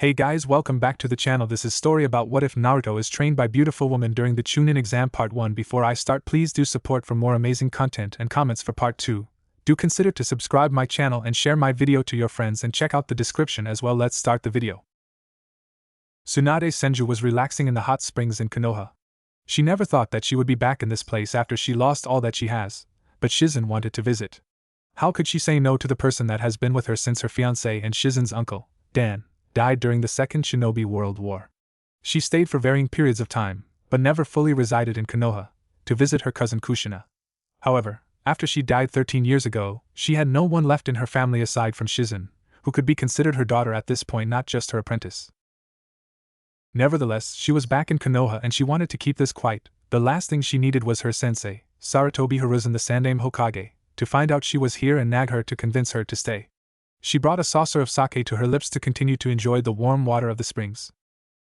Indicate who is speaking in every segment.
Speaker 1: Hey guys, welcome back to the channel. This is story about what if Naruto is trained by beautiful woman during the Chunin exam part 1. Before I start, please do support for more amazing content and comments for part 2. Do consider to subscribe my channel and share my video to your friends and check out the description as well. Let's start the video. Tsunade Senju was relaxing in the hot springs in Konoha. She never thought that she would be back in this place after she lost all that she has, but Shizen wanted to visit. How could she say no to the person that has been with her since her fiancé and Shizen's uncle, Dan, died during the Second Shinobi World War? She stayed for varying periods of time, but never fully resided in Konoha, to visit her cousin Kushina. However, after she died 13 years ago, she had no one left in her family aside from Shizen, who could be considered her daughter at this point, not just her apprentice. Nevertheless, she was back in Konoha and she wanted to keep this quiet. The last thing she needed was her sensei, Sarutobi Hiruzen the Sandaime Hokage, to find out she was here and nag her to convince her to stay. She brought a saucer of sake to her lips to continue to enjoy the warm water of the springs.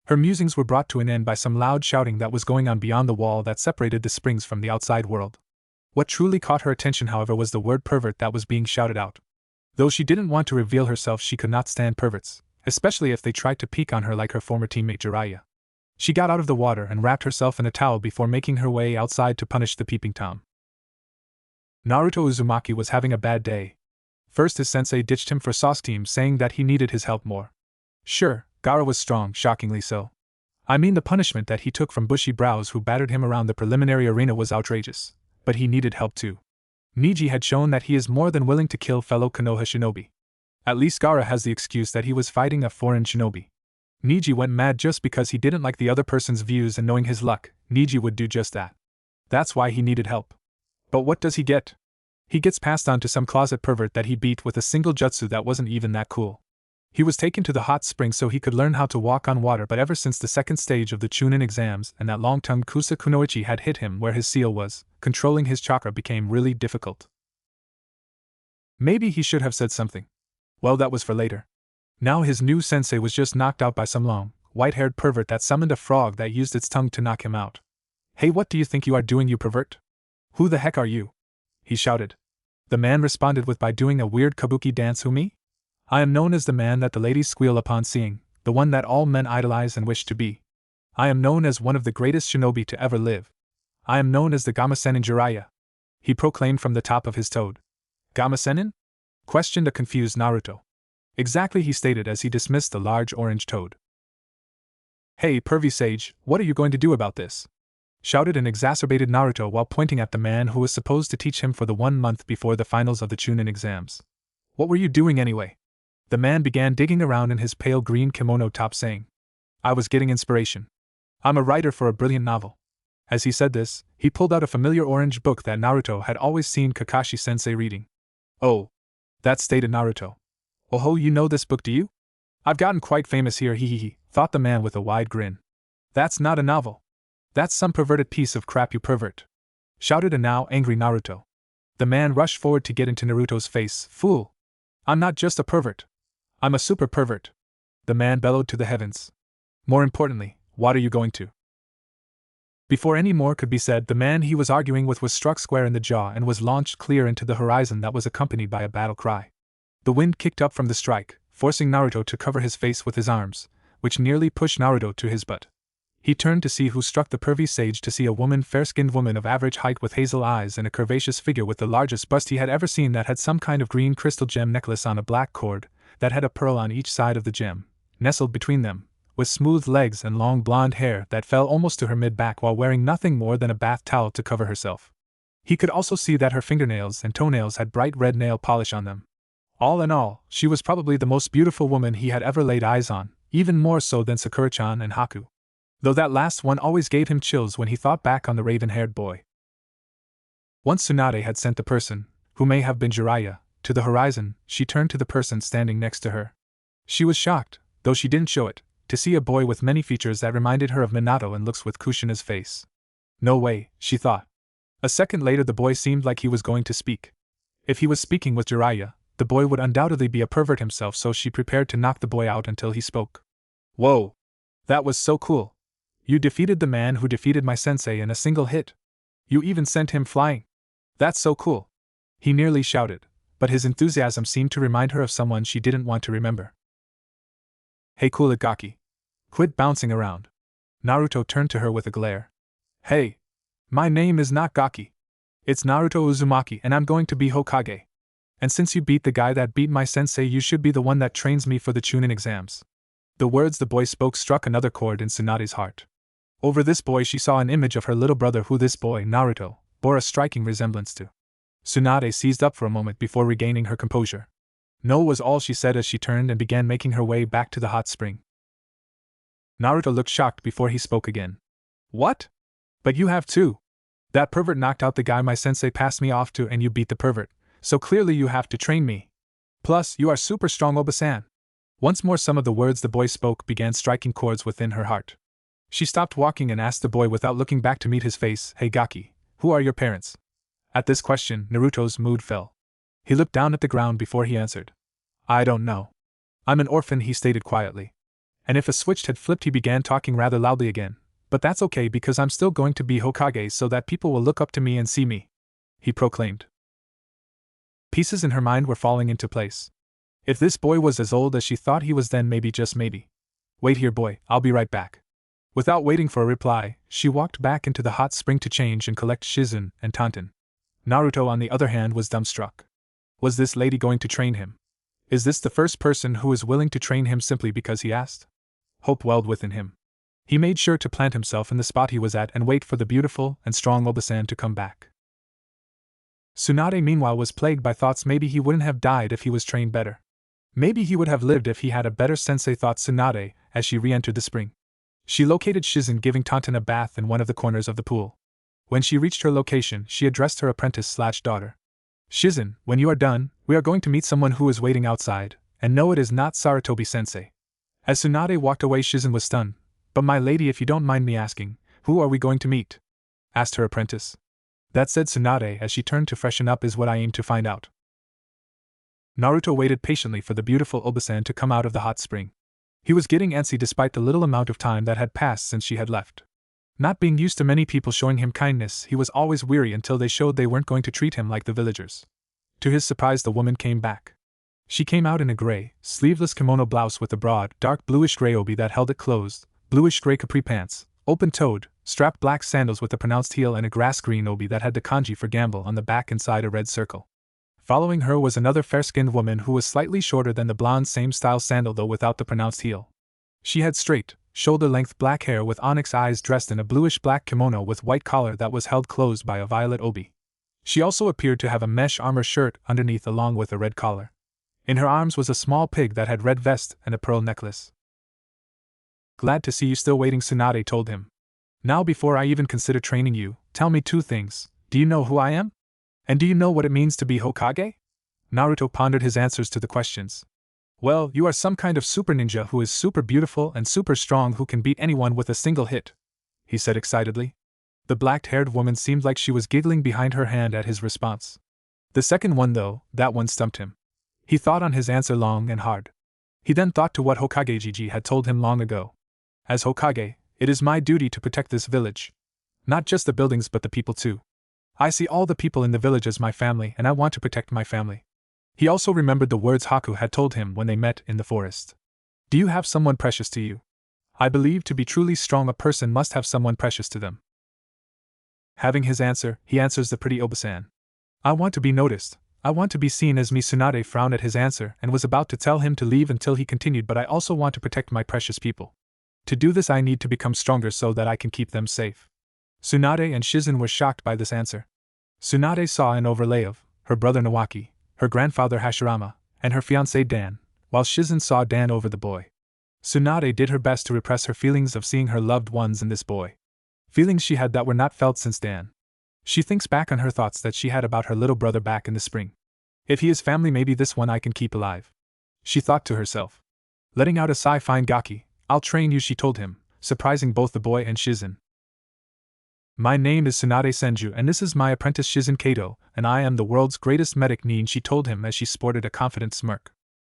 Speaker 1: Her musings were brought to an end by some loud shouting that was going on beyond the wall that separated the springs from the outside world. What truly caught her attention, however, was the word pervert that was being shouted out. Though she didn't want to reveal herself, she could not stand perverts, especially if they tried to peek on her like her former teammate Jiraiya. She got out of the water and wrapped herself in a towel before making her way outside to punish the peeping Tom. Naruto Uzumaki was having a bad day. First, his sensei ditched him for Sauce Team, saying that he needed his help more. Sure, Gaara was strong, shockingly so. I mean, the punishment that he took from Bushy Brows, who battered him around the preliminary arena, was outrageous, but he needed help too. Niji had shown that he is more than willing to kill fellow Konoha shinobi. At least Gaara has the excuse that he was fighting a foreign shinobi. Niji went mad just because he didn't like the other person's views, and knowing his luck, Niji would do just that. That's why he needed help. But what does he get? He gets passed on to some closet pervert that he beat with a single jutsu that wasn't even that cool. He was taken to the hot spring so he could learn how to walk on water, but ever since the second stage of the Chunin exams and that long-tongued Kusa Kunoichi had hit him where his seal was, controlling his chakra became really difficult. Maybe he should have said something. Well, that was for later. Now his new sensei was just knocked out by some long, white-haired pervert that summoned a frog that used its tongue to knock him out. Hey, what do you think you are doing, you pervert? Who the heck are you? He shouted. The man responded with by doing a weird kabuki dance. Who, me? I am known as the man that the ladies squeal upon seeing, the one that all men idolize and wish to be. I am known as one of the greatest shinobi to ever live. I am known as the Gamasenin Jiraiya, he proclaimed from the top of his toad. Gamasenin? Questioned a confused Naruto. Exactly, he stated as he dismissed the large orange toad. Hey, pervy sage, what are you going to do about this? Shouted an exacerbated Naruto while pointing at the man who was supposed to teach him for the 1 month before the finals of the Chunin exams. What were you doing anyway? The man began digging around in his pale green kimono top, saying, I was getting inspiration. I'm a writer for a brilliant novel. As he said this, he pulled out a familiar orange book that Naruto had always seen Kakashi-sensei reading. Oh, that, stated Naruto. Oh ho, you know this book, do you? I've gotten quite famous here, thought the man with a wide grin. That's not a novel. That's some perverted piece of crap, you pervert, shouted a now angry Naruto. The man rushed forward to get into Naruto's face. Fool! I'm not just a pervert. I'm a super pervert, the man bellowed to the heavens. More importantly, what are you going to? Before any more could be said, the man he was arguing with was struck square in the jaw and was launched clear into the horizon that was accompanied by a battle cry. The wind kicked up from the strike, forcing Naruto to cover his face with his arms, which nearly pushed Naruto to his butt. He turned to see who struck the pervy sage, to see a woman, fair-skinned woman of average height with hazel eyes and a curvaceous figure with the largest bust he had ever seen, that had some kind of green crystal gem necklace on a black cord, that had a pearl on each side of the gem, nestled between them, with smooth legs and long blonde hair that fell almost to her mid-back while wearing nothing more than a bath towel to cover herself. He could also see that her fingernails and toenails had bright red nail polish on them. All in all, she was probably the most beautiful woman he had ever laid eyes on, even more so than Sakura-chan and Haku. Though that last one always gave him chills when he thought back on the raven-haired boy. Once Tsunade had sent the person, who may have been Jiraiya, to the horizon, she turned to the person standing next to her. She was shocked, though she didn't show it, to see a boy with many features that reminded her of Minato and looks with Kushina's face. No way, she thought. A second later the boy seemed like he was going to speak. If he was speaking with Jiraiya, the boy would undoubtedly be a pervert himself, so she prepared to knock the boy out until he spoke. Whoa! That was so cool! You defeated the man who defeated my sensei in a single hit. You even sent him flying. That's so cool! He nearly shouted, but his enthusiasm seemed to remind her of someone she didn't want to remember. Hey, cool it, Gaki. Quit bouncing around. Naruto turned to her with a glare. Hey! My name is not Gaki. It's Naruto Uzumaki and I'm going to be Hokage. And since you beat the guy that beat my sensei, you should be the one that trains me for the Chunin exams. The words the boy spoke struck another chord in Tsunade's heart. Over this boy she saw an image of her little brother who this boy, Naruto, bore a striking resemblance to. Tsunade seized up for a moment before regaining her composure. No was all she said as she turned and began making her way back to the hot spring. Naruto looked shocked before he spoke again. What? But you have too. That pervert knocked out the guy my sensei passed me off to and you beat the pervert, so clearly you have to train me. Plus, you are super strong, Oba-san. Once more some of the words the boy spoke began striking chords within her heart. She stopped walking and asked the boy without looking back to meet his face, Hey Gaki, who are your parents? At this question, Naruto's mood fell. He looked down at the ground before he answered. I don't know. I'm an orphan, he stated quietly. And if a switch had flipped, he began talking rather loudly again. But that's okay because I'm still going to be Hokage so that people will look up to me and see me, he proclaimed. Pieces in her mind were falling into place. If this boy was as old as she thought he was, then maybe, just maybe. Wait here, boy, I'll be right back. Without waiting for a reply, she walked back into the hot spring to change and collect Shizen and Tantan. Naruto, on the other hand, was dumbstruck. Was this lady going to train him? Is this the first person who is willing to train him simply because he asked? Hope welled within him. He made sure to plant himself in the spot he was at and wait for the beautiful and strong Oba-san to come back. Tsunade meanwhile was plagued by thoughts. Maybe he wouldn't have died if he was trained better. Maybe he would have lived if he had a better sensei, thought Tsunade as she re-entered the spring. She located Shizen giving Tantan a bath in one of the corners of the pool. When she reached her location, she addressed her apprentice/daughter. Shizen, when you are done, we are going to meet someone who is waiting outside, and no, it is not Sarutobi-sensei. As Tsunade walked away, Shizen was stunned. But my lady, if you don't mind me asking, who are we going to meet? Asked her apprentice. That, said Tsunade as she turned to freshen up, is what I aim to find out. Naruto waited patiently for the beautiful Oba-san to come out of the hot spring. He was getting antsy despite the little amount of time that had passed since she had left. Not being used to many people showing him kindness, he was always weary until they showed they weren't going to treat him like the villagers. To his surprise, the woman came back. She came out in a gray, sleeveless kimono blouse with a broad, dark bluish-gray obi that held it closed, bluish-gray capri pants, open-toed, strapped black sandals with a pronounced heel, and a grass-green obi that had the kanji for gamble on the back inside a red circle. Following her was another fair-skinned woman who was slightly shorter than the blonde, same-style sandal though without the pronounced heel. She had straight, shoulder-length black hair with onyx eyes, dressed in a bluish-black kimono with white collar that was held closed by a violet obi. She also appeared to have a mesh armor shirt underneath along with a red collar. In her arms was a small pig that had red vest and a pearl necklace. Glad to see you still waiting, Tsunade told him. Now, before I even consider training you, tell me two things. Do you know who I am? And do you know what it means to be Hokage? Naruto pondered his answers to the questions. Well, you are some kind of super ninja who is super beautiful and super strong, who can beat anyone with a single hit, he said excitedly. The black-haired woman seemed like she was giggling behind her hand at his response. The second one though, that one stumped him. He thought on his answer long and hard. He then thought to what Hokage Gigi had told him long ago. As Hokage, it is my duty to protect this village. Not just the buildings but the people too. I see all the people in the village as my family and I want to protect my family. He also remembered the words Haku had told him when they met in the forest. Do you have someone precious to you? I believe to be truly strong a person must have someone precious to them. Having his answer, he answers the pretty Oba-san. I want to be noticed. I want to be seen as me. Tsunade frowned at his answer and was about to tell him to leave until he continued, but I also want to protect my precious people. To do this I need to become stronger so that I can keep them safe. Tsunade and Shizen were shocked by this answer. Tsunade saw an overlay of her brother Nawaki, her grandfather Hashirama, and her fiancé Dan, while Shizen saw Dan over the boy. Tsunade did her best to repress her feelings of seeing her loved ones in this boy. Feelings she had that were not felt since Dan. She thinks back on her thoughts that she had about her little brother back in the spring. If he is family, maybe this one I can keep alive, she thought to herself. Letting out a sigh, fine Gaki, I'll train you, she told him, surprising both the boy and Shizen. My name is Tsunade Senju and this is my apprentice Shizen Kato, and I am the world's greatest medic, Nin, she told him as she sported a confident smirk.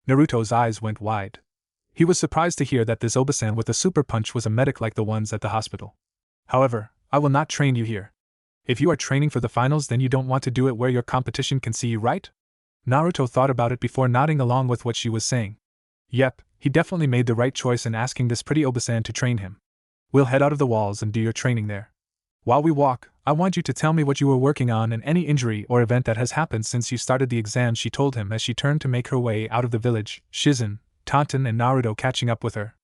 Speaker 1: Naruto's eyes went wide. He was surprised to hear that this Oba-san with a super punch was a medic like the ones at the hospital. However, I will not train you here. If you are training for the finals, then you don't want to do it where your competition can see you, right? Naruto thought about it before nodding along with what she was saying. Yep, he definitely made the right choice in asking this pretty Obasan to train him. We'll head out of the walls and do your training there. While we walk, I want you to tell me what you were working on and any injury or event that has happened since you started the exam, she told him as she turned to make her way out of the village, Shizen, Taunton and Naruto catching up with her.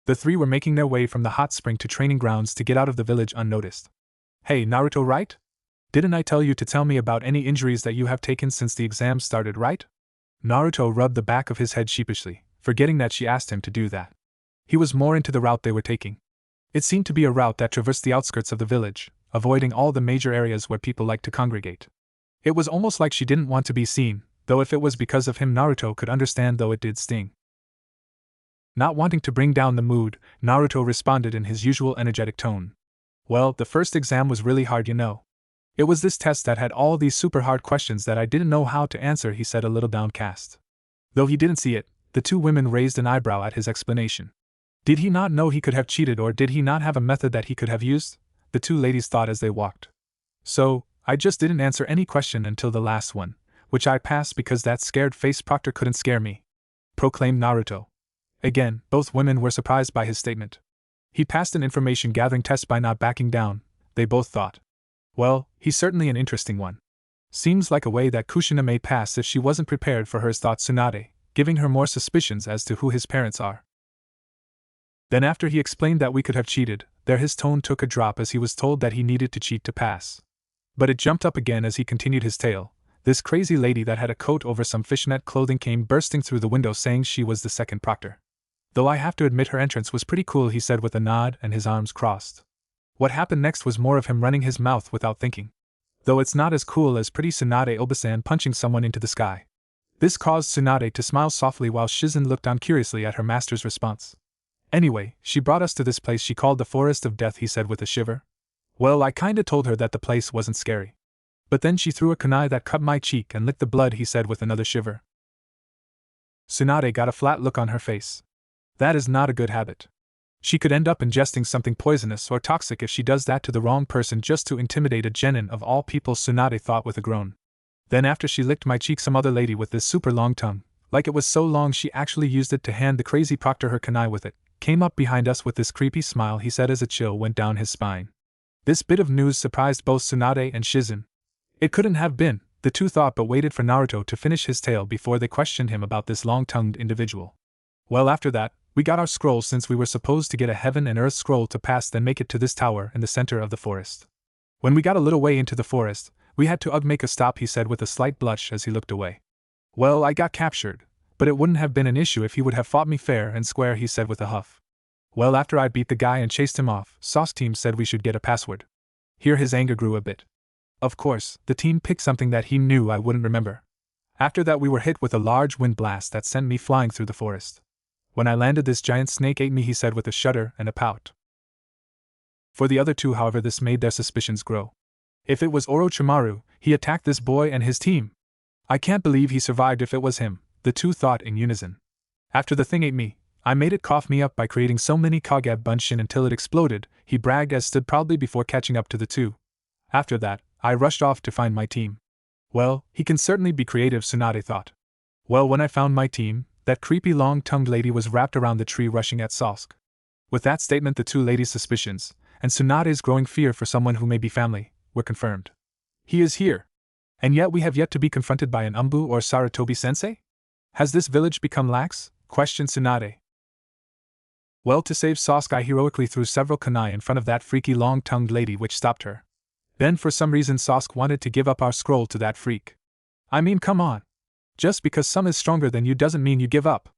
Speaker 1: The three were making their way from the hot spring to training grounds to get out of the village unnoticed. Hey, Naruto, right? Didn't I tell you to tell me about any injuries that you have taken since the exam started, right? Naruto rubbed the back of his head sheepishly, forgetting that she asked him to do that. He was more into the route they were taking. It seemed to be a route that traversed the outskirts of the village, avoiding all the major areas where people like to congregate. It was almost like she didn't want to be seen, though if it was because of him Naruto could understand, though it did sting. Not wanting to bring down the mood, Naruto responded in his usual energetic tone. Well, the first exam was really hard, you know. It was this test that had all these super hard questions that I didn't know how to answer, he said, a little downcast. Though he didn't see it, the two women raised an eyebrow at his explanation. Did he not know he could have cheated, or did he not have a method that he could have used? The two ladies thought as they walked. So, I just didn't answer any question until the last one, which I passed because that scared-faced proctor couldn't scare me, proclaimed Naruto. Again, both women were surprised by his statement. He passed an information-gathering test by not backing down, they both thought. Well, he's certainly an interesting one. Seems like a way that Kushina may pass if she wasn't prepared for hers, thought Tsunade, giving her more suspicions as to who his parents are. Then after he explained that we could have cheated, there his tone took a drop as he was told that he needed to cheat to pass. But it jumped up again as he continued his tale. This crazy lady that had a coat over some fishnet clothing came bursting through the window saying she was the second proctor. Though I have to admit her entrance was pretty cool, he said with a nod and his arms crossed. What happened next was more of him running his mouth without thinking. Though it's not as cool as pretty Tsunade Obasan punching someone into the sky. This caused Tsunade to smile softly while Shizen looked on curiously at her master's response. Anyway, she brought us to this place she called the Forest of Death, he said with a shiver. Well, I kinda told her that the place wasn't scary. But then she threw a kunai that cut my cheek and licked the blood, he said with another shiver. Tsunade got a flat look on her face. That is not a good habit. She could end up ingesting something poisonous or toxic if she does that to the wrong person just to intimidate a genin of all people, Tsunade thought with a groan. Then after she licked my cheek, some other lady with this super long tongue, like it was so long she actually used it to hand the crazy proctor her kunai with it, came up behind us with this creepy smile, he said as a chill went down his spine. This bit of news surprised both Tsunade and Shizen. It couldn't have been, the two thought, but waited for Naruto to finish his tale before they questioned him about this long-tongued individual. Well, after that, we got our scroll since we were supposed to get a heaven and earth scroll to pass, then make it to this tower in the center of the forest. When we got a little way into the forest, we had to make a stop, he said with a slight blush as he looked away. Well, I got captured, but it wouldn't have been an issue if he would have fought me fair and square, he said with a huff. Well, after I beat the guy and chased him off, Sauce team said we should get a password. Here his anger grew a bit. Of course, the team picked something that he knew I wouldn't remember. After that we were hit with a large wind blast that sent me flying through the forest. When I landed, this giant snake ate me, he said with a shudder and a pout. For the other two, however, this made their suspicions grow. If it was Orochimaru, he attacked this boy and his team. I can't believe he survived if it was him, the two thought in unison. After the thing ate me, I made it cough me up by creating so many Kage Bunshin until it exploded, he bragged as stood proudly before catching up to the two. After that, I rushed off to find my team. Well, he can certainly be creative, Tsunade thought. Well, when I found my team, that creepy long-tongued lady was wrapped around the tree rushing at Sasuke. With that statement, the two ladies' suspicions, and Tsunade's growing fear for someone who may be family, were confirmed. He is here. And yet we have yet to be confronted by an Umbu or Sarutobi-sensei? Has this village become lax? Questioned Tsunade. Well, to save Sasuke, I heroically threw several kunai in front of that freaky long-tongued lady, which stopped her. Then for some reason Sasuke wanted to give up our scroll to that freak. I mean, come on. Just because some is stronger than you doesn't mean you give up.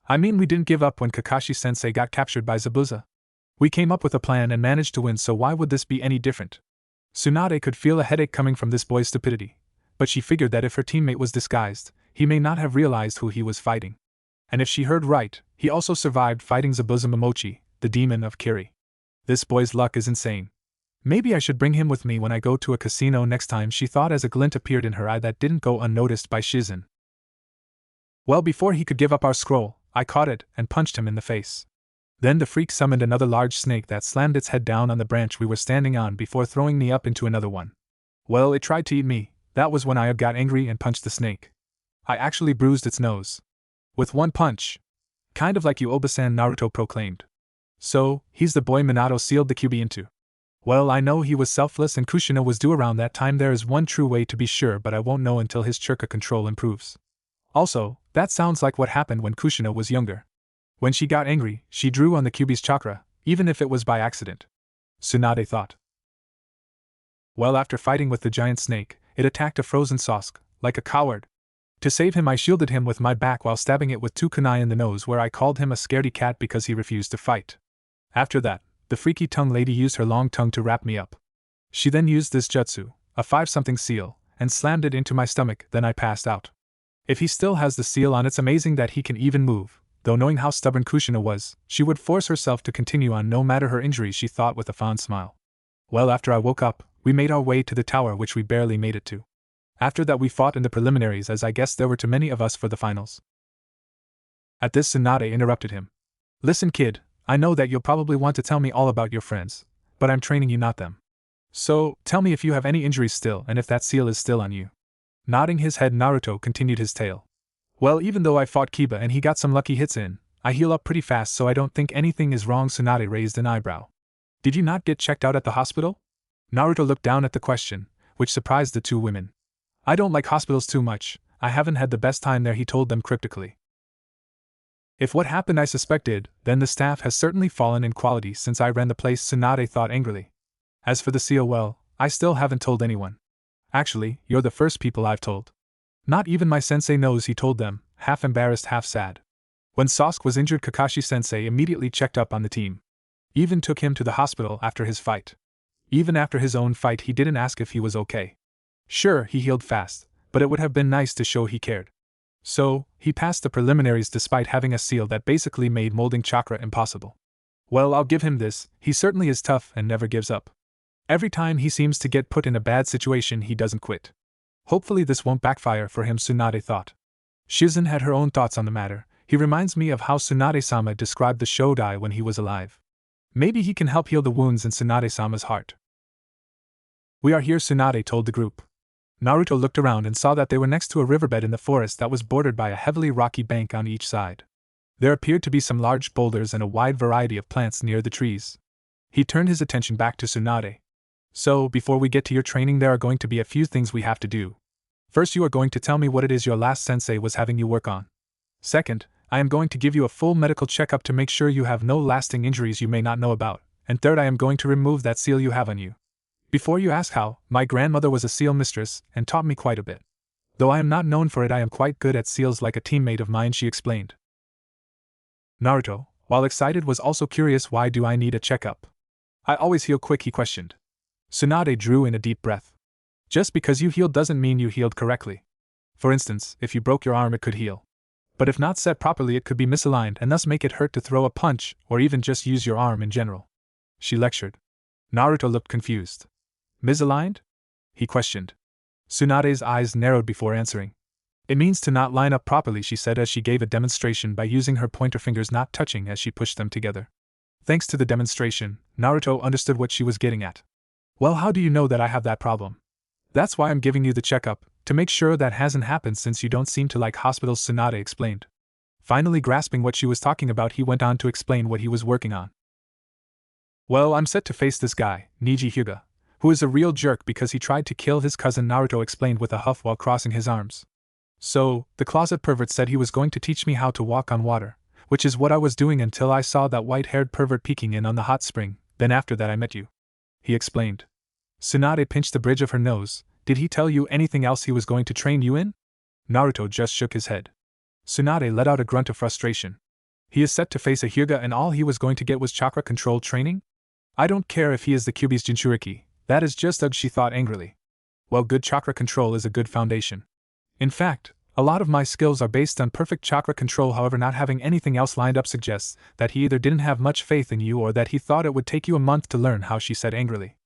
Speaker 1: I mean, we didn't give up when Kakashi-sensei got captured by Zabuza. We came up with a plan and managed to win, so why would this be any different? Tsunade could feel a headache coming from this boy's stupidity, but she figured that if her teammate was disguised, he may not have realized who he was fighting. And if she heard right, he also survived fighting Zabuza Momochi, the demon of Kiri. This boy's luck is insane. Maybe I should bring him with me when I go to a casino next time, she thought as a glint appeared in her eye that didn't go unnoticed by Shizen. Well, before he could give up our scroll, I caught it and punched him in the face. Then the freak summoned another large snake that slammed its head down on the branch we were standing on before throwing me up into another one. Well, it tried to eat me. That was when I got angry and punched the snake. I actually bruised its nose. With one punch. Kind of like you Obasan, Naruto proclaimed. So, he's the boy Minato sealed the Kyuubi into. Well, I know he was selfless and Kushina was due around that time. There is one true way to be sure, but I won't know until his chakra control improves. Also, that sounds like what happened when Kushina was younger. When she got angry, she drew on the Kyuubi's chakra, even if it was by accident. Tsunade thought. Well, after fighting with the giant snake, it attacked a frozen Sasuke, like a coward. To save him, I shielded him with my back while stabbing it with 2 kunai in the nose, where I called him a scaredy cat because he refused to fight. After that, the freaky tongue lady used her long tongue to wrap me up. She then used this jutsu, a 5-something seal, and slammed it into my stomach, then I passed out. If he still has the seal on, it's amazing that he can even move, though knowing how stubborn Kushina was, she would force herself to continue on no matter her injuries, she thought with a fond smile. Well, after I woke up, we made our way to the tower, which we barely made it to. After that we fought in the preliminaries, as I guess there were too many of us for the finals. At this, Tsunade interrupted him. Listen, kid, I know that you'll probably want to tell me all about your friends, but I'm training you, not them. So, tell me if you have any injuries still and if that seal is still on you. Nodding his head, Naruto continued his tale. Well, even though I fought Kiba and he got some lucky hits in, I heal up pretty fast, so I don't think anything is wrong. Tsunade raised an eyebrow. Did you not get checked out at the hospital? Naruto looked down at the question, which surprised the two women. I don't like hospitals too much, I haven't had the best time there, he told them cryptically. If what happened I suspected, then the staff has certainly fallen in quality since I ran the place, Tsunade thought angrily. As for the seal, well, I still haven't told anyone. Actually, you're the first people I've told. Not even my sensei knows, he told them, half embarrassed, half sad. When Sasuke was injured, Kakashi-sensei immediately checked up on the team. Even took him to the hospital after his fight. Even after his own fight, he didn't ask if he was okay. Sure, he healed fast, but it would have been nice to show he cared. So, he passed the preliminaries despite having a seal that basically made molding chakra impossible. Well, I'll give him this, he certainly is tough and never gives up. Every time he seems to get put in a bad situation, he doesn't quit. Hopefully this won't backfire for him, Tsunade thought. Shizen had her own thoughts on the matter. He reminds me of how Tsunade-sama described the Shodai when he was alive. Maybe he can help heal the wounds in Tsunade-sama's heart. We are here, Tsunade told the group. Naruto looked around and saw that they were next to a riverbed in the forest that was bordered by a heavily rocky bank on each side. There appeared to be some large boulders and a wide variety of plants near the trees. He turned his attention back to Tsunade. So, before we get to your training, there are going to be a few things we have to do. First, you are going to tell me what it is your last sensei was having you work on. Second, I am going to give you a full medical checkup to make sure you have no lasting injuries you may not know about. And third, I am going to remove that seal you have on you. Before you ask how, my grandmother was a seal mistress and taught me quite a bit. Though I am not known for it, I am quite good at seals, like a teammate of mine, she explained. Naruto, while excited, was also curious. Why do I need a checkup? I always heal quick, he questioned. Tsunade drew in a deep breath. Just because you healed doesn't mean you healed correctly. For instance, if you broke your arm, it could heal. But if not set properly, it could be misaligned and thus make it hurt to throw a punch or even just use your arm in general. She lectured. Naruto looked confused. Misaligned? He questioned. Tsunade's eyes narrowed before answering. It means to not line up properly, she said as she gave a demonstration by using her pointer fingers not touching as she pushed them together. Thanks to the demonstration, Naruto understood what she was getting at. Well, how do you know that I have that problem? That's why I'm giving you the checkup, to make sure that hasn't happened since you don't seem to like hospitals, Tsunade explained. Finally grasping what she was talking about, he went on to explain what he was working on. Well, I'm set to face this guy, Niji Hyuga, who is a real jerk because he tried to kill his cousin, Naruto explained with a huff while crossing his arms. So, the closet pervert said he was going to teach me how to walk on water, which is what I was doing until I saw that white-haired pervert peeking in on the hot spring, then after that I met you. He explained. Tsunade pinched the bridge of her nose. Did he tell you anything else he was going to train you in? Naruto just shook his head. Tsunade let out a grunt of frustration. He is set to face a Hyuga and all he was going to get was chakra control training? I don't care if he is the Kyuubi's Jinchuriki, that is just ugh, she thought angrily. Well, good chakra control is a good foundation. In fact, a lot of my skills are based on perfect chakra control, however not having anything else lined up suggests that he either didn't have much faith in you or that he thought it would take you a month to learn how, she said angrily.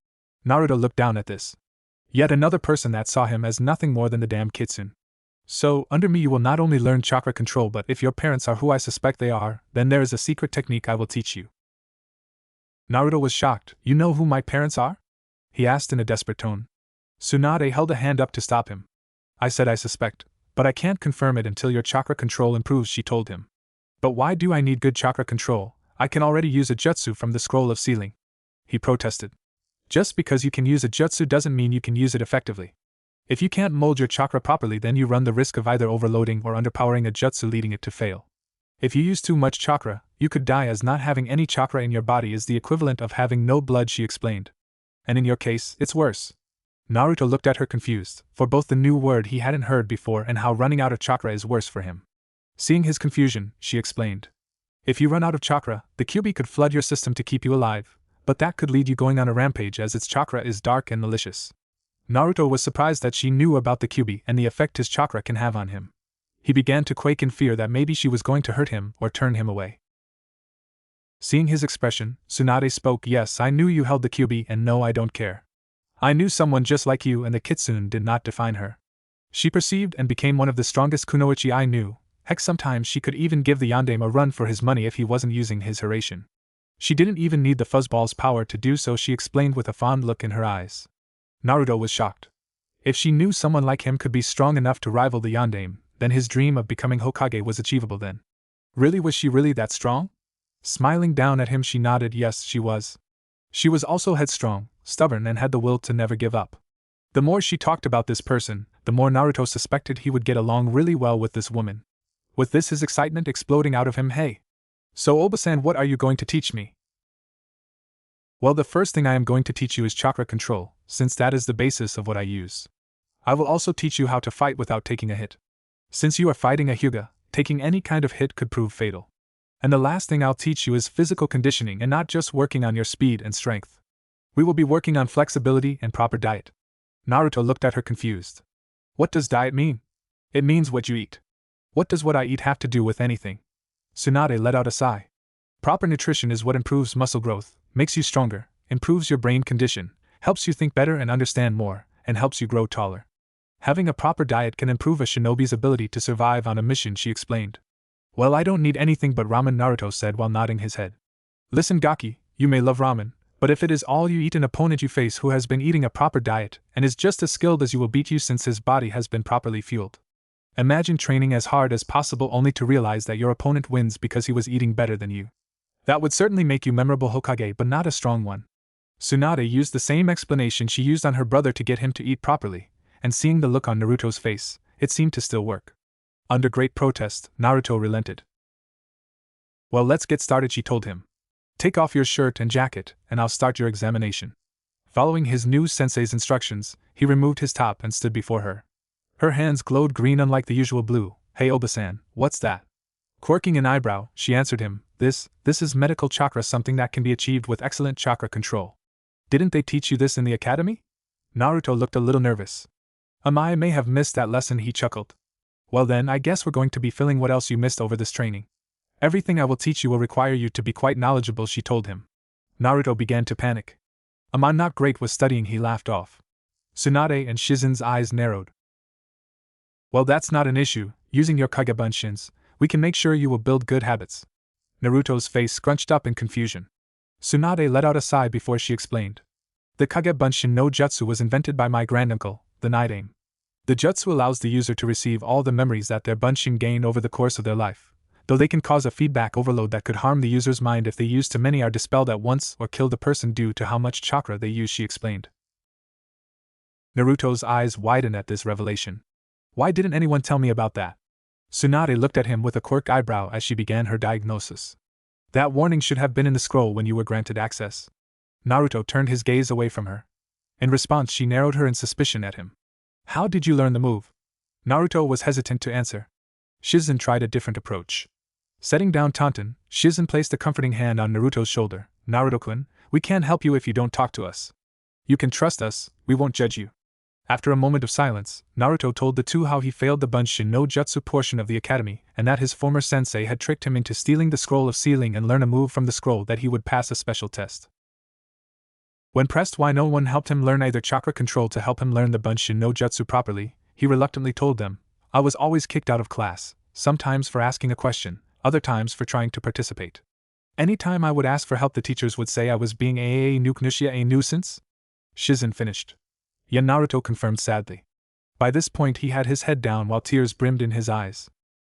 Speaker 1: Naruto looked down at this. Yet another person that saw him as nothing more than the damn kitsune. So, under me you will not only learn chakra control, but if your parents are who I suspect they are, then there is a secret technique I will teach you. Naruto was shocked. You know who my parents are? He asked in a desperate tone. Tsunade held a hand up to stop him. I said I suspect, But I can't confirm it until your chakra control improves, she told him. But why do I need good chakra control? I can already use a jutsu from the scroll of sealing. He protested. Just because you can use a jutsu doesn't mean you can use it effectively. If you can't mold your chakra properly, then you run the risk of either overloading or underpowering a jutsu, leading it to fail. If you use too much chakra, you could die, as not having any chakra in your body is the equivalent of having no blood, she explained. And in your case, it's worse. Naruto looked at her confused, for both the new word he hadn't heard before and how running out of chakra is worse for him. Seeing his confusion, she explained. If you run out of chakra, the Kyuubi could flood your system to keep you alive, but that could lead you going on a rampage, as its chakra is dark and malicious. Naruto was surprised that she knew about the Kyuubi and the effect his chakra can have on him. He began to quake in fear that maybe she was going to hurt him or turn him away. Seeing his expression, Tsunade spoke. Yes, I knew you held the Kyuubi, and no, I don't care. I knew someone just like you, and the kitsune did not define her. She perceived and became one of the strongest kunoichi I knew. Heck, sometimes she could even give the yandere a run for his money if he wasn't using his Hiraishin. She didn't even need the fuzzball's power to do so, she explained with a fond look in her eyes. Naruto was shocked. If she knew someone like him could be strong enough to rival the yandere, then his dream of becoming Hokage was achievable then. Really, was she really that strong? Smiling down at him, she nodded. Yes, she was. She was also headstrong, stubborn, and had the will to never give up. The more she talked about this person, the more Naruto suspected he would get along really well with this woman. With this, his excitement exploding out of him. Hey! So Oba-san, what are you going to teach me? Well, the first thing I am going to teach you is chakra control, since that is the basis of what I use. I will also teach you how to fight without taking a hit. Since you are fighting a Hyuga, taking any kind of hit could prove fatal. And the last thing I'll teach you is physical conditioning, and not just working on your speed and strength. We will be working on flexibility and proper diet. Naruto looked at her confused. What does diet mean? It means what you eat. What does what I eat have to do with anything? Tsunade let out a sigh. Proper nutrition is what improves muscle growth, makes you stronger, improves your brain condition, helps you think better and understand more, and helps you grow taller. Having a proper diet can improve a shinobi's ability to survive on a mission, she explained. Well, I don't need anything but ramen, Naruto said while nodding his head. Listen, Gaki, you may love ramen, but if it is all you eat, an opponent you face who has been eating a proper diet and is just as skilled as you will beat you, since his body has been properly fueled. Imagine training as hard as possible only to realize that your opponent wins because he was eating better than you. That would certainly make you memorable Hokage, but not a strong one. Tsunade used the same explanation she used on her brother to get him to eat properly, and seeing the look on Naruto's face, it seemed to still work. Under great protest, Naruto relented. Well, let's get started, she told him. Take off your shirt and jacket, and I'll start your examination. Following his new sensei's instructions, he removed his top and stood before her. Her hands glowed green unlike the usual blue. Hey Oba-san, what's that? Quirking an eyebrow, she answered him. This is medical chakra, something that can be achieved with excellent chakra control. Didn't they teach you this in the academy? Naruto looked a little nervous. I may have missed that lesson, he chuckled. Well then, I guess we're going to be filling what else you missed over this training. Everything I will teach you will require you to be quite knowledgeable, she told him. Naruto began to panic. I'm not great with studying, he laughed off. Tsunade and Shizen's eyes narrowed. Well, that's not an issue. Using your Kagebunshin, we can make sure you will build good habits. Naruto's face scrunched up in confusion. Tsunade let out a sigh before she explained. The Kagebunshin no Jutsu was invented by my granduncle, the Nidaime. The jutsu allows the user to receive all the memories that their bunshin gain over the course of their life, though they can cause a feedback overload that could harm the user's mind if they use too many, are dispelled at once, or kill the person due to how much chakra they use, she explained. Naruto's eyes widened at this revelation. Why didn't anyone tell me about that? Tsunade looked at him with a quirked eyebrow as she began her diagnosis. That warning should have been in the scroll when you were granted access. Naruto turned his gaze away from her. In response, she narrowed her in suspicion at him. How did you learn the move? Naruto was hesitant to answer. Shizen tried a different approach. Setting down Taunton, Shizen placed a comforting hand on Naruto's shoulder. Naruto-kun, we can't help you if you don't talk to us. You can trust us, we won't judge you. After a moment of silence, Naruto told the two how he failed the Bunshin no Jutsu portion of the academy, and that his former sensei had tricked him into stealing the scroll of sealing and learn a move from the scroll that he would pass a special test. When pressed why no one helped him learn either chakra control to help him learn the Bunshin no Jutsu properly, he reluctantly told them, I was always kicked out of class, sometimes for asking a question, other times for trying to participate. Anytime I would ask for help, the teachers would say I was being a nuisance. Shizen finished. Yeah, Naruto confirmed sadly. By this point he had his head down while tears brimmed in his eyes.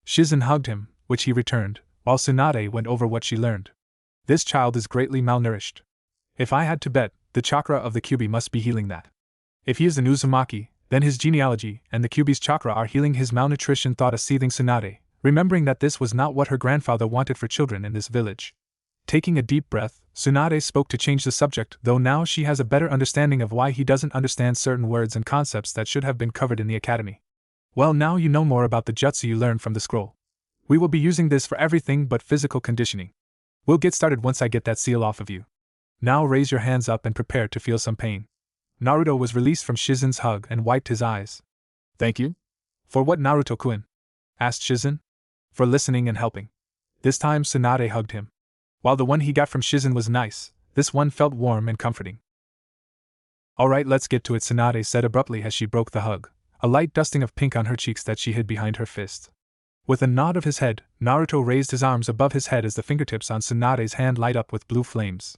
Speaker 1: Shizen hugged him, which he returned, while Tsunade went over what she learned. This child is greatly malnourished. If I had to bet, the chakra of the Kyuubi must be healing that. If he is an Uzumaki, then his genealogy and the Kyuubi's chakra are healing his malnutrition, thought a seething Tsunade, remembering that this was not what her grandfather wanted for children in this village. Taking a deep breath, Tsunade spoke to change the subject, though now she has a better understanding of why he doesn't understand certain words and concepts that should have been covered in the academy. Well, now you know more about the jutsu you learned from the scroll. We will be using this for everything but physical conditioning. We'll get started once I get that seal off of you. Now raise your hands up and prepare to feel some pain. Naruto was released from Shizen's hug and wiped his eyes. Thank you? For what, Naruto-kun? Asked Shizen. For listening and helping. This time Tsunade hugged him. While the one he got from Shizen was nice, this one felt warm and comforting. Alright, let's get to it, Tsunade said abruptly as she broke the hug, a light dusting of pink on her cheeks that she hid behind her fist. With a nod of his head, Naruto raised his arms above his head as the fingertips on Tsunade's hand light up with blue flames.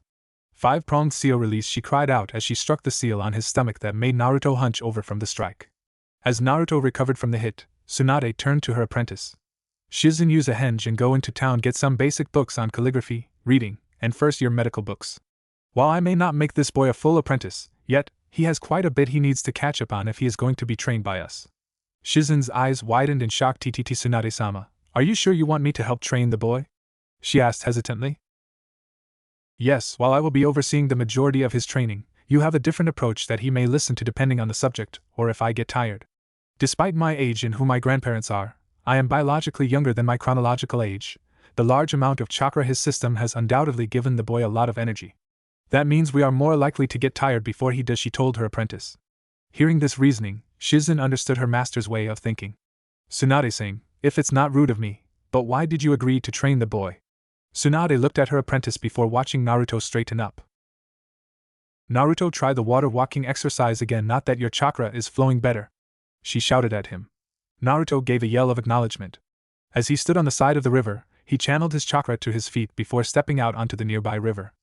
Speaker 1: Five-pronged seal release, she cried out as she struck the seal on his stomach that made Naruto hunch over from the strike. As Naruto recovered from the hit, Tsunade turned to her apprentice. Shizen, use a henge and go into town, get some basic books on calligraphy, reading, and first-year medical books. While I may not make this boy a full apprentice, yet, he has quite a bit he needs to catch up on if he is going to be trained by us. Shizen's eyes widened in shock. TTT Tsunade-sama, are you sure you want me to help train the boy? She asked hesitantly. Yes, while I will be overseeing the majority of his training, you have a different approach that he may listen to depending on the subject, or if I get tired. Despite my age and who my grandparents are, I am biologically younger than my chronological age. The large amount of chakra his system has undoubtedly given the boy a lot of energy. That means we are more likely to get tired before he does, she told her apprentice. Hearing this reasoning, Shizen understood her master's way of thinking. Tsunade saying, if it's not rude of me, but why did you agree to train the boy? Tsunade looked at her apprentice before watching Naruto straighten up. Naruto, try the water walking exercise again, not that your chakra is flowing better. She shouted at him. Naruto gave a yell of acknowledgement. As he stood on the side of the river, he channeled his chakra to his feet before stepping out onto the nearby river.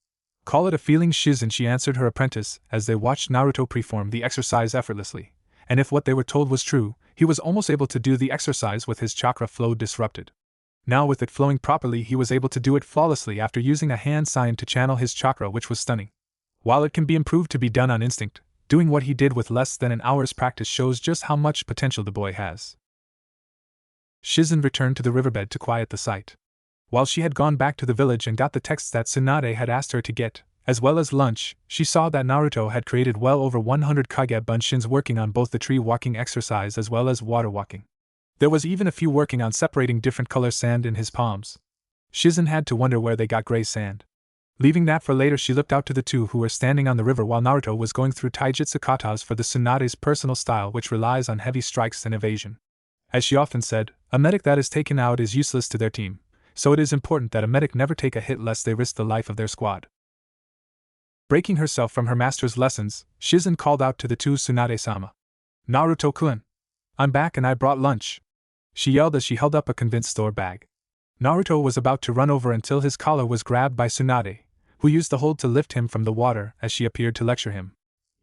Speaker 1: Call it a feeling, Shizen, she answered her apprentice as they watched Naruto perform the exercise effortlessly, and if what they were told was true, he was almost able to do the exercise with his chakra flow disrupted. Now with it flowing properly, he was able to do it flawlessly after using a hand sign to channel his chakra, which was stunning. While it can be improved to be done on instinct, doing what he did with less than an hour's practice shows just how much potential the boy has. Shizen returned to the riverbed to quiet the sight. While she had gone back to the village and got the texts that Tsunade had asked her to get, as well as lunch, she saw that Naruto had created well over 100 Kage Bunshins working on both the tree walking exercise as well as water walking. There was even a few working on separating different color sand in his palms. Shizen had to wonder where they got gray sand. Leaving that for later, she looked out to the two who were standing on the river while Naruto was going through taijutsu katas for the Tsunade's personal style, which relies on heavy strikes and evasion. As she often said, a medic that is taken out is useless to their team, so it is important that a medic never take a hit lest they risk the life of their squad. Breaking herself from her master's lessons, Shizen called out to the two, Tsunade-sama. Naruto-kun! I'm back and I brought lunch. She yelled as she held up a convinced store bag. Naruto was about to run over until his collar was grabbed by Tsunade, who used the hold to lift him from the water as she appeared to lecture him.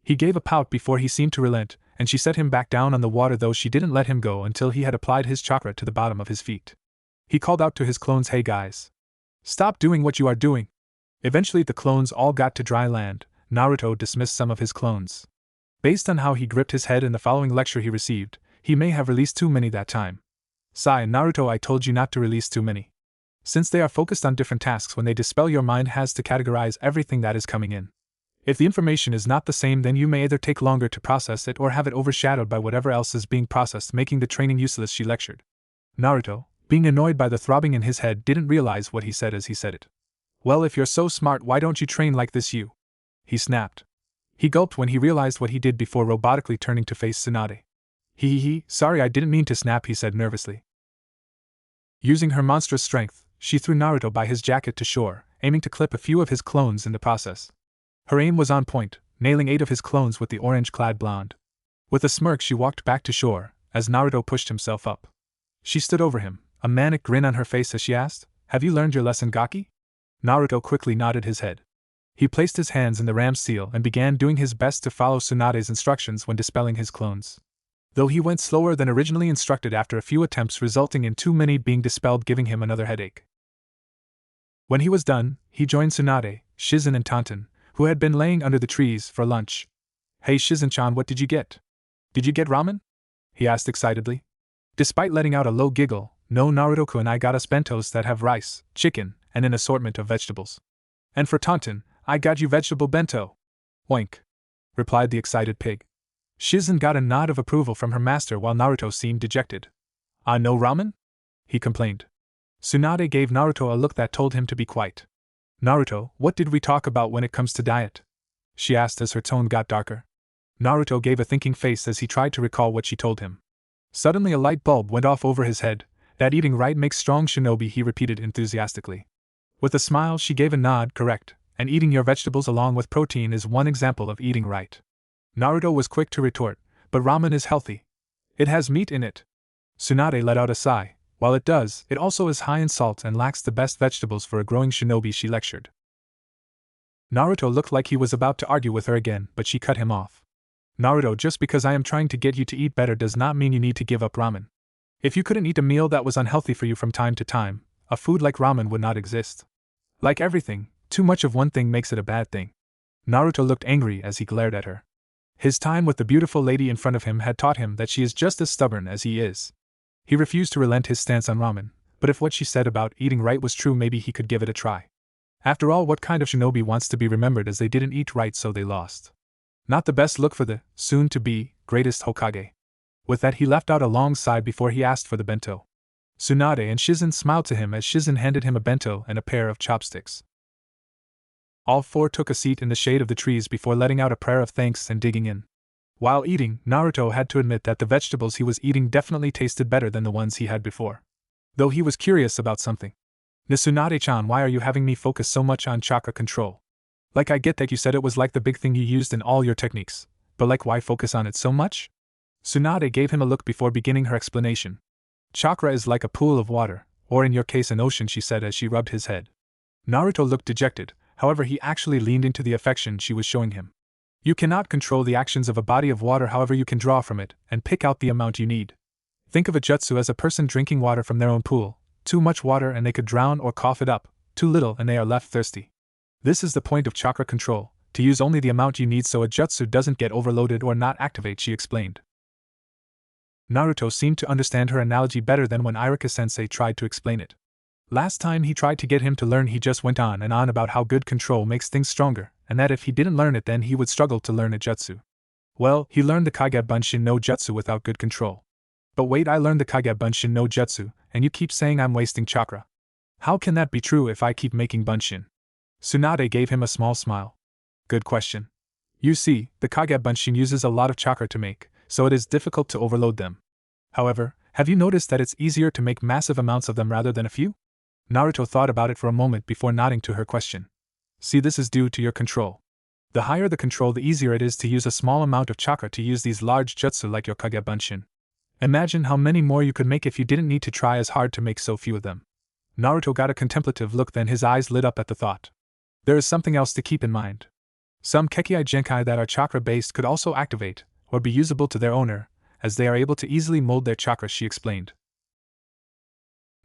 Speaker 1: He gave a pout before he seemed to relent, and she set him back down on the water, though she didn't let him go until he had applied his chakra to the bottom of his feet. He called out to his clones, hey guys. Stop doing what you are doing. Eventually the clones all got to dry land. Naruto dismissed some of his clones. Based on how he gripped his head in the following lecture he received, he may have released too many that time. Sigh, Naruto, I told you not to release too many. Since they are focused on different tasks, when they dispel, your mind has to categorize everything that is coming in. If the information is not the same, then you may either take longer to process it or have it overshadowed by whatever else is being processed, making the training useless, she lectured. Naruto, being annoyed by the throbbing in his head, didn't realize what he said as he said it. Well, if you're so smart, why don't you train like this, you? He snapped. He gulped when he realized what he did before robotically turning to face Tsunade. Sorry, I didn't mean to snap, he said nervously. Using her monstrous strength, she threw Naruto by his jacket to shore, aiming to clip a few of his clones in the process. Her aim was on point, nailing 8 of his clones with the orange-clad blonde. With a smirk, she walked back to shore, as Naruto pushed himself up. She stood over him, a manic grin on her face as she asked, have you learned your lesson, Gaki? Naruto quickly nodded his head. He placed his hands in the ram's seal and began doing his best to follow Tsunade's instructions when dispelling his clones. though he went slower than originally instructed after a few attempts, resulting in too many being dispelled, giving him another headache. When he was done, he joined Tsunade, Shizen and Tantan, who had been laying under the trees, for lunch. "Hey Shizen-chan, what did you get? Did you get ramen?" he asked excitedly. Despite letting out a low giggle, "No, Naruto-kun, I got us bentos that have rice, chicken, and an assortment of vegetables. And for Tantan, I got you vegetable bento." "Oink," replied the excited pig. Shizen got a nod of approval from her master while Naruto seemed dejected. "Ah, no ramen?" he complained. Tsunade gave Naruto a look that told him to be quiet. "Naruto, what did we talk about when it comes to diet?" she asked as her tone got darker. Naruto gave a thinking face as he tried to recall what she told him. Suddenly a light bulb went off over his head. "That eating right makes strong shinobi," he repeated enthusiastically. With a smile she gave a nod. "Correct, and eating your vegetables along with protein is one example of eating right." Naruto was quick to retort, "But ramen is healthy. It has meat in it." Tsunade let out a sigh. "While it does, it also is high in salt and lacks the best vegetables for a growing shinobi," she lectured. Naruto looked like he was about to argue with her again, but she cut him off. "Naruto, just because I am trying to get you to eat better does not mean you need to give up ramen. If you couldn't eat a meal that was unhealthy for you from time to time, a food like ramen would not exist. Like everything, too much of one thing makes it a bad thing." Naruto looked angry as he glared at her. His time with the beautiful lady in front of him had taught him that she is just as stubborn as he is. He refused to relent his stance on ramen, but if what she said about eating right was true, maybe he could give it a try. After all, what kind of shinobi wants to be remembered as they didn't eat right so they lost? Not the best look for the soon-to-be greatest Hokage. With that, he left out a long sigh before he asked for the bento. Tsunade and Shizen smiled to him as Shizen handed him a bento and a pair of chopsticks. All four took a seat in the shade of the trees before letting out a prayer of thanks and digging in. While eating, Naruto had to admit that the vegetables he was eating definitely tasted better than the ones he had before. Though he was curious about something. "Tsunade-chan, why are you having me focus so much on chakra control? Like, I get that you said it was like the big thing you used in all your techniques, but like, why focus on it so much?" Tsunade gave him a look before beginning her explanation. "Chakra is like a pool of water, or in your case an ocean," she said as she rubbed his head. Naruto looked dejected. However, he actually leaned into the affection she was showing him. "You cannot control the actions of a body of water, however you can draw from it, and pick out the amount you need. Think of a jutsu as a person drinking water from their own pool. Too much water and they could drown or cough it up, too little and they are left thirsty. This is the point of chakra control, to use only the amount you need so a jutsu doesn't get overloaded or not activate," she explained. Naruto seemed to understand her analogy better than when Iruka-sensei tried to explain it. Last time he tried to get him to learn, he just went on and on about how good control makes things stronger, and that if he didn't learn it then he would struggle to learn a jutsu. Well, he learned the Kage Bunshin no Jutsu without good control. But wait, I learned the Kage Bunshin no Jutsu, and you keep saying I'm wasting chakra. How can that be true if I keep making Bunshin? Tsunade gave him a small smile. Good question. You see, the Kage Bunshin uses a lot of chakra to make, so it is difficult to overload them. However, have you noticed that it's easier to make massive amounts of them rather than a few? Naruto thought about it for a moment before nodding to her question. See, this is due to your control. The higher the control, the easier it is to use a small amount of chakra to use these large jutsu like your Kage Bunshin. Imagine how many more you could make if you didn't need to try as hard to make so few of them. Naruto got a contemplative look, then his eyes lit up at the thought. There is something else to keep in mind. Some Kekkai Genkai that are chakra-based could also activate, or be usable to their owner, as they are able to easily mold their chakra, she explained.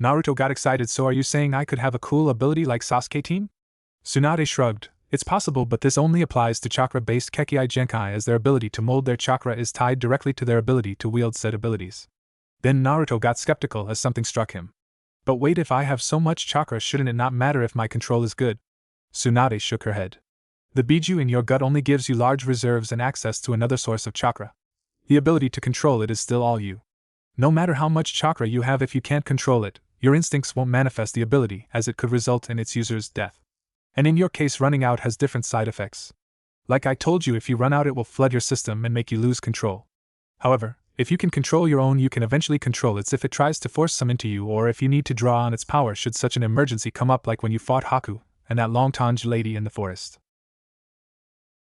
Speaker 1: Naruto got excited. So are you saying I could have a cool ability like Sasuke team? Tsunade shrugged. It's possible, but this only applies to chakra-based Kekkai Genkai, as their ability to mold their chakra is tied directly to their ability to wield said abilities. Then Naruto got skeptical as something struck him. But wait, if I have so much chakra, shouldn't it not matter if my control is good? Tsunade shook her head. The biju in your gut only gives you large reserves and access to another source of chakra. The ability to control it is still all you. No matter how much chakra you have, if you can't control it, your instincts won't manifest the ability, as it could result in its user's death. And in your case, running out has different side effects. Like I told you, if you run out it will flood your system and make you lose control. However, if you can control your own, you can eventually control its if it tries to force some into you, or if you need to draw on its power should such an emergency come up, like when you fought Haku and that long-tongued lady in the forest.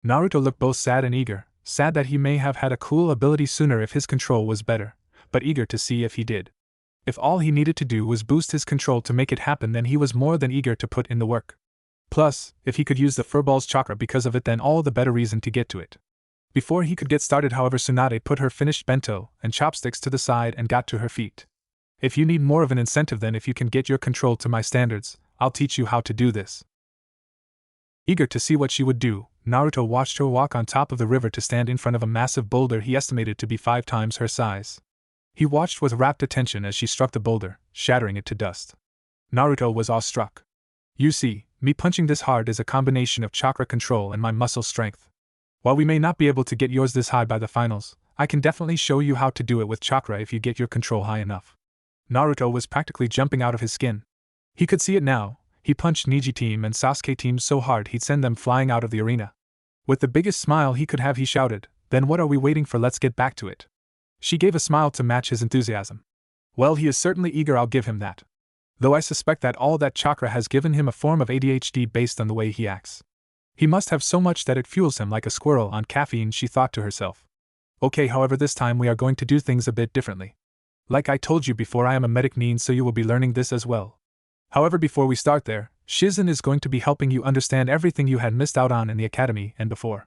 Speaker 1: Naruto looked both sad and eager, sad that he may have had a cool ability sooner if his control was better, but eager to see if he did. If all he needed to do was boost his control to make it happen, then he was more than eager to put in the work. Plus, if he could use the furball's chakra because of it, then all the better reason to get to it. Before he could get started, however, Tsunade put her finished bento and chopsticks to the side and got to her feet. If you need more of an incentive than if you can get your control to my standards, I'll teach you how to do this. Eager to see what she would do, Naruto watched her walk on top of the river to stand in front of a massive boulder he estimated to be 5 times her size. He watched with rapt attention as she struck the boulder, shattering it to dust. Naruto was awestruck. You see, me punching this hard is a combination of chakra control and my muscle strength. While we may not be able to get yours this high by the finals, I can definitely show you how to do it with chakra if you get your control high enough. Naruto was practically jumping out of his skin. He could see it now. He punched Neji team and Sasuke team so hard he'd send them flying out of the arena. With the biggest smile he could have, he shouted, "Then what are we waiting for? Let's get back to it." She gave a smile to match his enthusiasm. Well, he is certainly eager, I'll give him that. Though I suspect that all that chakra has given him a form of ADHD based on the way he acts. He must have so much that it fuels him like a squirrel on caffeine, she thought to herself. Okay, however, this time we are going to do things a bit differently. Like I told you before, I am a medic nin, so you will be learning this as well. However, before we start there, Shizen is going to be helping you understand everything you had missed out on in the academy and before.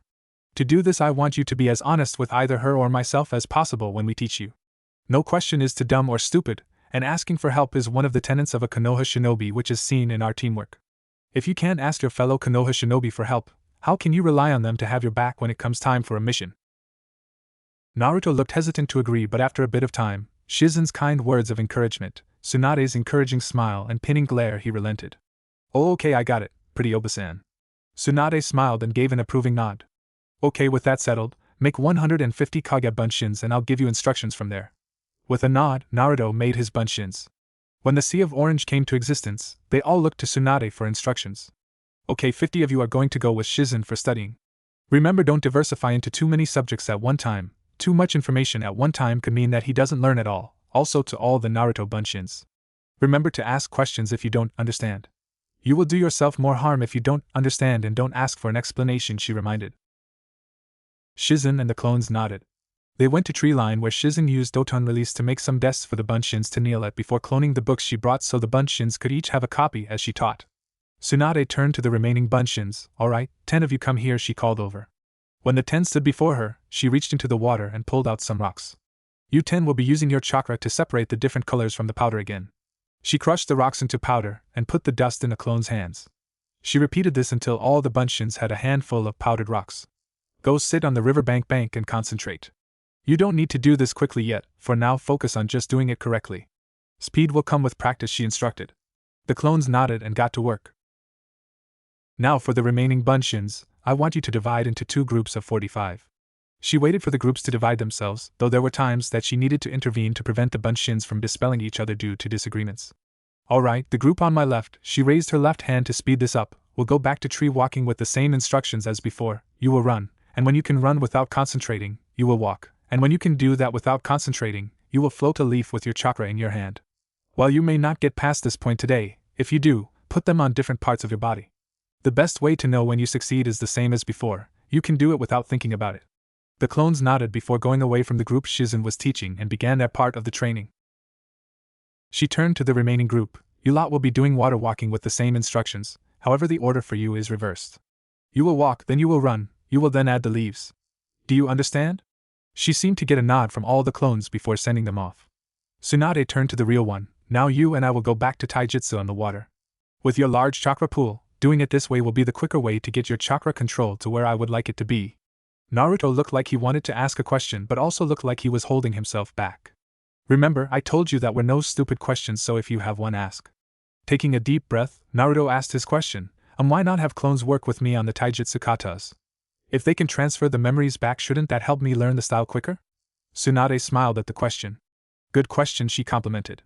Speaker 1: To do this, I want you to be as honest with either her or myself as possible when we teach you. No question is too dumb or stupid, and asking for help is one of the tenets of a Konoha shinobi, which is seen in our teamwork. If you can't ask your fellow Konoha shinobi for help, how can you rely on them to have your back when it comes time for a mission? Naruto looked hesitant to agree, but after a bit of time, Shizen's kind words of encouragement, Tsunade's encouraging smile and pinning glare, he relented. Oh, okay, I got it, pretty Oba-san. Tsunade smiled and gave an approving nod. Okay, with that settled, make 150 Kage bunshins and I'll give you instructions from there. With a nod, Naruto made his bunshins. When the Sea of Orange came to existence, they all looked to Tsunade for instructions. Okay, 50 of you are going to go with Shizen for studying. Remember, don't diversify into too many subjects at one time. Too much information at one time could mean that he doesn't learn at all. Also to all the Naruto bunshins. Remember to ask questions if you don't understand. You will do yourself more harm if you don't understand, and don't ask for an explanation, she reminded. Shizen and the clones nodded. They went to tree line where Shizen used Doton release to make some desks for the bunshins to kneel at before cloning the books she brought so the bunshins could each have a copy as she taught. Tsunade turned to the remaining bunshins. Alright, 10 of you come here, she called over. When the 10 stood before her, she reached into the water and pulled out some rocks. You 10 will be using your chakra to separate the different colors from the powder again. She crushed the rocks into powder and put the dust in the clone's hands. She repeated this until all the bunshins had a handful of powdered rocks. Go sit on the riverbank and concentrate. You don't need to do this quickly yet, for now focus on just doing it correctly. Speed will come with practice, she instructed. The clones nodded and got to work. Now for the remaining bunshins, I want you to divide into 2 groups of 45. She waited for the groups to divide themselves, though there were times that she needed to intervene to prevent the bunshins from dispelling each other due to disagreements. Alright, the group on my left, she raised her left hand to speed this up, will go back to tree walking with the same instructions as before. You will run, and when you can run without concentrating, you will walk, and when you can do that without concentrating, you will float a leaf with your chakra in your hand. While you may not get past this point today, if you do, put them on different parts of your body. The best way to know when you succeed is the same as before. You can do it without thinking about it. The clones nodded before going away from the group Shizen was teaching and began their part of the training. She turned to the remaining group. You lot will be doing water walking with the same instructions, however the order for you is reversed. You will walk, then you will run, you will then add the leaves. Do you understand? She seemed to get a nod from all the clones before sending them off. Tsunade turned to the real one. Now you and I will go back to taijutsu on the water. With your large chakra pool, doing it this way will be the quicker way to get your chakra control to where I would like it to be. Naruto looked like he wanted to ask a question but also looked like he was holding himself back. Remember, I told you that were no stupid questions, so if you have one, ask. Taking a deep breath, Naruto asked his question. Why not have clones work with me on the taijutsu katas? If they can transfer the memories back, shouldn't that help me learn the style quicker? Tsunade smiled at the question. Good question, she complimented.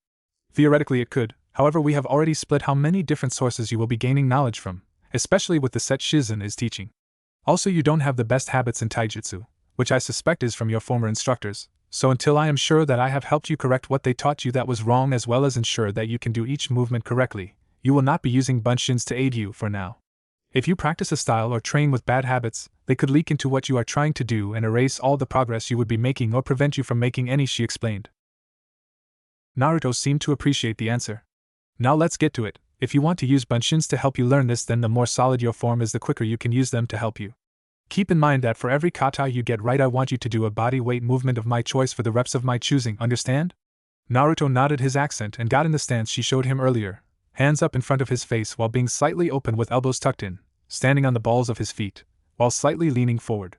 Speaker 1: Theoretically it could, however we have already split how many different sources you will be gaining knowledge from, especially with the set Shizen is teaching. Also, you don't have the best habits in taijutsu, which I suspect is from your former instructors, so until I am sure that I have helped you correct what they taught you that was wrong as well as ensure that you can do each movement correctly, you will not be using bunshins to aid you for now. If you practice a style or train with bad habits, they could leak into what you are trying to do and erase all the progress you would be making or prevent you from making any, she explained. Naruto seemed to appreciate the answer. Now let's get to it. If you want to use bunshins to help you learn this, then the more solid your form is, the quicker you can use them to help you. Keep in mind that for every kata you get right, I want you to do a body weight movement of my choice for the reps of my choosing, understand? Naruto nodded his accent and got in the stance she showed him earlier, hands up in front of his face while being slightly open with elbows tucked in, standing on the balls of his feet, while slightly leaning forward.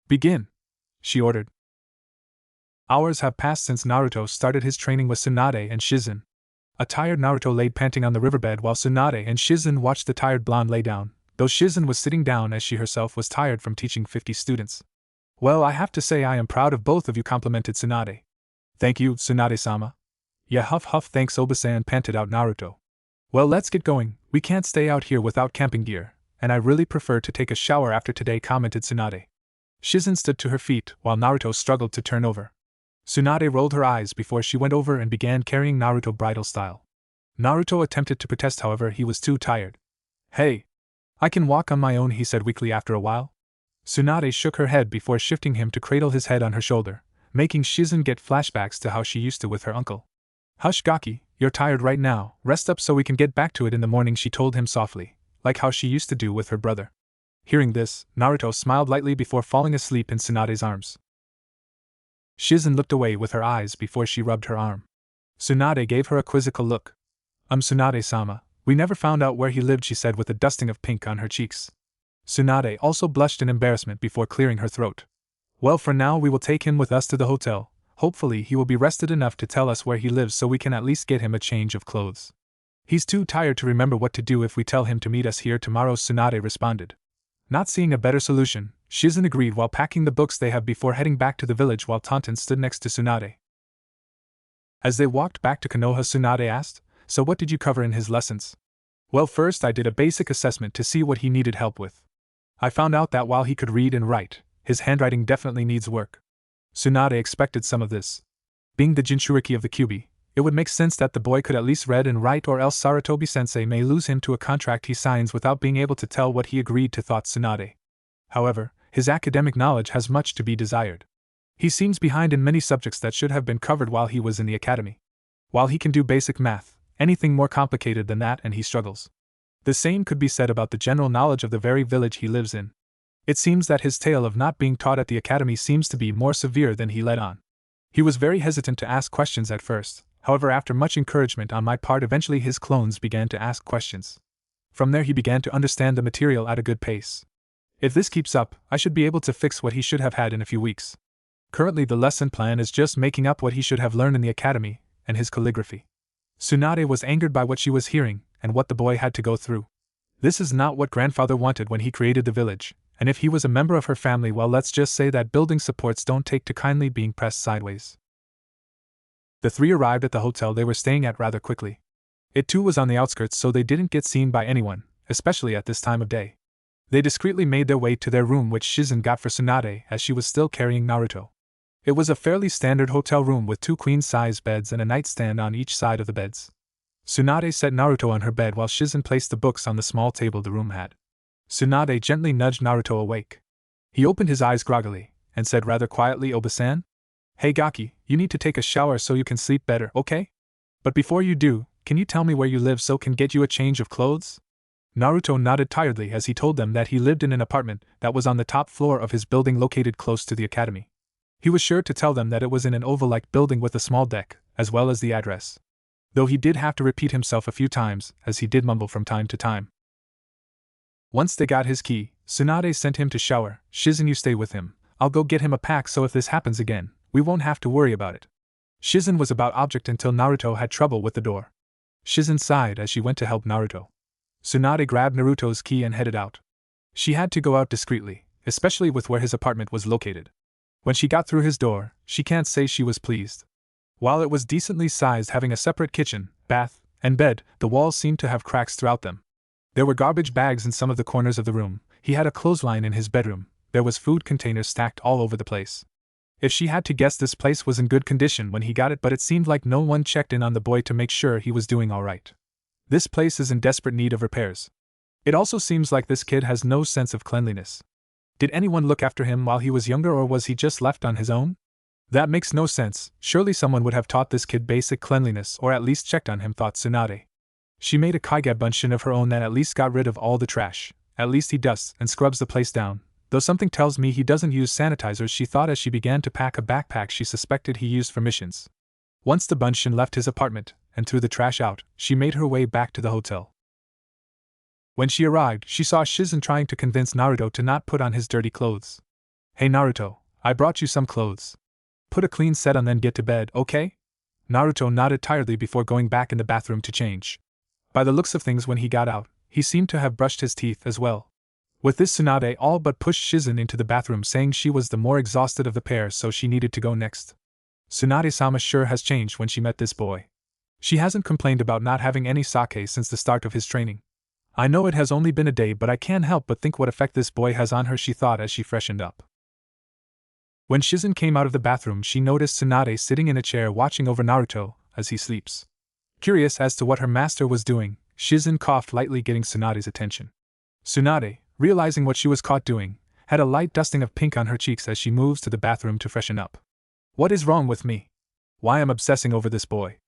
Speaker 1: Begin, she ordered. Hours have passed since Naruto started his training with Tsunade and Shizen. A tired Naruto laid panting on the riverbed while Tsunade and Shizen watched the tired blonde lay down, though Shizen was sitting down as she herself was tired from teaching 50 students. Well, I have to say I am proud of both of you, complimented Tsunade. Thank you, Tsunade-sama. Yeah, huff huff, thanks Obasan, panted out Naruto. Well, let's get going, we can't stay out here without camping gear, and I really prefer to take a shower after today, commented Tsunade. Shizen stood to her feet while Naruto struggled to turn over. Tsunade rolled her eyes before she went over and began carrying Naruto bridal style. Naruto attempted to protest, however he was too tired. Hey! I can walk on my own, he said weakly after a while. Tsunade shook her head before shifting him to cradle his head on her shoulder, making Shizen get flashbacks to how she used to with her uncle. Hush Gaki, you're tired right now, rest up so we can get back to it in the morning, she told him softly, like how she used to do with her brother. Hearing this, Naruto smiled lightly before falling asleep in Tsunade's arms. Shizen looked away with her eyes before she rubbed her arm. Tsunade gave her a quizzical look. Tsunade-sama, we never found out where he lived, she said with a dusting of pink on her cheeks. Tsunade also blushed in embarrassment before clearing her throat. Well, for now we will take him with us to the hotel. Hopefully he will be rested enough to tell us where he lives so we can at least get him a change of clothes. He's too tired to remember what to do if we tell him to meet us here tomorrow, Tsunade responded. Not seeing a better solution, Shizen agreed while packing the books they have before heading back to the village while Tonton stood next to Tsunade. As they walked back to Konoha, Tsunade asked, so what did you cover in his lessons? Well, first I did a basic assessment to see what he needed help with. I found out that while he could read and write, his handwriting definitely needs work. Tsunade expected some of this. Being the Jinchuriki of the Kyuubi, it would make sense that the boy could at least read and write, or else Sarutobi-sensei may lose him to a contract he signs without being able to tell what he agreed to, thought Tsunade. However, his academic knowledge has much to be desired. He seems behind in many subjects that should have been covered while he was in the academy. While he can do basic math, anything more complicated than that and he struggles. The same could be said about the general knowledge of the very village he lives in. It seems that his tale of not being taught at the academy seems to be more severe than he let on. He was very hesitant to ask questions at first, however after much encouragement on my part eventually his clones began to ask questions. From there he began to understand the material at a good pace. If this keeps up, I should be able to fix what he should have had in a few weeks. Currently the lesson plan is just making up what he should have learned in the academy, and his calligraphy. Tsunade was angered by what she was hearing, and what the boy had to go through. This is not what grandfather wanted when he created the village, and if he was a member of her family, well, let's just say that building supports don't take to kindly being pressed sideways. The three arrived at the hotel they were staying at rather quickly. It too was on the outskirts, so they didn't get seen by anyone, especially at this time of day. They discreetly made their way to their room, which Shizen got for Tsunade as she was still carrying Naruto. It was a fairly standard hotel room with 2 queen-size beds and a nightstand on each side of the beds. Tsunade set Naruto on her bed while Shizen placed the books on the small table the room had. Tsunade gently nudged Naruto awake. He opened his eyes groggily, and said rather quietly, Obasan? Hey Gaki, you need to take a shower so you can sleep better, okay? But before you do, can you tell me where you live so can get you a change of clothes? Naruto nodded tiredly as he told them that he lived in an apartment that was on the top floor of his building located close to the academy. He was sure to tell them that it was in an oval-like building with a small deck, as well as the address. Though he did have to repeat himself a few times, as he did mumble from time to time. Once they got his key, Tsunade sent him to shower. Shizen, you stay with him. I'll go get him a pack so if this happens again, we won't have to worry about it. Shizen was about object until Naruto had trouble with the door. Shizen sighed as she went to help Naruto. Tsunade grabbed Naruto's key and headed out. She had to go out discreetly, especially with where his apartment was located. When she got through his door, she can't say she was pleased. While it was decently sized, having a separate kitchen, bath, and bed, the walls seemed to have cracks throughout them. There were garbage bags in some of the corners of the room. He had a clothesline in his bedroom. There was food containers stacked all over the place. If she had to guess, this place was in good condition when he got it, but it seemed like no one checked in on the boy to make sure he was doing all right. This place is in desperate need of repairs. It also seems like this kid has no sense of cleanliness. Did anyone look after him while he was younger, or was he just left on his own? That makes no sense. Surely someone would have taught this kid basic cleanliness or at least checked on him, thought Tsunade. She made a kage bunshin of her own that at least got rid of all the trash. At least he dusts and scrubs the place down. Though something tells me he doesn't use sanitizers, she thought as she began to pack a backpack she suspected he used for missions. Once the Bunshin left his apartment, and threw the trash out, she made her way back to the hotel. When she arrived, she saw Shizen trying to convince Naruto to not put on his dirty clothes. Hey Naruto, I brought you some clothes. Put a clean set on then get to bed, okay? Naruto nodded tiredly before going back in the bathroom to change. By the looks of things when he got out, he seemed to have brushed his teeth as well. With this, Tsunade all but pushed Shizen into the bathroom, saying she was the more exhausted of the pair, so she needed to go next. Tsunade-sama sure has changed when she met this boy. She hasn't complained about not having any sake since the start of his training. I know it has only been a day, but I can't help but think what effect this boy has on her, she thought as she freshened up. When Shizen came out of the bathroom, she noticed Tsunade sitting in a chair watching over Naruto as he sleeps. Curious as to what her master was doing, Shizen coughed lightly, getting Tsunade's attention. Tsunade, realizing what she was caught doing, had a light dusting of pink on her cheeks as she moves to the bathroom to freshen up. What is wrong with me? Why am I obsessing over this boy?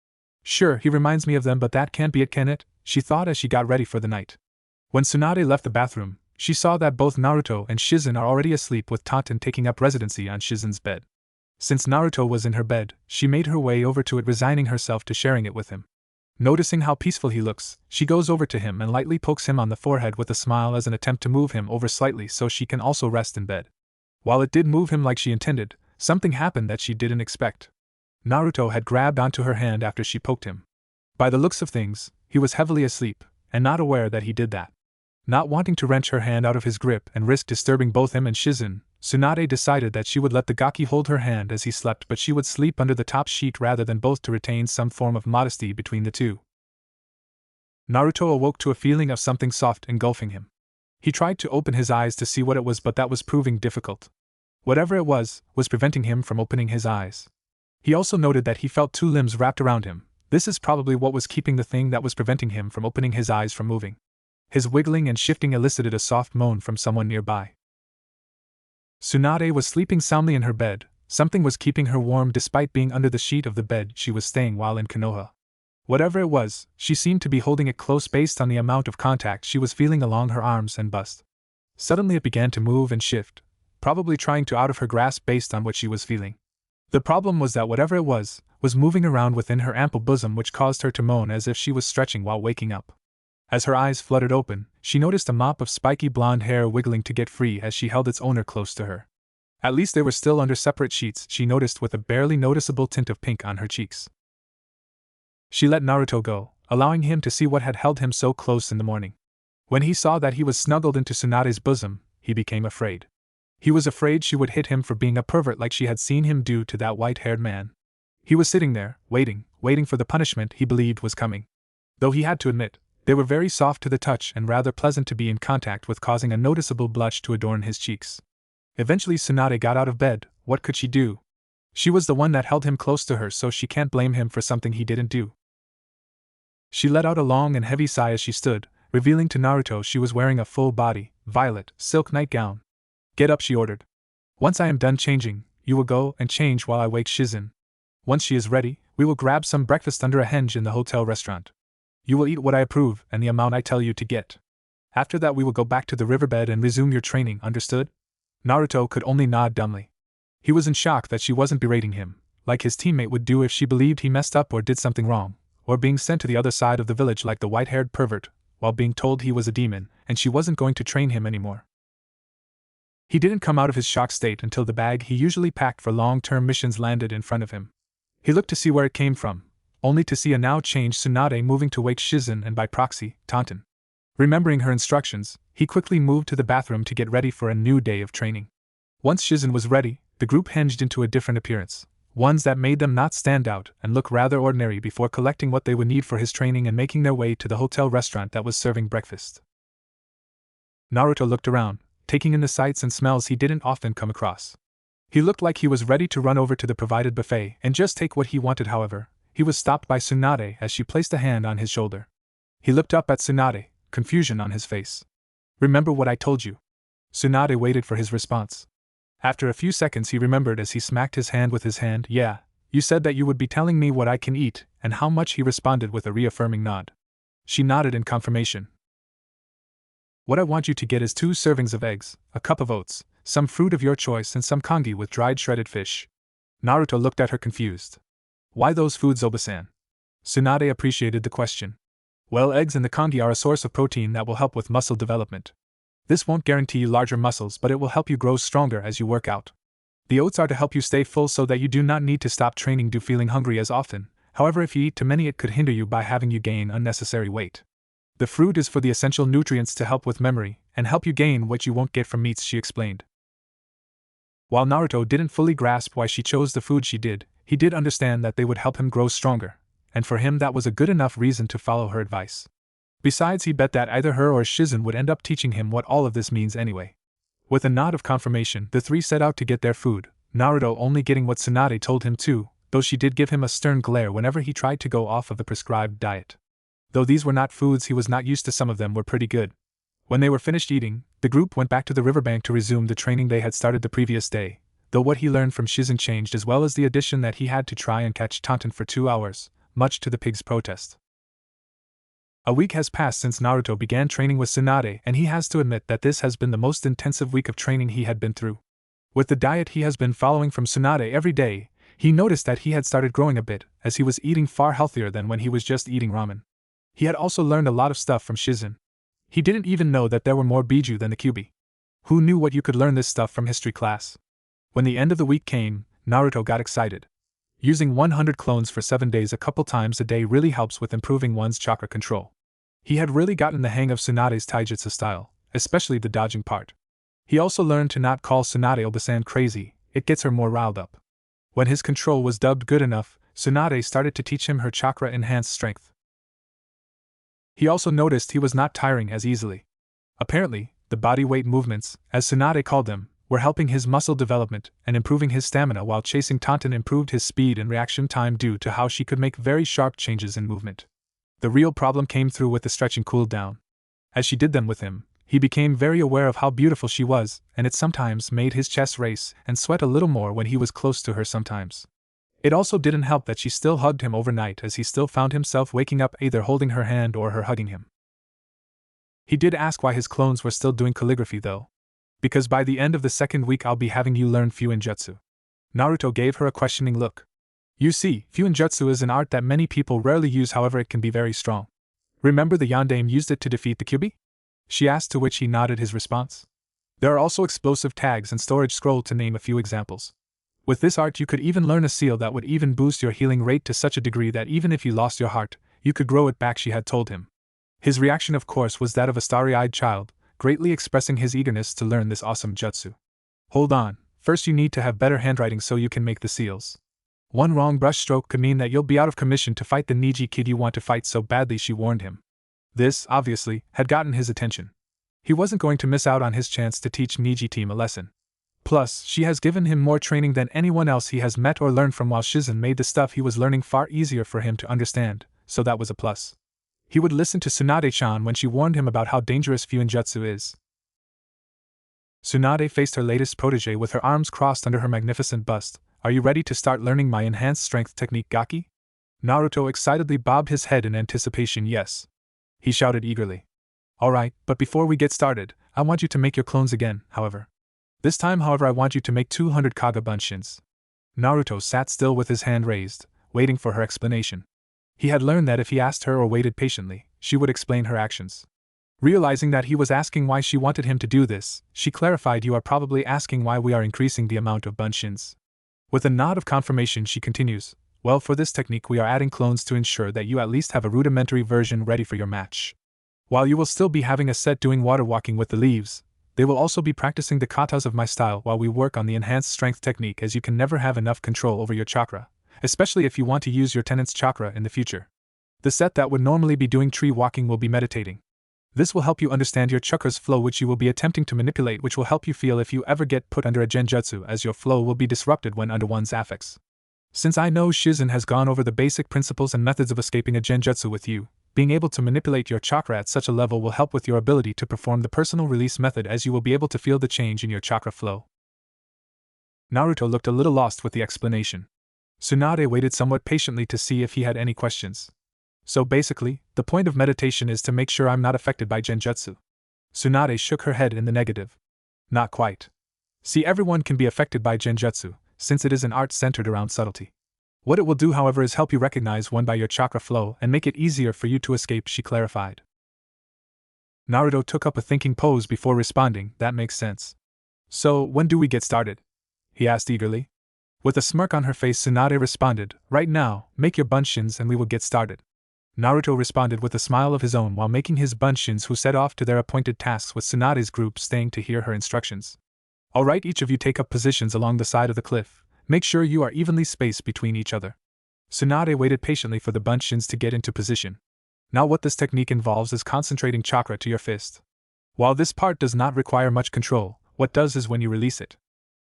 Speaker 1: Sure, he reminds me of them, but that can't be it, can it? She thought as she got ready for the night. When Tsunade left the bathroom, she saw that both Naruto and Shizen are already asleep, with Tantan taking up residency on Shizen's bed. Since Naruto was in her bed, she made her way over to it, resigning herself to sharing it with him. Noticing how peaceful he looks, she goes over to him and lightly pokes him on the forehead with a smile as an attempt to move him over slightly so she can also rest in bed. While it did move him like she intended, something happened that she didn't expect. Naruto had grabbed onto her hand after she poked him. By the looks of things, he was heavily asleep, and not aware that he did that. Not wanting to wrench her hand out of his grip and risk disturbing both him and Shizen, Tsunade decided that she would let the gaki hold her hand as he slept, but she would sleep under the top sheet rather than both, to retain some form of modesty between the two. Naruto awoke to a feeling of something soft engulfing him. He tried to open his eyes to see what it was, but that was proving difficult. Whatever it was preventing him from opening his eyes. He also noted that he felt two limbs wrapped around him. This is probably what was keeping the thing that was preventing him from opening his eyes from moving. His wiggling and shifting elicited a soft moan from someone nearby. Tsunade was sleeping soundly in her bed. Something was keeping her warm despite being under the sheet of the bed she was staying while in Konoha. Whatever it was, she seemed to be holding it close based on the amount of contact she was feeling along her arms and bust. Suddenly it began to move and shift, probably trying to out of her grasp based on what she was feeling. The problem was that whatever it was moving around within her ample bosom, which caused her to moan as if she was stretching while waking up. As her eyes fluttered open, she noticed a mop of spiky blonde hair wiggling to get free as she held its owner close to her. At least they were still under separate sheets, she noticed, with a barely noticeable tint of pink on her cheeks. She let Naruto go, allowing him to see what had held him so close in the morning. When he saw that he was snuggled into Tsunade's bosom, he became afraid. He was afraid she would hit him for being a pervert like she had seen him do to that white-haired man. He was sitting there, waiting for the punishment he believed was coming. Though he had to admit, they were very soft to the touch and rather pleasant to be in contact with, causing a noticeable blush to adorn his cheeks. Eventually Tsunade got out of bed. What could she do? She was the one that held him close to her, so she can't blame him for something he didn't do. She let out a long and heavy sigh as she stood, revealing to Naruto she was wearing a full-body, violet, silk nightgown. Get up, she ordered. Once I am done changing, you will go and change while I wake Shizen. Once she is ready, we will grab some breakfast under a henge in the hotel restaurant. You will eat what I approve and the amount I tell you to get. After that we will go back to the riverbed and resume your training, understood? Naruto could only nod dumbly. He was in shock that she wasn't berating him, like his teammate would do if she believed he messed up or did something wrong, or being sent to the other side of the village like the white-haired pervert, while being told he was a demon and she wasn't going to train him anymore. He didn't come out of his shocked state until the bag he usually packed for long-term missions landed in front of him. He looked to see where it came from, only to see a now changed Tsunade moving to wake Shizen and by proxy, Tantan. Remembering her instructions, he quickly moved to the bathroom to get ready for a new day of training. Once Shizen was ready, the group hinged into a different appearance, ones that made them not stand out and look rather ordinary, before collecting what they would need for his training and making their way to the hotel restaurant that was serving breakfast. Naruto looked around, taking in the sights and smells he didn't often come across. He looked like he was ready to run over to the provided buffet and just take what he wanted. However, he was stopped by Tsunade as she placed a hand on his shoulder. He looked up at Tsunade, confusion on his face. Remember what I told you? Tsunade waited for his response. After a few seconds he remembered as he smacked his hand with his hand. Yeah, you said that you would be telling me what I can eat and how much, he responded with a reaffirming nod. She nodded in confirmation. What I want you to get is 2 servings of eggs, a cup of oats, some fruit of your choice and some kangi with dried shredded fish. Naruto looked at her confused. Why those foods, Oba-san? Tsunade appreciated the question. Well, eggs and the kangi are a source of protein that will help with muscle development. This won't guarantee you larger muscles, but it will help you grow stronger as you work out. The oats are to help you stay full so that you do not need to stop training due feeling hungry as often. However, if you eat too many, it could hinder you by having you gain unnecessary weight. The fruit is for the essential nutrients to help with memory and help you gain what you won't get from meats, she explained. While Naruto didn't fully grasp why she chose the food she did, he did understand that they would help him grow stronger, and for him that was a good enough reason to follow her advice. Besides, he bet that either her or Shizen would end up teaching him what all of this means anyway. With a nod of confirmation, the three set out to get their food, Naruto only getting what Tsunade told him to, though she did give him a stern glare whenever he tried to go off of the prescribed diet. Though these were not foods he was not used to, some of them were pretty good. When they were finished eating, the group went back to the riverbank to resume the training they had started the previous day, though what he learned from Shizen changed, as well as the addition that he had to try and catch Tonton for 2 hours, much to the pig's protest. A week has passed since Naruto began training with Tsunade, and he has to admit that this has been the most intensive week of training he had been through. With the diet he has been following from Tsunade every day, he noticed that he had started growing a bit, as he was eating far healthier than when he was just eating ramen. He had also learned a lot of stuff from Shizen. He didn't even know that there were more Biju than the Kyuubi. Who knew what you could learn this stuff from history class? When the end of the week came, Naruto got excited. Using 100 clones for 7 days a couple times a day really helps with improving one's chakra control. He had really gotten the hang of Tsunade's taijutsu style, especially the dodging part. He also learned to not call Tsunade Oba-san crazy, it gets her more riled up. When his control was dubbed good enough, Tsunade started to teach him her chakra-enhanced strength. He also noticed he was not tiring as easily. Apparently, the body weight movements, as Tsunade called them, were helping his muscle development and improving his stamina, while chasing Tonton improved his speed and reaction time due to how she could make very sharp changes in movement. The real problem came through with the stretching cool down. As she did them with him, he became very aware of how beautiful she was, and it sometimes made his chest race and sweat a little more when he was close to her sometimes. It also didn't help that she still hugged him overnight, as he still found himself waking up either holding her hand or her hugging him. He did ask why his clones were still doing calligraphy though. Because by the end of the second week I'll be having you learn Fuinjutsu. Naruto gave her a questioning look. You see, Fuinjutsu is an art that many people rarely use, however it can be very strong. Remember the Yondaime used it to defeat the Kyuubi? She asked, to which he nodded his response. There are also explosive tags and storage scroll, to name a few examples. With this art you could even learn a seal that would even boost your healing rate to such a degree that even if you lost your heart, you could grow it back, she had told him. His reaction of course was that of a starry-eyed child, greatly expressing his eagerness to learn this awesome jutsu. Hold on, first you need to have better handwriting so you can make the seals. One wrong brushstroke could mean that you'll be out of commission to fight the Niji kid you want to fight so badly, she warned him. This, obviously, had gotten his attention. He wasn't going to miss out on his chance to teach Niji team a lesson. Plus, she has given him more training than anyone else he has met or learned from, while Shizen made the stuff he was learning far easier for him to understand, so that was a plus. He would listen to Tsunade-chan when she warned him about how dangerous Fuinjutsu is. Tsunade faced her latest protege with her arms crossed under her magnificent bust. Are you ready to start learning my enhanced strength technique, Gaki? Naruto excitedly bobbed his head in anticipation. Yes. He shouted eagerly. Alright, but before we get started, I want you to make your clones again, however. This time, however, I want you to make 200 Kaga Bunshins. Naruto sat still with his hand raised, waiting for her explanation. He had learned that if he asked her or waited patiently, she would explain her actions. Realizing that he was asking why she wanted him to do this, she clarified, you are probably asking why we are increasing the amount of Bunshins. With a nod of confirmation she continues, well, for this technique we are adding clones to ensure that you at least have a rudimentary version ready for your match. While you will still be having a set doing water walking with the leaves, they will also be practicing the katas of my style while we work on the enhanced strength technique, as you can never have enough control over your chakra, especially if you want to use your tenant's chakra in the future. The set that would normally be doing tree walking will be meditating. This will help you understand your chakra's flow, which you will be attempting to manipulate, which will help you feel if you ever get put under a genjutsu, as your flow will be disrupted when under one's affects. Since I know Shizen has gone over the basic principles and methods of escaping a genjutsu with you, being able to manipulate your chakra at such a level will help with your ability to perform the personal release method, as you will be able to feel the change in your chakra flow. Naruto looked a little lost with the explanation. Tsunade waited somewhat patiently to see if he had any questions. So basically, the point of meditation is to make sure I'm not affected by genjutsu. Tsunade shook her head in the negative. Not quite. See, everyone can be affected by genjutsu, since it is an art centered around subtlety. What it will do, however, is help you recognize one by your chakra flow and make it easier for you to escape, she clarified. Naruto took up a thinking pose before responding. That makes sense. So, when do we get started? He asked eagerly. With a smirk on her face, Tsunade responded, right now, make your bunshins and we will get started. Naruto responded with a smile of his own while making his bunshins, who set off to their appointed tasks, with Tsunade's group staying to hear her instructions. Alright, each of you take up positions along the side of the cliff. Make sure you are evenly spaced between each other. Tsunade waited patiently for the bunshins to get into position. Now what this technique involves is concentrating chakra to your fist. While this part does not require much control, what does is when you release it.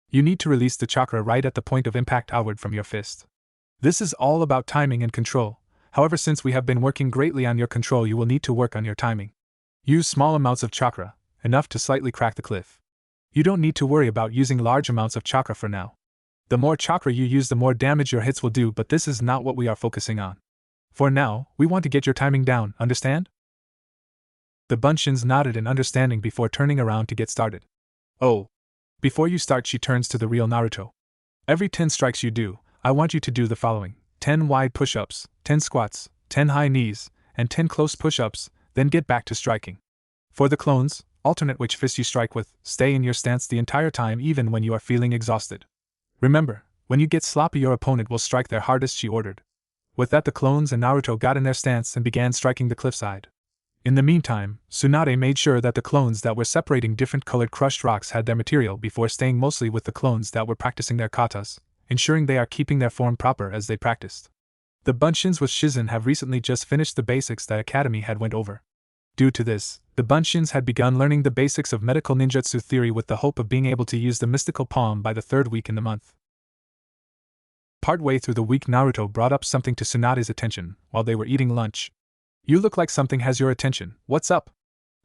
Speaker 1: You need to release the chakra right at the point of impact outward from your fist. This is all about timing and control. However, since we have been working greatly on your control, you will need to work on your timing. Use small amounts of chakra, enough to slightly crack the cliff. You don't need to worry about using large amounts of chakra for now. The more chakra you use, the more damage your hits will do, but this is not what we are focusing on. For now, we want to get your timing down, understand? The bunshins nodded in understanding before turning around to get started. Oh. Before you start, she turns to the real Naruto. Every 10 strikes you do, I want you to do the following: 10 wide push-ups, 10 squats, 10 high knees, and 10 close push-ups, then get back to striking. For the clones, alternate which fist you strike with, stay in your stance the entire time even when you are feeling exhausted. Remember, when you get sloppy your opponent will strike their hardest, she ordered. With that, the clones and Naruto got in their stance and began striking the cliffside. In the meantime, Tsunade made sure that the clones that were separating different colored crushed rocks had their material before staying mostly with the clones that were practicing their katas, ensuring they are keeping their form proper as they practiced. The bunshins with Shizen have recently just finished the basics that Academy had went over. Due to this, the bunshins had begun learning the basics of medical ninjutsu theory with the hope of being able to use the mystical palm by the 3rd week in the month. Partway through the week, Naruto brought up something to Tsunade's attention while they were eating lunch. You look like something has your attention. What's up?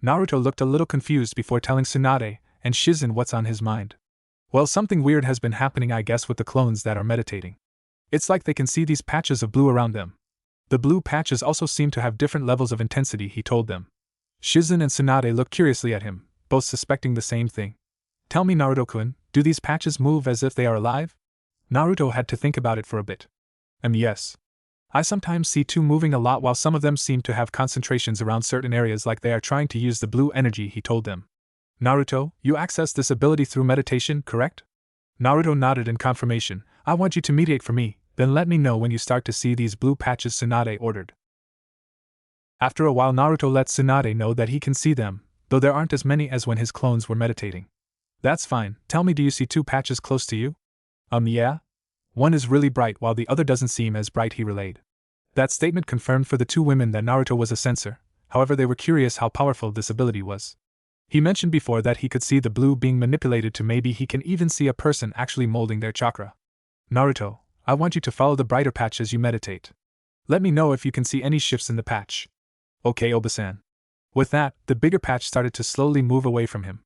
Speaker 1: Naruto looked a little confused before telling Tsunade and Shizen what's on his mind. Well, something weird has been happening, I guess, with the clones that are meditating. It's like they can see these patches of blue around them. The blue patches also seem to have different levels of intensity, he told them. Shizen and Tsunade looked curiously at him, both suspecting the same thing. Tell me, Naruto-kun, do these patches move as if they are alive? Naruto had to think about it for a bit. Yes. I sometimes see two moving a lot, while some of them seem to have concentrations around certain areas like they are trying to use the blue energy, he told them. Naruto, you access this ability through meditation, correct? Naruto nodded in confirmation. I want you to meditate for me, then let me know when you start to see these blue patches, Tsunade ordered. After a while, Naruto let Tsunade know that he can see them, though there aren't as many as when his clones were meditating. That's fine. Tell me, do you see 2 patches close to you? Yeah? One is really bright while the other doesn't seem as bright, he relayed. That statement confirmed for the 2 women that Naruto was a censor, however they were curious how powerful this ability was. He mentioned before that he could see the blue being manipulated to maybe he can even see a person actually molding their chakra. Naruto, I want you to follow the brighter patch as you meditate. Let me know if you can see any shifts in the patch. Okay, Obasan. With that, the bigger patch started to slowly move away from him.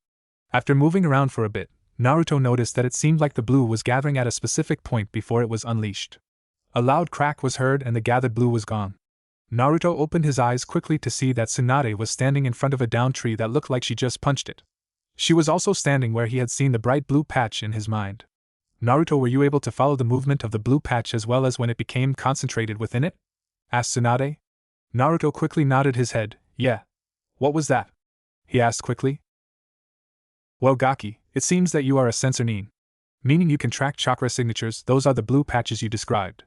Speaker 1: After moving around for a bit, Naruto noticed that it seemed like the blue was gathering at a specific point before it was unleashed. A loud crack was heard and the gathered blue was gone. Naruto opened his eyes quickly to see that Tsunade was standing in front of a downed tree that looked like she just punched it. She was also standing where he had seen the bright blue patch in his mind. Naruto, were you able to follow the movement of the blue patch as well as when it became concentrated within it? Asked Tsunade. Naruto quickly nodded his head. Yeah. What was that? He asked quickly. Well, Gaki, it seems that you are a sensor nin. Meaning you can track chakra signatures. Those are the blue patches you described.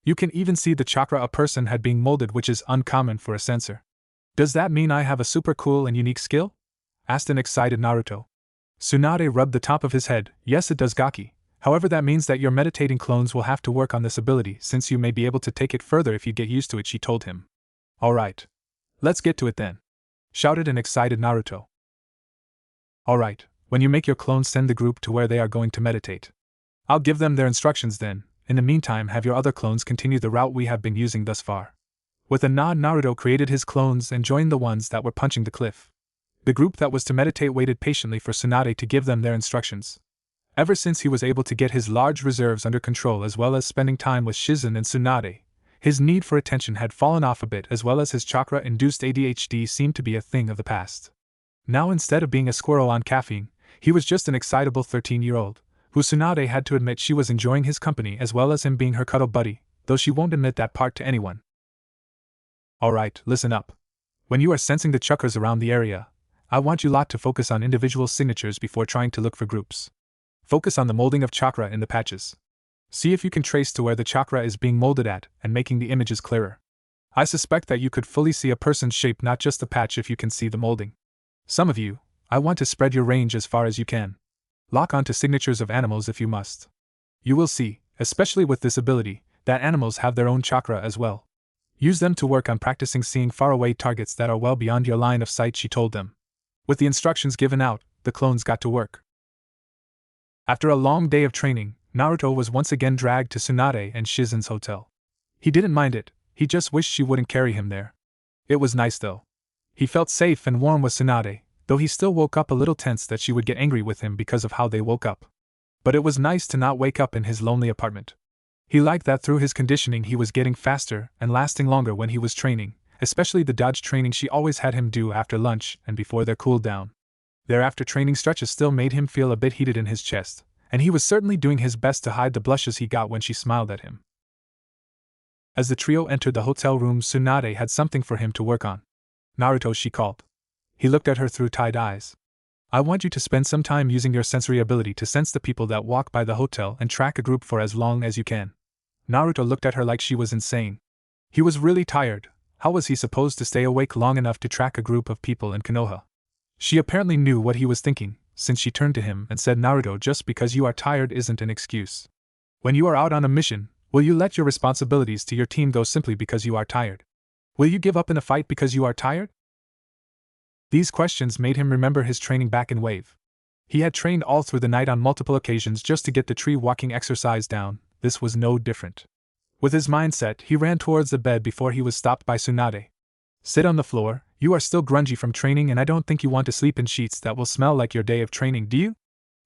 Speaker 1: You can even see the chakra a person had being molded, which is uncommon for a sensor. Does that mean I have a super cool and unique skill? Asked an excited Naruto. Tsunade rubbed the top of his head. Yes, it does, Gaki. However, that means that your meditating clones will have to work on this ability, since you may be able to take it further if you get used to it, she told him. Alright. Let's get to it then. Shouted an excited Naruto. Alright, when you make your clones, send the group to where they are going to meditate. I'll give them their instructions then. In the meantime, have your other clones continue the route we have been using thus far. With a nod, Naruto created his clones and joined the ones that were punching the cliff. The group that was to meditate waited patiently for Tsunade to give them their instructions. Ever since he was able to get his large reserves under control as well as spending time with Shizen and Tsunade, his need for attention had fallen off a bit, as well as his chakra-induced ADHD seemed to be a thing of the past. Now, instead of being a squirrel on caffeine, He was just an excitable 13-year-old, who Tsunade had to admit she was enjoying his company as well as him being her cuddle buddy, though she won't admit that part to anyone. Alright, listen up. When you are sensing the chakras around the area, I want you lot to focus on individual signatures before trying to look for groups. Focus on the molding of chakra in the patches. See if you can trace to where the chakra is being molded at and making the images clearer. I suspect that you could fully see a person's shape, not just the patch, if you can see the molding. Some of you, I want to spread your range as far as you can. Lock onto signatures of animals if you must. You will see, especially with this ability, that animals have their own chakra as well. Use them to work on practicing seeing faraway targets that are well beyond your line of sight, she told them. With the instructions given out, the clones got to work. After a long day of training, Naruto was once again dragged to Tsunade and Shizen's hotel. He didn't mind it, he just wished she wouldn't carry him there. It was nice though. He felt safe and warm with Tsunade, though he still woke up a little tense that she would get angry with him because of how they woke up. But it was nice to not wake up in his lonely apartment. He liked that through his conditioning he was getting faster and lasting longer when he was training, especially the dodge training she always had him do after lunch and before their cool down. Their after training stretches still made him feel a bit heated in his chest, and he was certainly doing his best to hide the blushes he got when she smiled at him. As the trio entered the hotel room, Tsunade had something for him to work on. Naruto, she called. He looked at her through tied eyes. I want you to spend some time using your sensory ability to sense the people that walk by the hotel and track a group for as long as you can. Naruto looked at her like she was insane. He was really tired. How was he supposed to stay awake long enough to track a group of people in Konoha? She apparently knew what he was thinking, since she turned to him and said, Naruto, just because you are tired isn't an excuse. When you are out on a mission, will you let your responsibilities to your team go simply because you are tired? Will you give up in a fight because you are tired? These questions made him remember his training back in Wave. He had trained all through the night on multiple occasions just to get the tree walking exercise down. This was no different. With his mindset, he ran towards the bed before he was stopped by Tsunade. Sit on the floor, you are still grungy from training and I don't think you want to sleep in sheets that will smell like your day of training, do you?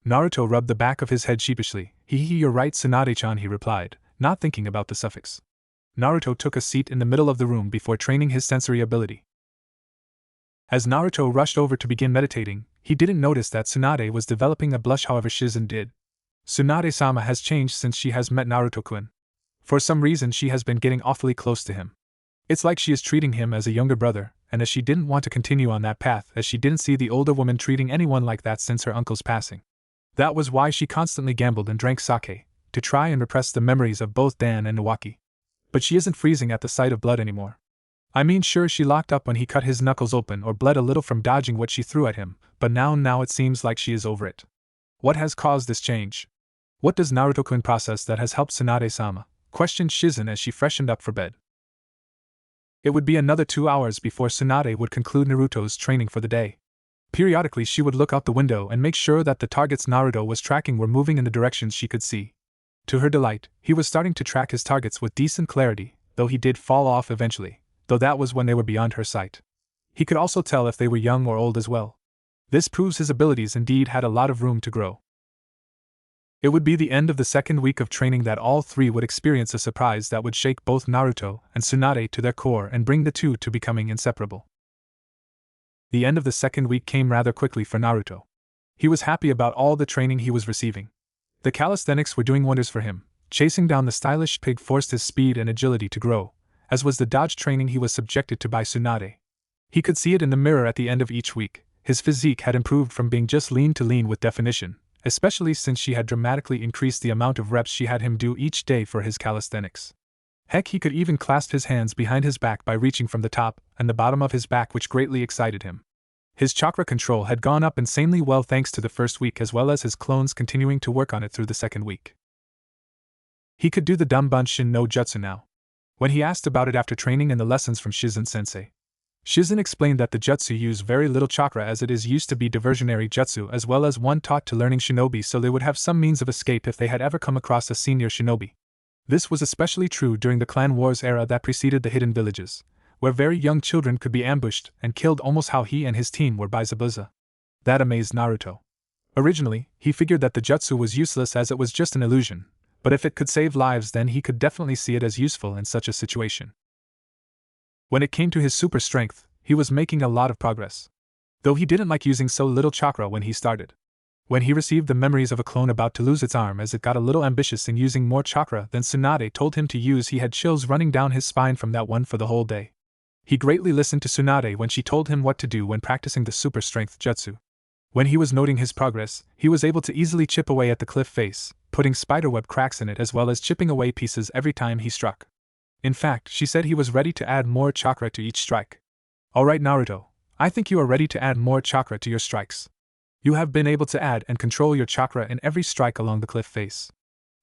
Speaker 1: Naruto rubbed the back of his head sheepishly. You're right, Tsunade-chan, he replied, not thinking about the suffix. Naruto took a seat in the middle of the room before training his sensory ability. As Naruto rushed over to begin meditating, he didn't notice that Tsunade was developing a blush, however Shizen did. Tsunade-sama has changed since she has met Naruto-kun. For some reason she has been getting awfully close to him. It's like she is treating him as a younger brother, and as she didn't want to continue on that path, as she didn't see the older woman treating anyone like that since her uncle's passing. That was why she constantly gambled and drank sake, to try and repress the memories of both Dan and Iwaki. But she isn't freezing at the sight of blood anymore. I mean, sure, she locked up when he cut his knuckles open or bled a little from dodging what she threw at him, but now it seems like she is over it. What has caused this change? What does Naruto-kun process that has helped Tsunade-sama? Questioned Shizen as she freshened up for bed. It would be another 2 hours before Tsunade would conclude Naruto's training for the day. Periodically she would look out the window and make sure that the targets Naruto was tracking were moving in the directions she could see. To her delight, he was starting to track his targets with decent clarity, though he did fall off eventually, though that was when they were beyond her sight. He could also tell if they were young or old as well. This proves his abilities indeed had a lot of room to grow. It would be the end of the second week of training that all three would experience a surprise that would shake both Naruto and Tsunade to their core and bring the two to becoming inseparable. The end of the second week came rather quickly for Naruto. He was happy about all the training he was receiving. The calisthenics were doing wonders for him. Chasing down the stylish pig forced his speed and agility to grow, as was the dodge training he was subjected to by Tsunade. He could see it in the mirror at the end of each week. His physique had improved from being just lean to lean with definition, especially since she had dramatically increased the amount of reps she had him do each day for his calisthenics. Heck, he could even clasp his hands behind his back by reaching from the top and the bottom of his back, which greatly excited him. His chakra control had gone up insanely well thanks to the first week, as well as his clones continuing to work on it through the second week. He could do the Danbanshin no Jutsu now. When he asked about it after training in the lessons from Shizen-sensei, Shizen explained that the jutsu use very little chakra, as it is used to be diversionary jutsu as well as one taught to learning shinobi, so they would have some means of escape if they had ever come across a senior shinobi. This was especially true during the clan wars era that preceded the hidden villages, where very young children could be ambushed and killed almost how he and his team were by Zabuza. That amazed Naruto. Originally, he figured that the jutsu was useless as it was just an illusion, but if it could save lives then he could definitely see it as useful in such a situation. When it came to his super strength, he was making a lot of progress. Though he didn't like using so little chakra when he started. When he received the memories of a clone about to lose its arm as it got a little ambitious in using more chakra than Tsunade told him to use, he had chills running down his spine from that one for the whole day. He greatly listened to Tsunade when she told him what to do when practicing the super strength jutsu. When he was noting his progress, he was able to easily chip away at the cliff face, putting spiderweb cracks in it as well as chipping away pieces every time he struck. In fact, she said he was ready to add more chakra to each strike. Alright Naruto, I think you are ready to add more chakra to your strikes. You have been able to add and control your chakra in every strike along the cliff face.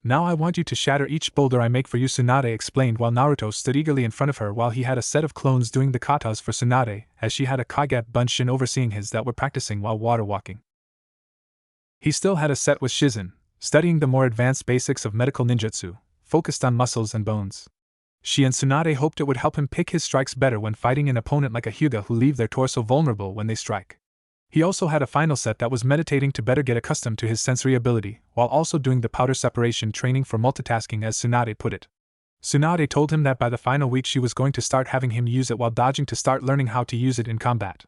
Speaker 1: Now I want you to shatter each boulder I make for you, Tsunade explained while Naruto stood eagerly in front of her while he had a set of clones doing the katas for Tsunade, as she had a Kage Bunshin overseeing his that were practicing while water walking. He still had a set with Shizen, studying the more advanced basics of medical ninjutsu, focused on muscles and bones. She and Tsunade hoped it would help him pick his strikes better when fighting an opponent like a Hyuga who leave their torso vulnerable when they strike. He also had a final set that was meditating to better get accustomed to his sensory ability, while also doing the powder separation training for multitasking, as Tsunade put it. Tsunade told him that by the final week she was going to start having him use it while dodging to start learning how to use it in combat.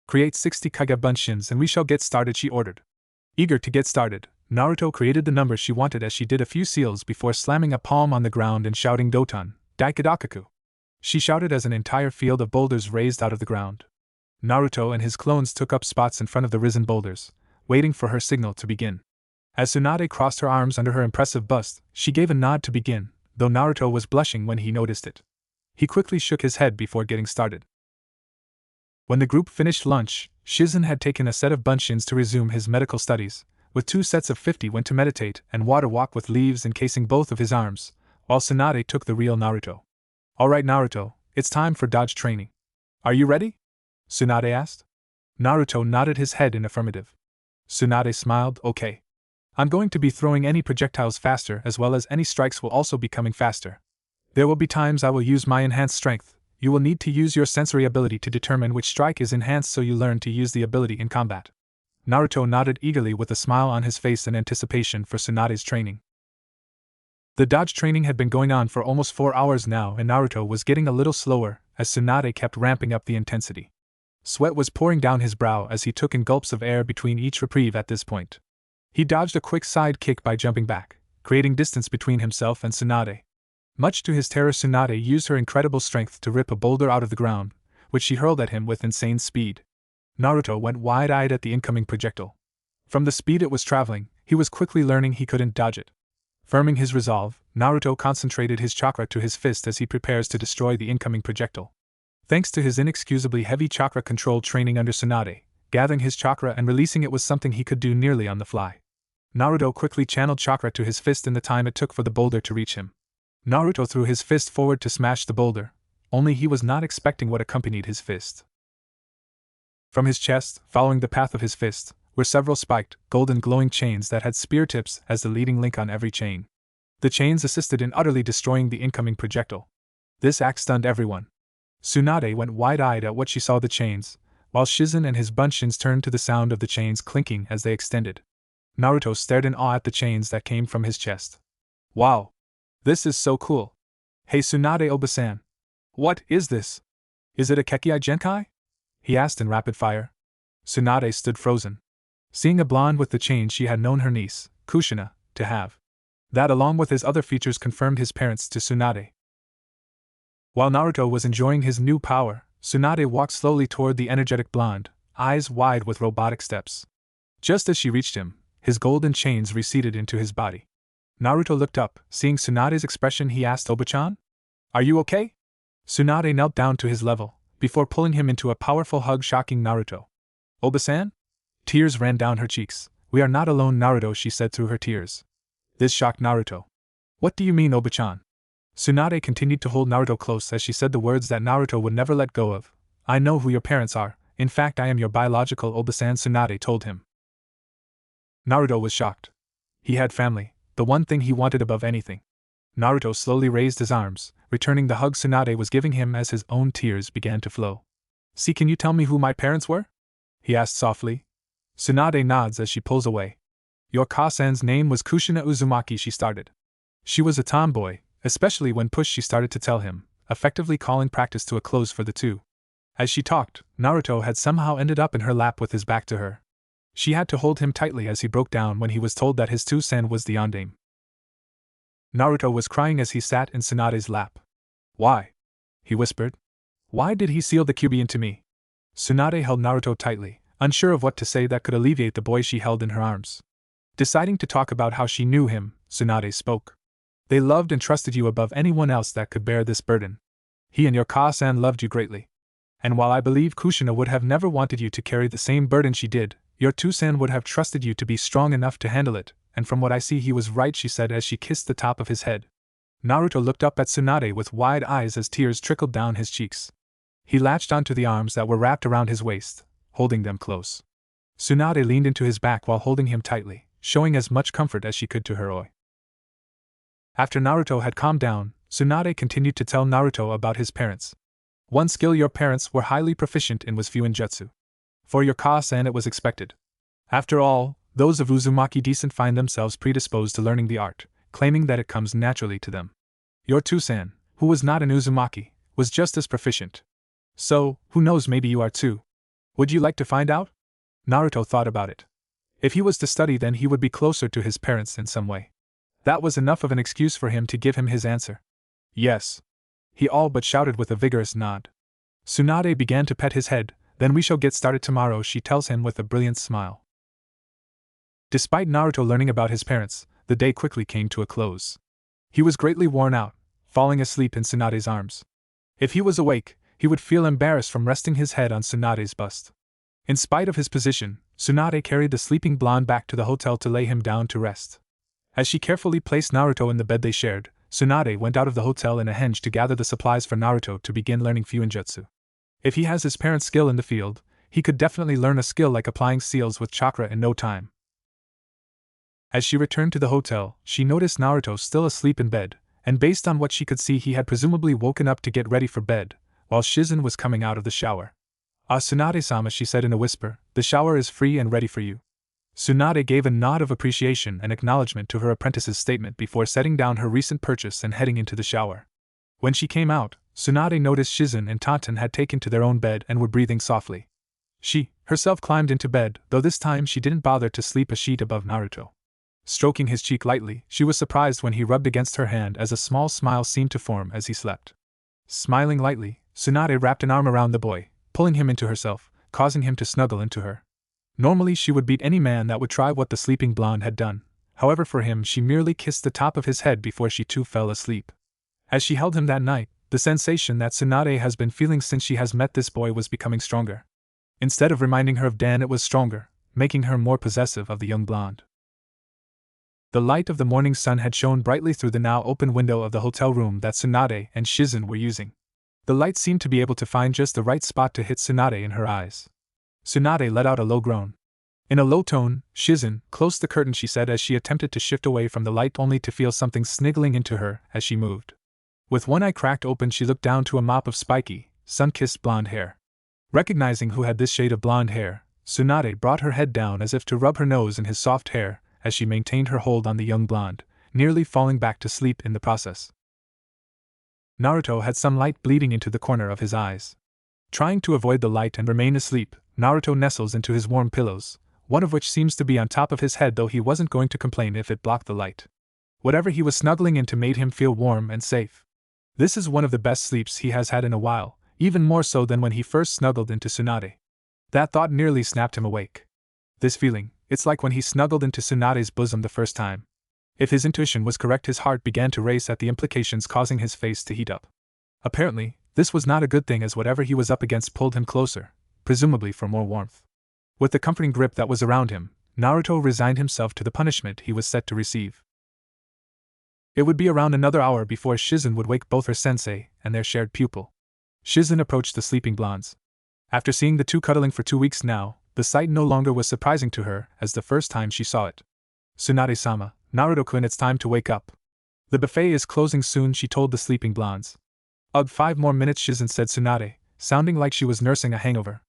Speaker 1: Create 60 Kage Bunshins and we shall get started, she ordered. Eager to get started, Naruto created the number she wanted as she did a few seals before slamming a palm on the ground and shouting Doton, Daikadakaku. She shouted as an entire field of boulders raised out of the ground. Naruto and his clones took up spots in front of the risen boulders, waiting for her signal to begin. As Tsunade crossed her arms under her impressive bust, she gave a nod to begin, though Naruto was blushing when he noticed it. He quickly shook his head before getting started. When the group finished lunch, Shizen had taken a set of bunshins to resume his medical studies, with 2 sets of 50 went to meditate and water walk with leaves encasing both of his arms, while Tsunade took the real Naruto. Alright Naruto, it's time for dodge training. Are you ready? Tsunade asked. Naruto nodded his head in affirmative. Tsunade smiled, okay. I'm going to be throwing any projectiles faster as well as any strikes will also be coming faster. There will be times I will use my enhanced strength. You will need to use your sensory ability to determine which strike is enhanced so you learn to use the ability in combat. Naruto nodded eagerly with a smile on his face in anticipation for Tsunade's training. The dodge training had been going on for almost 4 hours now and Naruto was getting a little slower as Tsunade kept ramping up the intensity. Sweat was pouring down his brow as he took in gulps of air between each reprieve at this point. He dodged a quick side kick by jumping back, creating distance between himself and Tsunade. Much to his terror, Tsunade used her incredible strength to rip a boulder out of the ground, which she hurled at him with insane speed. Naruto went wide-eyed at the incoming projectile. From the speed it was traveling, he was quickly learning he couldn't dodge it. Firming his resolve, Naruto concentrated his chakra to his fist as he prepares to destroy the incoming projectile. Thanks to his inexcusably heavy chakra control training under Tsunade, gathering his chakra and releasing it was something he could do nearly on the fly. Naruto quickly channeled chakra to his fist in the time it took for the boulder to reach him. Naruto threw his fist forward to smash the boulder, only he was not expecting what accompanied his fist. From his chest, following the path of his fist, were several spiked, golden glowing chains that had spear tips as the leading link on every chain. The chains assisted in utterly destroying the incoming projectile. This act stunned everyone. Tsunade went wide-eyed at what she saw the chains, while Shizen and his bunshins turned to the sound of the chains clinking as they extended. Naruto stared in awe at the chains that came from his chest. Wow! This is so cool! Hey Tsunade Obasan! What is this? Is it a Kekkai Genkai? He asked in rapid fire. Tsunade stood frozen. Seeing a blonde with the chains she had known her niece, Kushina, to have. That along with his other features confirmed his parents to Tsunade. While Naruto was enjoying his new power, Tsunade walked slowly toward the energetic blonde, eyes wide with robotic steps. Just as she reached him, his golden chains receded into his body. Naruto looked up, seeing Tsunade's expression he asked Oba-chan? Are you okay? Tsunade knelt down to his level, before pulling him into a powerful hug shocking Naruto. Oba-san? Tears ran down her cheeks. We are not alone Naruto, she said through her tears. This shocked Naruto. What do you mean Oba-chan? Tsunade continued to hold Naruto close as she said the words that Naruto would never let go of. I know who your parents are, in fact I am your biological Oba-san, Tsunade told him. Naruto was shocked. He had family, the one thing he wanted above anything. Naruto slowly raised his arms, returning the hug Tsunade was giving him as his own tears began to flow. See, can you tell me who my parents were? He asked softly. Tsunade nods as she pulls away. Your Kasan's name was Kushina Uzumaki, she started. She was a tomboy, especially when pushed she started to tell him, effectively calling practice to a close for the two. As she talked, Naruto had somehow ended up in her lap with his back to her. She had to hold him tightly as he broke down when he was told that his Tsusen was the yondaime. Naruto was crying as he sat in Tsunade's lap. Why? He whispered. Why did he seal the kyubi into me? Tsunade held Naruto tightly, unsure of what to say that could alleviate the boy she held in her arms. Deciding to talk about how she knew him, Tsunade spoke. They loved and trusted you above anyone else that could bear this burden. He and your Ka-san loved you greatly. And while I believe Kushina would have never wanted you to carry the same burden she did, your Tsusen would have trusted you to be strong enough to handle it, and from what I see he was right, she said as she kissed the top of his head. Naruto looked up at Tsunade with wide eyes as tears trickled down his cheeks. He latched onto the arms that were wrapped around his waist, holding them close. Tsunade leaned into his back while holding him tightly, showing as much comfort as she could to her oi. After Naruto had calmed down, Tsunade continued to tell Naruto about his parents. One skill your parents were highly proficient in was Fuinjutsu. For your Ka-san it was expected. After all, those of Uzumaki descent find themselves predisposed to learning the art, claiming that it comes naturally to them. Your Tsusen, who was not an Uzumaki, was just as proficient. So, who knows, maybe you are too. Would you like to find out? Naruto thought about it. If he was to study, then he would be closer to his parents in some way. That was enough of an excuse for him to give him his answer. Yes. He all but shouted with a vigorous nod. Tsunade began to pet his head. Then we shall get started tomorrow, she tells him with a brilliant smile. Despite Naruto learning about his parents, the day quickly came to a close. He was greatly worn out, falling asleep in Tsunade's arms. If he was awake, he would feel embarrassed from resting his head on Tsunade's bust. In spite of his position, Tsunade carried the sleeping blonde back to the hotel to lay him down to rest. As she carefully placed Naruto in the bed they shared, Tsunade went out of the hotel in a henge to gather the supplies for Naruto to begin learning Fuinjutsu. If he has his parents' skill in the field, he could definitely learn a skill like applying seals with chakra in no time. As she returned to the hotel, she noticed Naruto still asleep in bed, and based on what she could see he had presumably woken up to get ready for bed, while Shizen was coming out of the shower. "Ah, Tsunade-sama," she said in a whisper, "the shower is free and ready for you." Tsunade gave a nod of appreciation and acknowledgement to her apprentice's statement before setting down her recent purchase and heading into the shower. When she came out, Tsunade noticed Shizen and Tantan had taken to their own bed and were breathing softly. She, herself, climbed into bed, though this time she didn't bother to sleep a sheet above Naruto. Stroking his cheek lightly, she was surprised when he rubbed against her hand as a small smile seemed to form as he slept. Smiling lightly, Tsunade wrapped an arm around the boy, pulling him into herself, causing him to snuggle into her. Normally she would beat any man that would try what the sleeping blonde had done, however for him she merely kissed the top of his head before she too fell asleep. As she held him that night, the sensation that Tsunade has been feeling since she has met this boy was becoming stronger. Instead of reminding her of Dan, it was stronger, making her more possessive of the young blonde. The light of the morning sun had shone brightly through the now open window of the hotel room that Tsunade and Shizen were using. The light seemed to be able to find just the right spot to hit Tsunade in her eyes. Tsunade let out a low groan. In a low tone, "Shizen, close the curtain," she said as she attempted to shift away from the light only to feel something sniggling into her as she moved. With one eye cracked open she looked down to a mop of spiky, sun-kissed blonde hair. Recognizing who had this shade of blonde hair, Tsunade brought her head down as if to rub her nose in his soft hair as she maintained her hold on the young blonde, nearly falling back to sleep in the process. Naruto had some light bleeding into the corner of his eyes. Trying to avoid the light and remain asleep, Naruto nestles into his warm pillows, one of which seems to be on top of his head, though he wasn't going to complain if it blocked the light. Whatever he was snuggling into made him feel warm and safe. This is one of the best sleeps he has had in a while, even more so than when he first snuggled into Tsunade. That thought nearly snapped him awake. This feeling, it's like when he snuggled into Tsunade's bosom the first time. If his intuition was correct, his heart began to race at the implications, causing his face to heat up. Apparently, this was not a good thing, as whatever he was up against pulled him closer, presumably for more warmth. With the comforting grip that was around him, Naruto resigned himself to the punishment he was set to receive. It would be around another hour before Shizen would wake both her sensei and their shared pupil. Shizen approached the sleeping blondes. After seeing the two cuddling for 2 weeks now, the sight no longer was surprising to her as the first time she saw it. "Tsunade-sama, Naruto-kun, it's time to wake up. The buffet is closing soon," she told the sleeping blondes. "Ugh, 5 more minutes," Shizen said, Tsunade, sounding like she was nursing a hangover.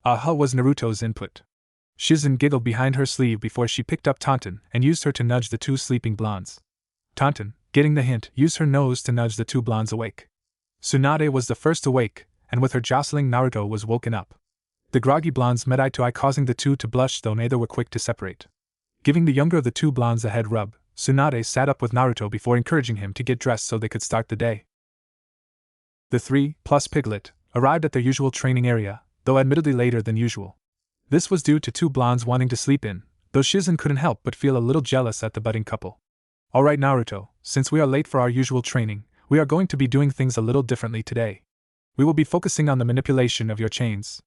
Speaker 1: "Aha," was Naruto's input. Shizen giggled behind her sleeve before she picked up Tantan and used her to nudge the two sleeping blondes. Tantan, getting the hint, used her nose to nudge the two blondes awake. Tsunade was the first awake, and with her jostling Naruto was woken up. The groggy blondes met eye to eye, causing the two to blush, though neither were quick to separate. Giving the younger of the two blondes a head rub, Tsunade sat up with Naruto before encouraging him to get dressed so they could start the day. The three, plus Piglet, arrived at their usual training area, though admittedly later than usual. This was due to two blondes wanting to sleep in, though Shizen couldn't help but feel a little jealous at the budding couple. Alright Naruto, since we are late for our usual training, we are going to be doing things a little differently today. We will be focusing on the manipulation of your chains.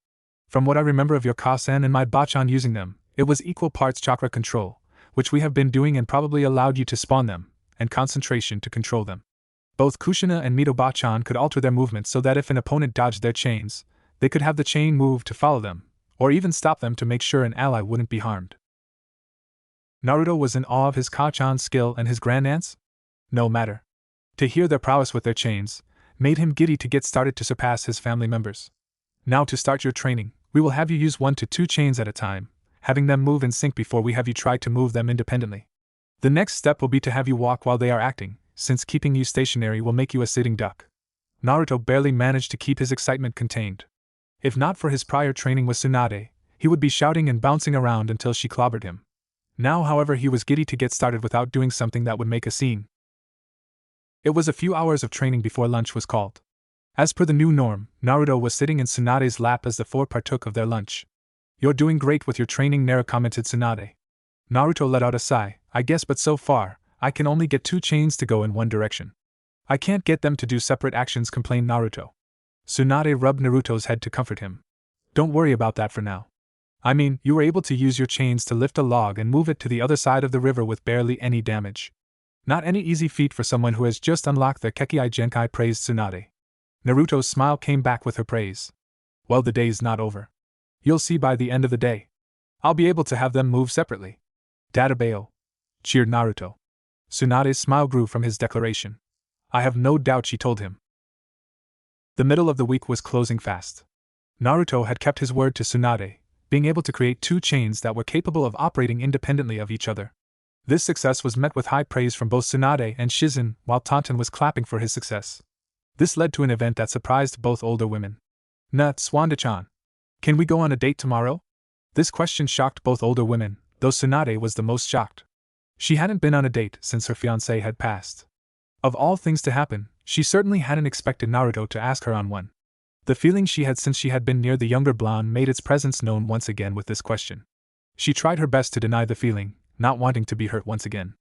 Speaker 1: From what I remember of your Kasen and my Bachan using them, it was equal parts chakra control, which we have been doing and probably allowed you to spawn them, and concentration to control them. Both Kushina and Mito Bachan could alter their movements so that if an opponent dodged their chains, they could have the chain move to follow them, or even stop them to make sure an ally wouldn't be harmed. Naruto was in awe of his Kachan's skill and his grandaunt's? No matter. To hear their prowess with their chains made him giddy to get started to surpass his family members. Now to start your training, we will have you use 1 to 2 chains at a time, having them move in sync before we have you try to move them independently. The next step will be to have you walk while they are acting, since keeping you stationary will make you a sitting duck. Naruto barely managed to keep his excitement contained. If not for his prior training with Tsunade, he would be shouting and bouncing around until she clobbered him. Now, however, he was giddy to get started without doing something that would make a scene. It was a few hours of training before lunch was called. As per the new norm, Naruto was sitting in Tsunade's lap as the four partook of their lunch. You're doing great with your training, Nara commented Tsunade. Naruto let out a sigh. I guess, but so far, I can only get 2 chains to go in one direction. I can't get them to do separate actions, complained Naruto. Tsunade rubbed Naruto's head to comfort him. Don't worry about that for now. I mean, you were able to use your chains to lift a log and move it to the other side of the river with barely any damage. Not any easy feat for someone who has just unlocked their Kekkei Genkai, praised Tsunade. Naruto's smile came back with her praise. Well, the day's not over. You'll see by the end of the day. I'll be able to have them move separately. Databeo, cheered Naruto. Tsunade's smile grew from his declaration. I have no doubt, she told him. The middle of the week was closing fast. Naruto had kept his word to Tsunade, being able to create 2 chains that were capable of operating independently of each other. This success was met with high praise from both Tsunade and Shizen, while Taunton was clapping for his success. This led to an event that surprised both older women. Swanda-chan, can we go on a date tomorrow? This question shocked both older women, though Tsunade was the most shocked. She hadn't been on a date since her fiancé had passed. Of all things to happen, she certainly hadn't expected Naruto to ask her on one. The feeling she had since she had been near the younger blonde made its presence known once again with this question. She tried her best to deny the feeling, not wanting to be hurt once again.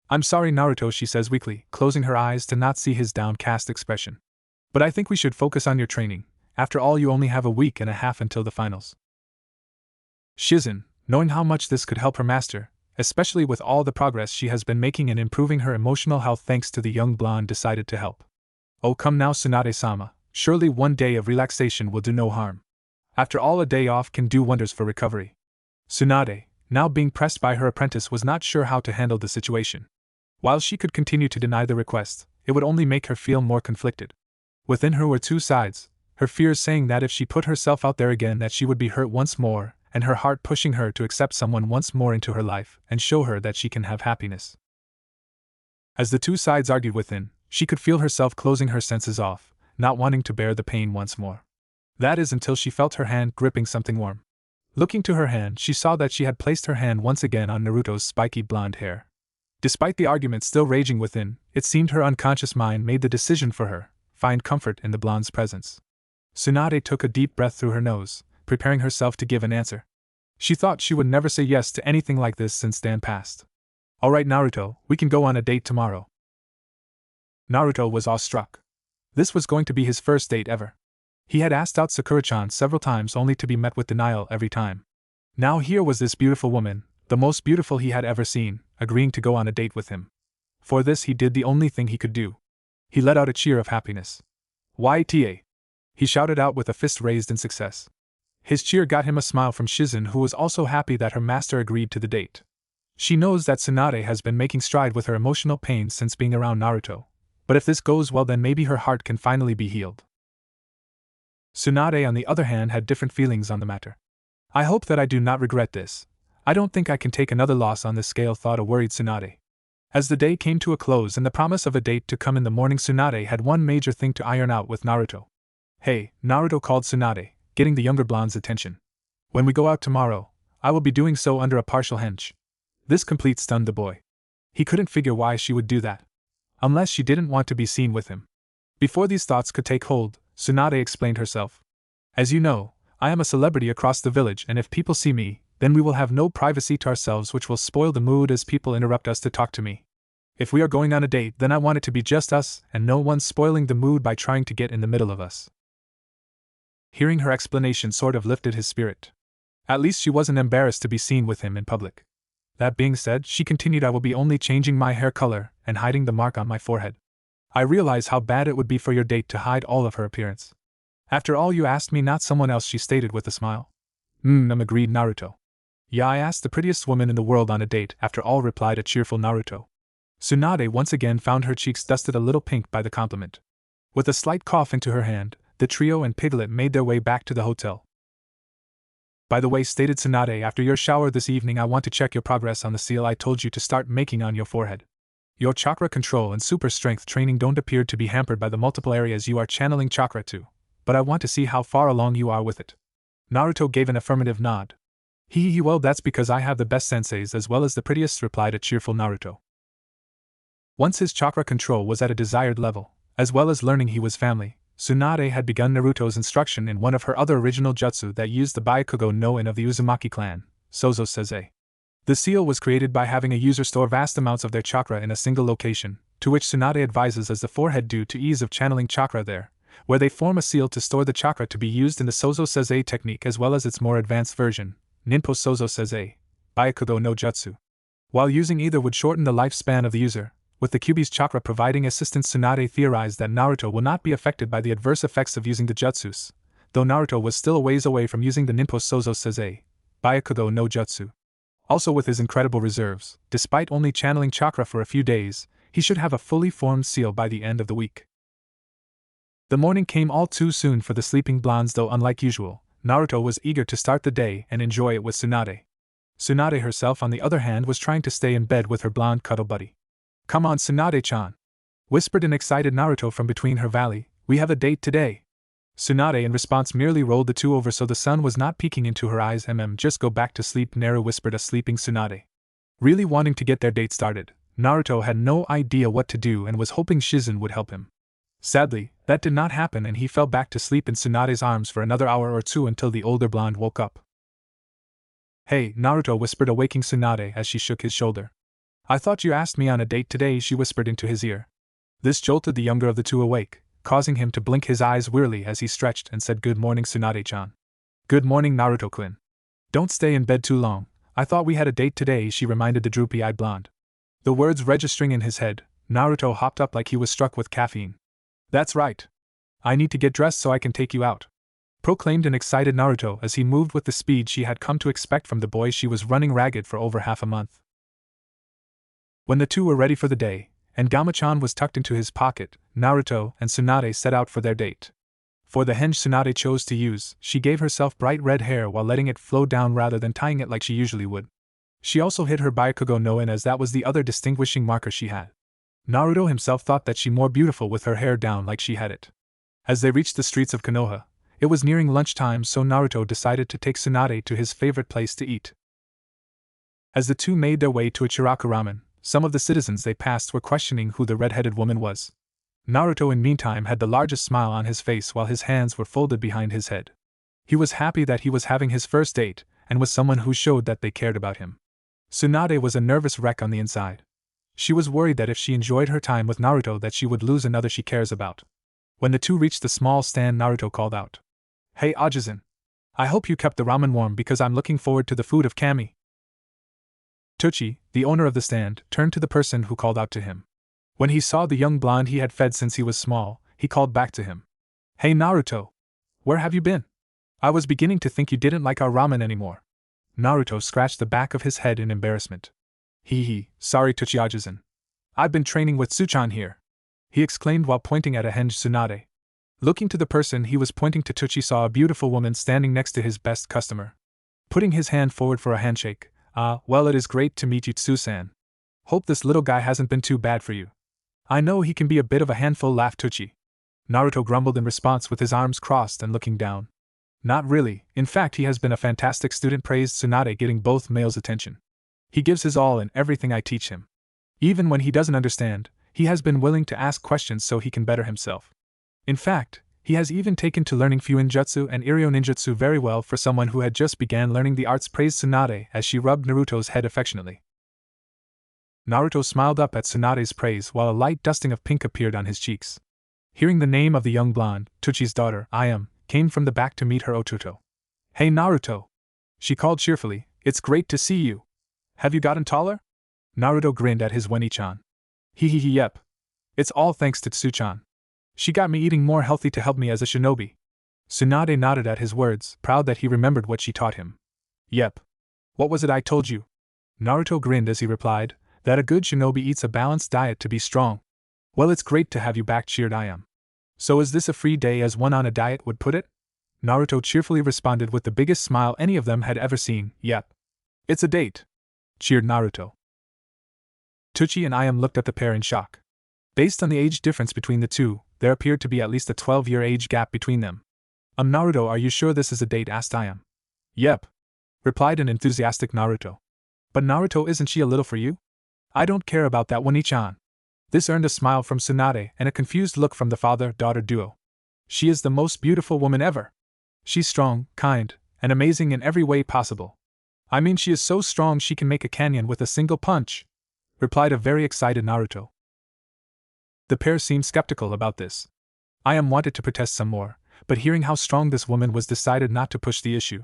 Speaker 1: I'm sorry, Naruto, she says weakly, closing her eyes to not see his downcast expression. But I think we should focus on your training. After all, you only have a week and a half until the finals. Shizen, knowing how much this could help her master, especially with all the progress she has been making in improving her emotional health thanks to the young blonde, decided to help. Oh, come now, Tsunade-sama, surely one day of relaxation will do no harm. After all, a day off can do wonders for recovery. Tsunade, now being pressed by her apprentice, was not sure how to handle the situation. While she could continue to deny the request, it would only make her feel more conflicted. Within her were 2 sides, her fears saying that if she put herself out there again that she would be hurt once more, and her heart pushing her to accept someone once more into her life and show her that she can have happiness. As the 2 sides argued within, she could feel herself closing her senses off, not wanting to bear the pain once more. That is until she felt her hand gripping something warm. Looking to her hand, she saw that she had placed her hand once again on Naruto's spiky blonde hair. Despite the argument still raging within, it seemed her unconscious mind made the decision for her, find comfort in the blonde's presence. Tsunade took a deep breath through her nose, preparing herself to give an answer. She thought she would never say yes to anything like this since Dan passed. Alright, Naruto, we can go on a date tomorrow. Naruto was awestruck. This was going to be his first date ever. He had asked out Sakura-chan several times only to be met with denial every time. Now here was this beautiful woman, the most beautiful he had ever seen, agreeing to go on a date with him. For this he did the only thing he could do. He let out a cheer of happiness. YTA! He shouted out with a fist raised in success. His cheer got him a smile from Shizen, who was also happy that her master agreed to the date. She knows that Tsunade has been making stride with her emotional pain since being around Naruto, but if this goes well then maybe her heart can finally be healed. Tsunade, on the other hand, had different feelings on the matter. I hope that I do not regret this. I don't think I can take another loss on this scale, thought a worried Tsunade. As the day came to a close and the promise of a date to come in the morning, Tsunade had one major thing to iron out with Naruto. Hey, Naruto, called Tsunade, getting the younger blonde's attention. When we go out tomorrow, I will be doing so under a partial henge. This complete stunned the boy. He couldn't figure why she would do that. Unless she didn't want to be seen with him. Before these thoughts could take hold, Tsunade explained herself. As you know, I am a celebrity across the village, and if people see me, then we will have no privacy to ourselves, which will spoil the mood as people interrupt us to talk to me. If we are going on a date, then I want it to be just us, and no one spoiling the mood by trying to get in the middle of us. Hearing her explanation sort of lifted his spirit. At least she wasn't embarrassed to be seen with him in public. That being said, she continued, I will be only changing my hair color and hiding the mark on my forehead. I realize how bad it would be for your date to hide all of her appearance. After all, you asked me, not someone else, she stated with a smile. Agreed Naruto. Yeah, I asked the prettiest woman in the world on a date, after all, replied a cheerful Naruto. Tsunade once again found her cheeks dusted a little pink by the compliment. With a slight cough into her hand, the trio and Piglet made their way back to the hotel. By the way, stated Tsunade, after your shower this evening I want to check your progress on the seal I told you to start making on your forehead. Your chakra control and super strength training don't appear to be hampered by the multiple areas you are channeling chakra to, but I want to see how far along you are with it. Naruto gave an affirmative nod. Well, that's because I have the best senseis as well as the prettiest, replied a cheerful Naruto. Once his chakra control was at a desired level, as well as learning he was family, Tsunade had begun Naruto's instruction in one of her other original jutsu that used the Byakugo no En of the Uzumaki clan, Sozo Seze. The seal was created by having a user store vast amounts of their chakra in a single location, to which Tsunade advises as the forehead due to ease of channeling chakra there, where they form a seal to store the chakra to be used in the Sozo Seze technique as well as its more advanced version, Ninpo Sozo Seze, Byakugo no Jutsu. While using either would shorten the lifespan of the user, with the Kyuubi's chakra providing assistance, Tsunade theorized that Naruto will not be affected by the adverse effects of using the jutsus, though Naruto was still a ways away from using the Ninpo Sozo Seze, Byakugo no Jutsu. Also, with his incredible reserves, despite only channeling chakra for a few days, he should have a fully formed seal by the end of the week. The morning came all too soon for the sleeping blondes, though unlike usual, Naruto was eager to start the day and enjoy it with Tsunade. Tsunade herself, on the other hand, was trying to stay in bed with her blonde cuddle buddy. Come on, Tsunade-chan, whispered an excited Naruto from between her valley, we have a date today. Tsunade in response merely rolled the two over so the sun was not peeking into her eyes. Just go back to sleep, Naru whispered a sleeping Tsunade. Really wanting to get their date started, Naruto had no idea what to do and was hoping Shizen would help him. Sadly, that did not happen and he fell back to sleep in Tsunade's arms for another hour or two until the older blonde woke up. Hey, Naruto whispered, awaking Tsunade as she shook his shoulder. I thought you asked me on a date today, she whispered into his ear. This jolted the younger of the two awake, causing him to blink his eyes wearily as he stretched and said, Good morning, Tsunade-chan. Good morning, Naruto-kun. Don't stay in bed too long, I thought we had a date today, she reminded the droopy-eyed blonde. The words registering in his head, Naruto hopped up like he was struck with caffeine. That's right. I need to get dressed so I can take you out, proclaimed an excited Naruto as he moved with the speed she had come to expect from the boy she was running ragged for over half a month. When the two were ready for the day, and Gamachan was tucked into his pocket, Naruto and Tsunade set out for their date. For the henge Tsunade chose to use, she gave herself bright red hair while letting it flow down rather than tying it like she usually would. She also hid her Byakugo no En as that was the other distinguishing marker she had. Naruto himself thought that she more beautiful with her hair down like she had it. As they reached the streets of Konoha, it was nearing lunchtime, so Naruto decided to take Tsunade to his favorite place to eat. As the two made their way to a Chiraku ramen, some of the citizens they passed were questioning who the red-headed woman was. Naruto in meantime had the largest smile on his face while his hands were folded behind his head. He was happy that he was having his first date, and with someone who showed that they cared about him. Tsunade was a nervous wreck on the inside. She was worried that if she enjoyed her time with Naruto that she would lose another she cares about. When the two reached the small stand, Naruto called out, Hey Ajisen! I hope you kept the ramen warm because I'm looking forward to the food of Kami. Tochi, the owner of the stand, turned to the person who called out to him. When he saw the young blonde he had fed since he was small, he called back to him. Hey Naruto! Where have you been? I was beginning to think you didn't like our ramen anymore. Naruto scratched the back of his head in embarrassment. Sorry Tochi Ajisen. I've been training with Tsuchan here, he exclaimed while pointing at a henge Tsunade. Looking to the person he was pointing to, Tochi saw a beautiful woman standing next to his best customer. Putting his hand forward for a handshake, well, it is great to meet you, Tsu-san. Hope this little guy hasn't been too bad for you. I know he can be a bit of a handful, laughed Tochi. Naruto grumbled in response with his arms crossed and looking down. Not really, in fact he has been a fantastic student, praised Tsunade, getting both males' attention. He gives his all in everything I teach him. Even when he doesn't understand, he has been willing to ask questions so he can better himself. In fact, he has even taken to learning Fuinjutsu and Iryo Ninjutsu very well for someone who had just began learning the arts, praised Tsunade as she rubbed Naruto's head affectionately. Naruto smiled up at Tsunade's praise while a light dusting of pink appeared on his cheeks. Hearing the name of the young blonde, Tuchi's daughter, Ayam, came from the back to meet her Otuto. Hey Naruto! She called cheerfully, it's great to see you. Have you gotten taller? Naruto grinned at his Weni-chan. Yep. It's all thanks to Tsu-chan. She got me eating more healthy to help me as a shinobi. Tsunade nodded at his words, proud that he remembered what she taught him. Yep. What was it I told you? Naruto grinned as he replied, that a good shinobi eats a balanced diet to be strong. Well, it's great to have you back, cheered Ayam. So is this a free day as one on a diet would put it? Naruto cheerfully responded with the biggest smile any of them had ever seen. Yep. It's a date, cheered Naruto. Tuchi and Ayam looked at the pair in shock. Based on the age difference between the two, there appeared to be at least a 12-year age gap between them. Naruto, are you sure this is a date? Asked Ayam. Yep, replied an enthusiastic Naruto. But Naruto, isn't she a little for you? I don't care about that, Weni-chan. This earned a smile from Tsunade and a confused look from the father-daughter duo. She is the most beautiful woman ever. She's strong, kind, and amazing in every way possible. I mean, she is so strong she can make a canyon with a single punch, replied a very excited Naruto. The pair seemed skeptical about this. Ayam wanted to protest some more, but hearing how strong this woman was, decided not to push the issue.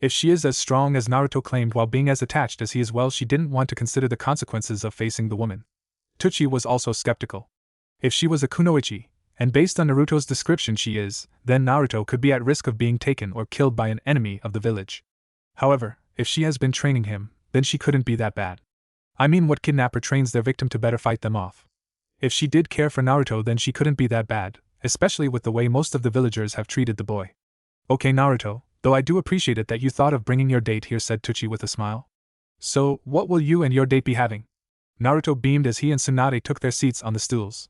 Speaker 1: If she is as strong as Naruto claimed while being as attached as he is, well, she didn't want to consider the consequences of facing the woman. Tuchi was also skeptical. If she was a kunoichi, and based on Naruto's description she is, then Naruto could be at risk of being taken or killed by an enemy of the village. However, if she has been training him, then she couldn't be that bad. I mean, what kidnapper trains their victim to better fight them off? If she did care for Naruto, then she couldn't be that bad, especially with the way most of the villagers have treated the boy. Okay Naruto, though I do appreciate it that you thought of bringing your date here, said Tuchi with a smile. So, what will you and your date be having? Naruto beamed as he and Tsunade took their seats on the stools.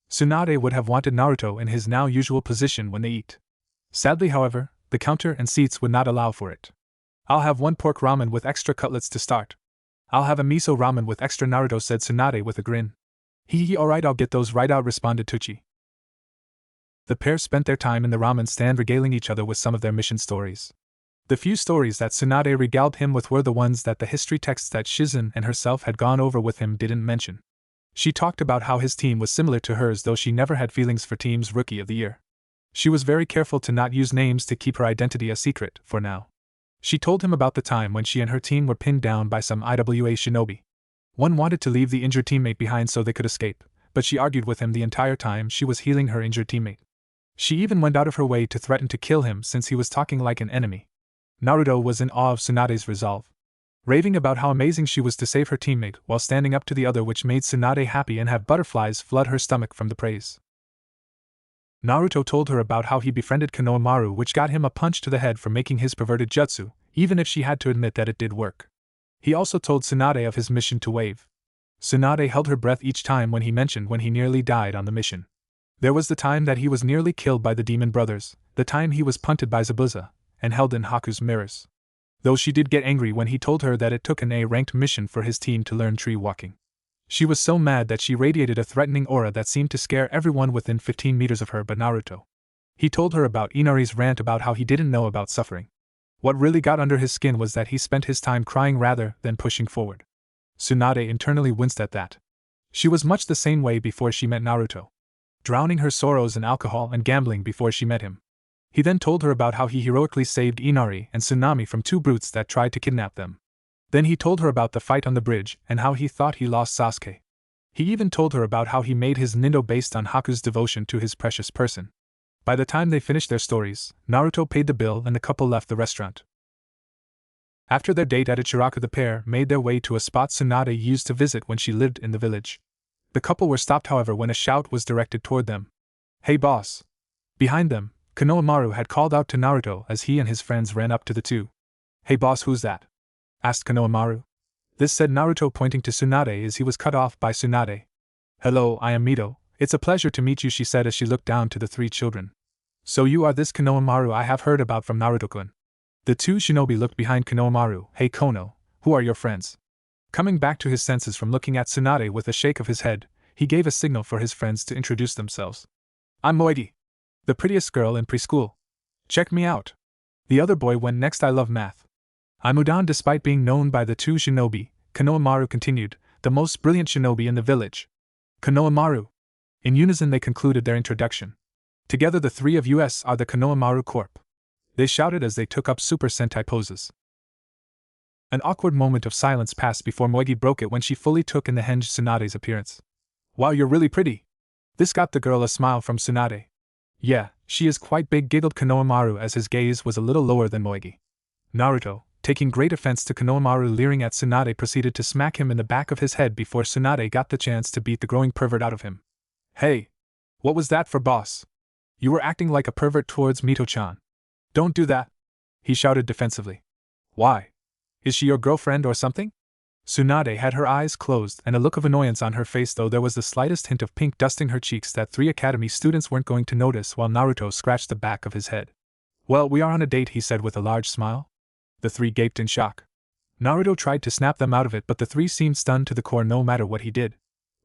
Speaker 1: Tsunade would have wanted Naruto in his now usual position when they eat. Sadly, however, the counter and seats would not allow for it. I'll have one pork ramen with extra cutlets to start. I'll have a miso ramen with extra, Naruto said Tsunade with a grin. Alright, I'll get those right out, responded Tuchi. The pair spent their time in the ramen stand regaling each other with some of their mission stories. The few stories that Tsunade regaled him with were the ones that the history texts that Shizen and herself had gone over with him didn't mention. She talked about how his team was similar to hers, though she never had feelings for Team's Rookie of the Year. She was very careful to not use names to keep her identity a secret, for now. She told him about the time when she and her team were pinned down by some IWA shinobi. One wanted to leave the injured teammate behind so they could escape, but she argued with him the entire time she was healing her injured teammate. She even went out of her way to threaten to kill him since he was talking like an enemy. Naruto was in awe of Tsunade's resolve, raving about how amazing she was to save her teammate while standing up to the other, which made Tsunade happy and have butterflies flood her stomach from the praise. Naruto told her about how he befriended Konohamaru, which got him a punch to the head for making his perverted jutsu, even if she had to admit that it did work. He also told Tsunade of his mission to Wave. Tsunade held her breath each time when he mentioned when he nearly died on the mission. There was the time that he was nearly killed by the Demon Brothers, the time he was punted by Zabuza, and held in Haku's mirrors. Though she did get angry when he told her that it took an A-ranked mission for his team to learn tree walking. She was so mad that she radiated a threatening aura that seemed to scare everyone within 15 meters of her but Naruto. He told her about Inari's rant about how he didn't know about suffering. What really got under his skin was that he spent his time crying rather than pushing forward. Tsunade internally winced at that. She was much the same way before she met Naruto, drowning her sorrows in alcohol and gambling before she met him. He then told her about how he heroically saved Inari and Tsunami from two brutes that tried to kidnap them. Then he told her about the fight on the bridge and how he thought he lost Sasuke. He even told her about how he made his Nindo based on Haku's devotion to his precious person. By the time they finished their stories, Naruto paid the bill and the couple left the restaurant. After their date at Ichiraku, the pair made their way to a spot Tsunade used to visit when she lived in the village. The couple were stopped, however, when a shout was directed toward them. "Hey boss!" Behind them, Konohamaru had called out to Naruto as he and his friends ran up to the two. "Hey boss, who's that?" asked Konohamaru. This said Naruto, pointing to Tsunade as he was cut off by Tsunade. "Hello, I am Mito. It's a pleasure to meet you," she said as she looked down to the three children. So you are this Konohamaru I have heard about from Naruto-kun. The two shinobi looked behind Konohamaru. Hey Kono, who are your friends? Coming back to his senses from looking at Tsunade with a shake of his head, he gave a signal for his friends to introduce themselves. I'm Moegi, the prettiest girl in preschool. Check me out. The other boy went next. I love math. I'm Udan. Despite being known by the two shinobi, Konohamaru continued, the most brilliant shinobi in the village. Konohamaru. In unison they concluded their introduction. Together the three of us are the Konohamaru Corp. They shouted as they took up Super Sentai poses. An awkward moment of silence passed before Moegi broke it when she fully took in the henge Tsunade's appearance. Wow, you're really pretty. This got the girl a smile from Tsunade. Yeah, she is quite big, giggled Konohamaru as his gaze was a little lower than Moegi. Naruto, taking great offense to Konohamaru leering at Tsunade, proceeded to smack him in the back of his head before Tsunade got the chance to beat the growing pervert out of him. Hey! What was that for, boss? You were acting like a pervert towards Mito-chan. Don't do that! He shouted defensively. Why? Is she your girlfriend or something? Tsunade had her eyes closed and a look of annoyance on her face, though there was the slightest hint of pink dusting her cheeks that 3 academy students weren't going to notice, while Naruto scratched the back of his head. Well, we are on a date, he said with a large smile. The 3 gaped in shock. Naruto tried to snap them out of it, but the 3 seemed stunned to the core no matter what he did.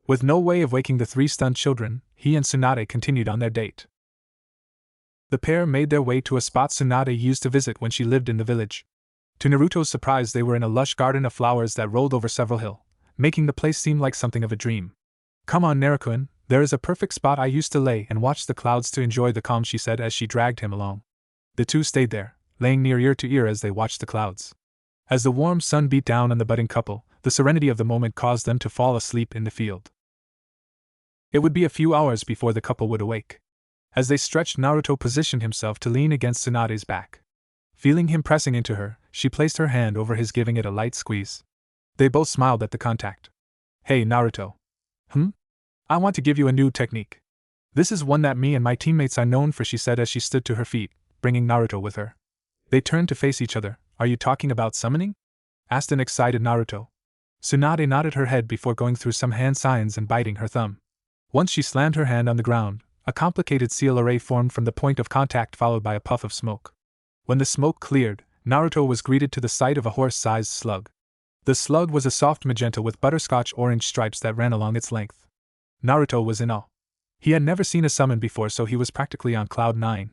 Speaker 1: With no way of waking the 3 stunned children, he and Tsunade continued on their date. The pair made their way to a spot Tsunade used to visit when she lived in the village. To Naruto's surprise, they were in a lush garden of flowers that rolled over several hills, making the place seem like something of a dream. Come on, Naruto-kun, there is a perfect spot I used to lay and watch the clouds to enjoy the calm, she said as she dragged him along. The two stayed there, laying near ear to ear as they watched the clouds. As the warm sun beat down on the budding couple, the serenity of the moment caused them to fall asleep in the field. It would be a few hours before the couple would awake. As they stretched, Naruto positioned himself to lean against Tsunade's back. Feeling him pressing into her, she placed her hand over his, giving it a light squeeze. They both smiled at the contact. Hey, Naruto. I want to give you a new technique. This is one that me and my teammates are known for, she said as she stood to her feet, bringing Naruto with her. They turned to face each other. Are you talking about summoning? Asked an excited Naruto. Tsunade nodded her head before going through some hand signs and biting her thumb. Once she slammed her hand on the ground, a complicated seal array formed from the point of contact, followed by a puff of smoke. When the smoke cleared, Naruto was greeted to the sight of a horse-sized slug. The slug was a soft magenta with butterscotch-orange stripes that ran along its length. Naruto was in awe. He had never seen a summon before, so he was practically on cloud 9.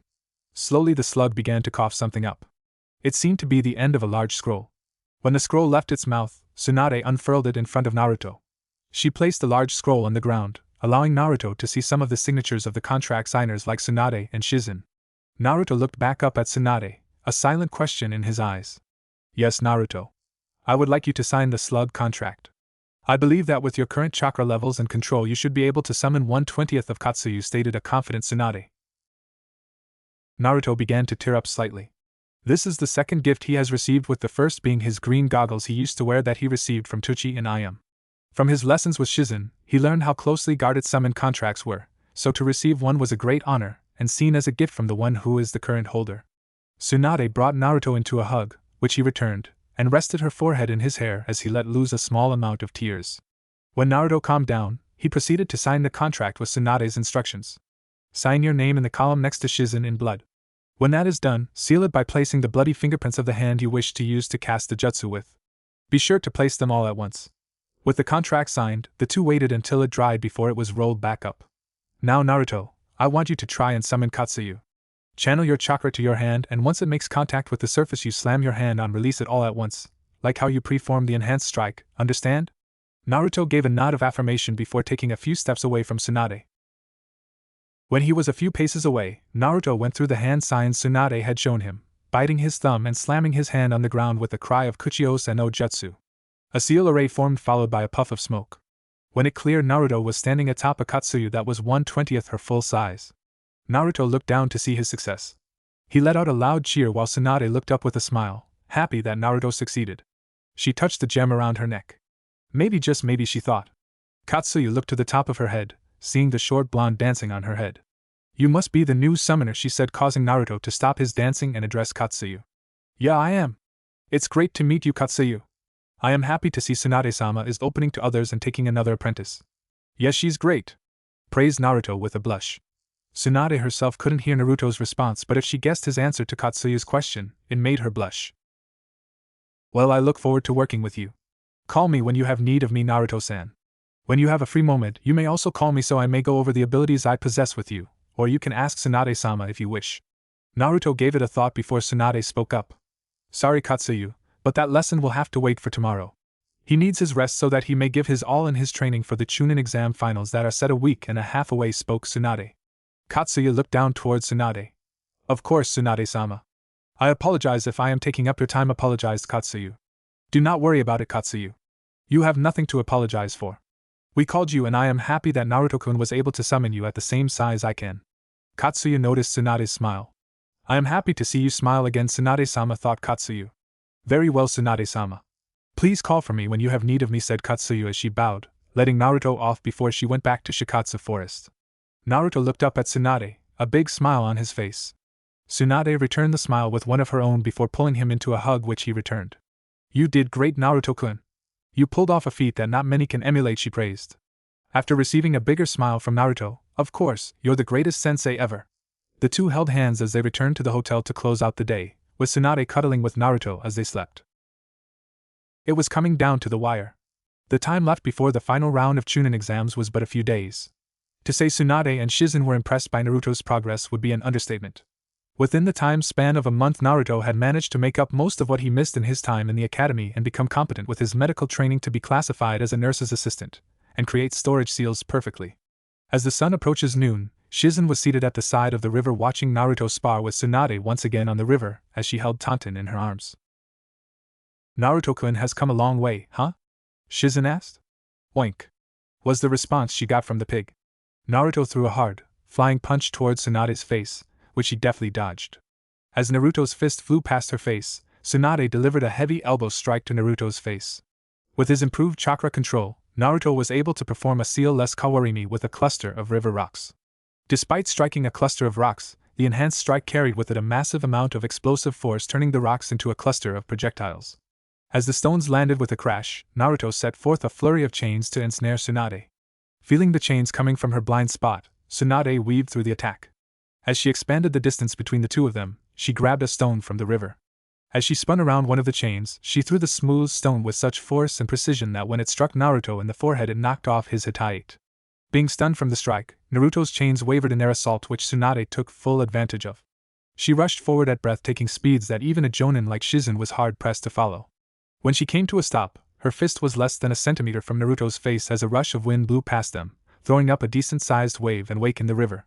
Speaker 1: Slowly the slug began to cough something up. It seemed to be the end of a large scroll. When the scroll left its mouth, Tsunade unfurled it in front of Naruto. She placed the large scroll on the ground, allowing Naruto to see some of the signatures of the contract signers like Tsunade and Shizen. Naruto looked back up at Tsunade, a silent question in his eyes. Yes, Naruto. I would like you to sign the slug contract. I believe that with your current chakra levels and control you should be able to summon 1/20th of Katsuyu, stated a confident Tsunade. Naruto began to tear up slightly. This is the second gift he has received, with the first being his green goggles he used to wear that he received from Tuchi and Ayam. From his lessons with Shizen, he learned how closely guarded summon contracts were, so to receive one was a great honor, and seen as a gift from the one who is the current holder. Tsunade brought Naruto into a hug, which he returned, and rested her forehead in his hair as he let loose a small amount of tears. When Naruto calmed down, he proceeded to sign the contract with Tsunade's instructions. Sign your name in the column next to Shizen in blood. When that is done, seal it by placing the bloody fingerprints of the hand you wish to use to cast the jutsu with. Be sure to place them all at once. With the contract signed, the two waited until it dried before it was rolled back up. Now Naruto, I want you to try and summon Katsuyu. Channel your chakra to your hand, and once it makes contact with the surface you slam your hand on, release it all at once, like how you preformed the enhanced strike, understand? Naruto gave a nod of affirmation before taking a few steps away from Tsunade. When he was a few paces away, Naruto went through the hand signs Tsunade had shown him, biting his thumb and slamming his hand on the ground with a cry of Kuchiyose no Jutsu. A seal array formed, followed by a puff of smoke. When it cleared, Naruto was standing atop a Katsuyu that was 1/20th her full size. Naruto looked down to see his success. He let out a loud cheer while Tsunade looked up with a smile, happy that Naruto succeeded. She touched the gem around her neck. Maybe, just maybe, she thought. Katsuyu looked to the top of her head, seeing the short blonde dancing on her head. You must be the new summoner, she said, causing Naruto to stop his dancing and address Katsuyu. Yeah, I am. It's great to meet you, Katsuyu. I am happy to see Tsunade-sama is opening to others and taking another apprentice. Yes, she's great, praised Naruto with a blush. Tsunade herself couldn't hear Naruto's response, but if she guessed his answer to Katsuyu's question, it made her blush. Well, I look forward to working with you. Call me when you have need of me, Naruto-san. When you have a free moment, you may also call me so I may go over the abilities I possess with you, or you can ask Tsunade-sama if you wish. Naruto gave it a thought before Tsunade spoke up. Sorry, Katsuyu, but that lesson will have to wait for tomorrow. He needs his rest so that he may give his all in his training for the Chunin exam finals that are set a week and a half away, spoke Tsunade. Katsuya looked down towards Tsunade. Of course, Tsunade-sama. I apologize if I am taking up your time, apologized Katsuyu. Do not worry about it, Katsuyu. You have nothing to apologize for. We called you and I am happy that Naruto-kun was able to summon you at the same size I can. Katsuya noticed Tsunade's smile. I am happy to see you smile again, Tsunade-sama, thought Katsuyu. Very well, Tsunade-sama. Please call for me when you have need of me, said Katsuyu as she bowed, letting Naruto off before she went back to Shikatsu Forest. Naruto looked up at Tsunade, a big smile on his face. Tsunade returned the smile with one of her own before pulling him into a hug, which he returned. You did great, Naruto-kun. You pulled off a feat that not many can emulate, she praised. After receiving a bigger smile from Naruto, of course, you're the greatest sensei ever. The two held hands as they returned to the hotel to close out the day, with Tsunade cuddling with Naruto as they slept. It was coming down to the wire. The time left before the final round of Chunin exams was but a few days. To say Tsunade and Shizen were impressed by Naruto's progress would be an understatement. Within the time span of a month, Naruto had managed to make up most of what he missed in his time in the academy and become competent with his medical training to be classified as a nurse's assistant, and create storage seals perfectly. As the sun approaches noon, Shizen was seated at the side of the river watching Naruto spar with Tsunade once again on the river as she held Tonton in her arms. Naruto-kun has come a long way, huh? Shizen asked. Oink, was the response she got from the pig. Naruto threw a hard, flying punch towards Tsunade's face, which she deftly dodged. As Naruto's fist flew past her face, Tsunade delivered a heavy elbow strike to Naruto's face. With his improved chakra control, Naruto was able to perform a seal-less kawarimi with a cluster of river rocks. Despite striking a cluster of rocks, the enhanced strike carried with it a massive amount of explosive force, turning the rocks into a cluster of projectiles. As the stones landed with a crash, Naruto set forth a flurry of chains to ensnare Tsunade. Feeling the chains coming from her blind spot, Tsunade weaved through the attack. As she expanded the distance between the two of them, she grabbed a stone from the river. As she spun around one of the chains, she threw the smooth stone with such force and precision that when it struck Naruto in the forehead, it knocked off his hitate. Being stunned from the strike, Naruto's chains wavered in their assault, which Tsunade took full advantage of. She rushed forward at breathtaking speeds that even a jonin like Shizen was hard-pressed to follow. When she came to a stop, her fist was less than a centimeter from Naruto's face as a rush of wind blew past them, throwing up a decent-sized wave and wake in the river.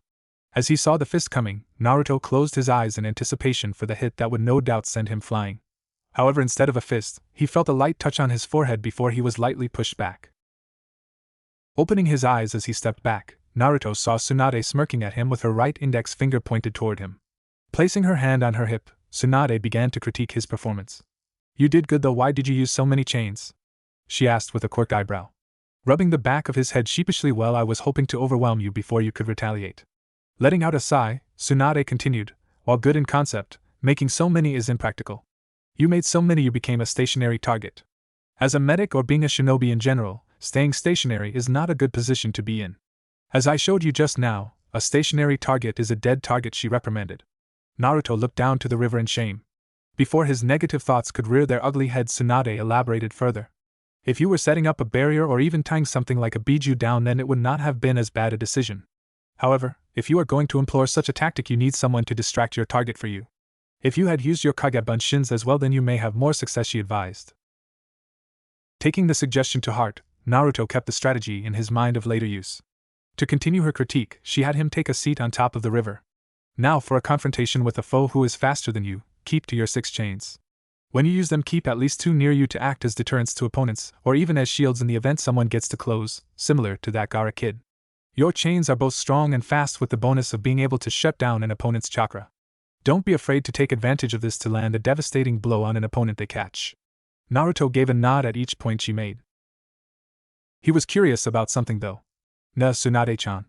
Speaker 1: As he saw the fist coming, Naruto closed his eyes in anticipation for the hit that would no doubt send him flying. However, instead of a fist, he felt a light touch on his forehead before he was lightly pushed back. Opening his eyes as he stepped back, Naruto saw Tsunade smirking at him with her right index finger pointed toward him. Placing her hand on her hip, Tsunade began to critique his performance. You did good, though. Why did you use so many chains? She asked with a quirked eyebrow. Rubbing the back of his head sheepishly. Well, I was hoping to overwhelm you before you could retaliate. Letting out a sigh, Tsunade continued, while good in concept, making so many is impractical. You made so many you became a stationary target. As a medic or being a shinobi in general, staying stationary is not a good position to be in. As I showed you just now, a stationary target is a dead target, she reprimanded. Naruto looked down to the river in shame. Before his negative thoughts could rear their ugly heads, Tsunade elaborated further. If you were setting up a barrier or even tying something like a biju down, then it would not have been as bad a decision. However, if you are going to employ such a tactic, you need someone to distract your target for you. If you had used your Kagebunshin as well, then you may have more success, she advised. Taking the suggestion to heart, Naruto kept the strategy in his mind of later use. To continue her critique, she had him take a seat on top of the river. Now for a confrontation with a foe who is faster than you, keep to your 6 chains. When you use them, keep at least 2 near you to act as deterrents to opponents, or even as shields in the event someone gets too close, similar to that Gaara kid. Your chains are both strong and fast, with the bonus of being able to shut down an opponent's chakra. Don't be afraid to take advantage of this to land a devastating blow on an opponent they catch. Naruto gave a nod at each point she made. He was curious about something though. Tsunade-chan.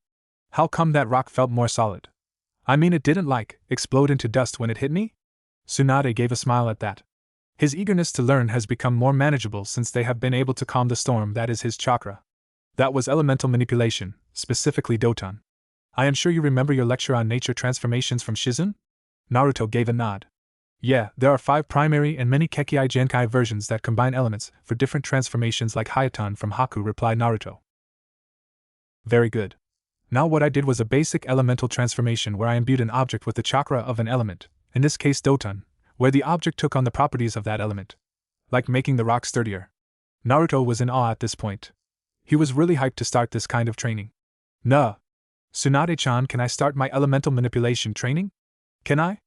Speaker 1: How come that rock felt more solid? I mean, it didn't explode into dust when it hit me? Tsunade gave a smile at that. His eagerness to learn has become more manageable since they have been able to calm the storm that is his chakra. That was elemental manipulation, specifically Doton. I am sure you remember your lecture on nature transformations from Shizun? Naruto gave a nod. Yeah, there are 5 primary and many Kekkei Genkai versions that combine elements for different transformations like Hayatan from Haku, replied Naruto. Very good. Now what I did was a basic elemental transformation where I imbued an object with the chakra of an element, in this case Doton, where the object took on the properties of that element. Like making the rock sturdier. Naruto was in awe at this point. He was really hyped to start this kind of training. Nuh. Tsunade-chan, can I start my elemental manipulation training? Can I?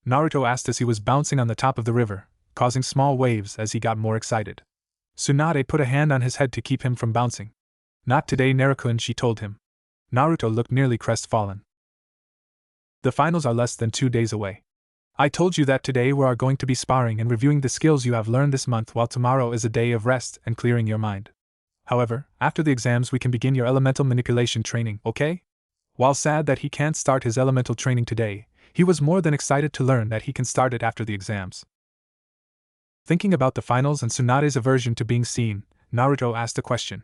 Speaker 1: Naruto asked as he was bouncing on the top of the river, causing small waves as he got more excited. Tsunade put a hand on his head to keep him from bouncing. Not today, Naruto-kun, she told him. Naruto looked nearly crestfallen. The finals are less than 2 days away. I told you that today we are going to be sparring and reviewing the skills you have learned this month, while tomorrow is a day of rest and clearing your mind. However, after the exams we can begin your elemental manipulation training, okay? While sad that he can't start his elemental training today, he was more than excited to learn that he can start it after the exams. Thinking about the finals and Tsunade's aversion to being seen, Naruto asked a question.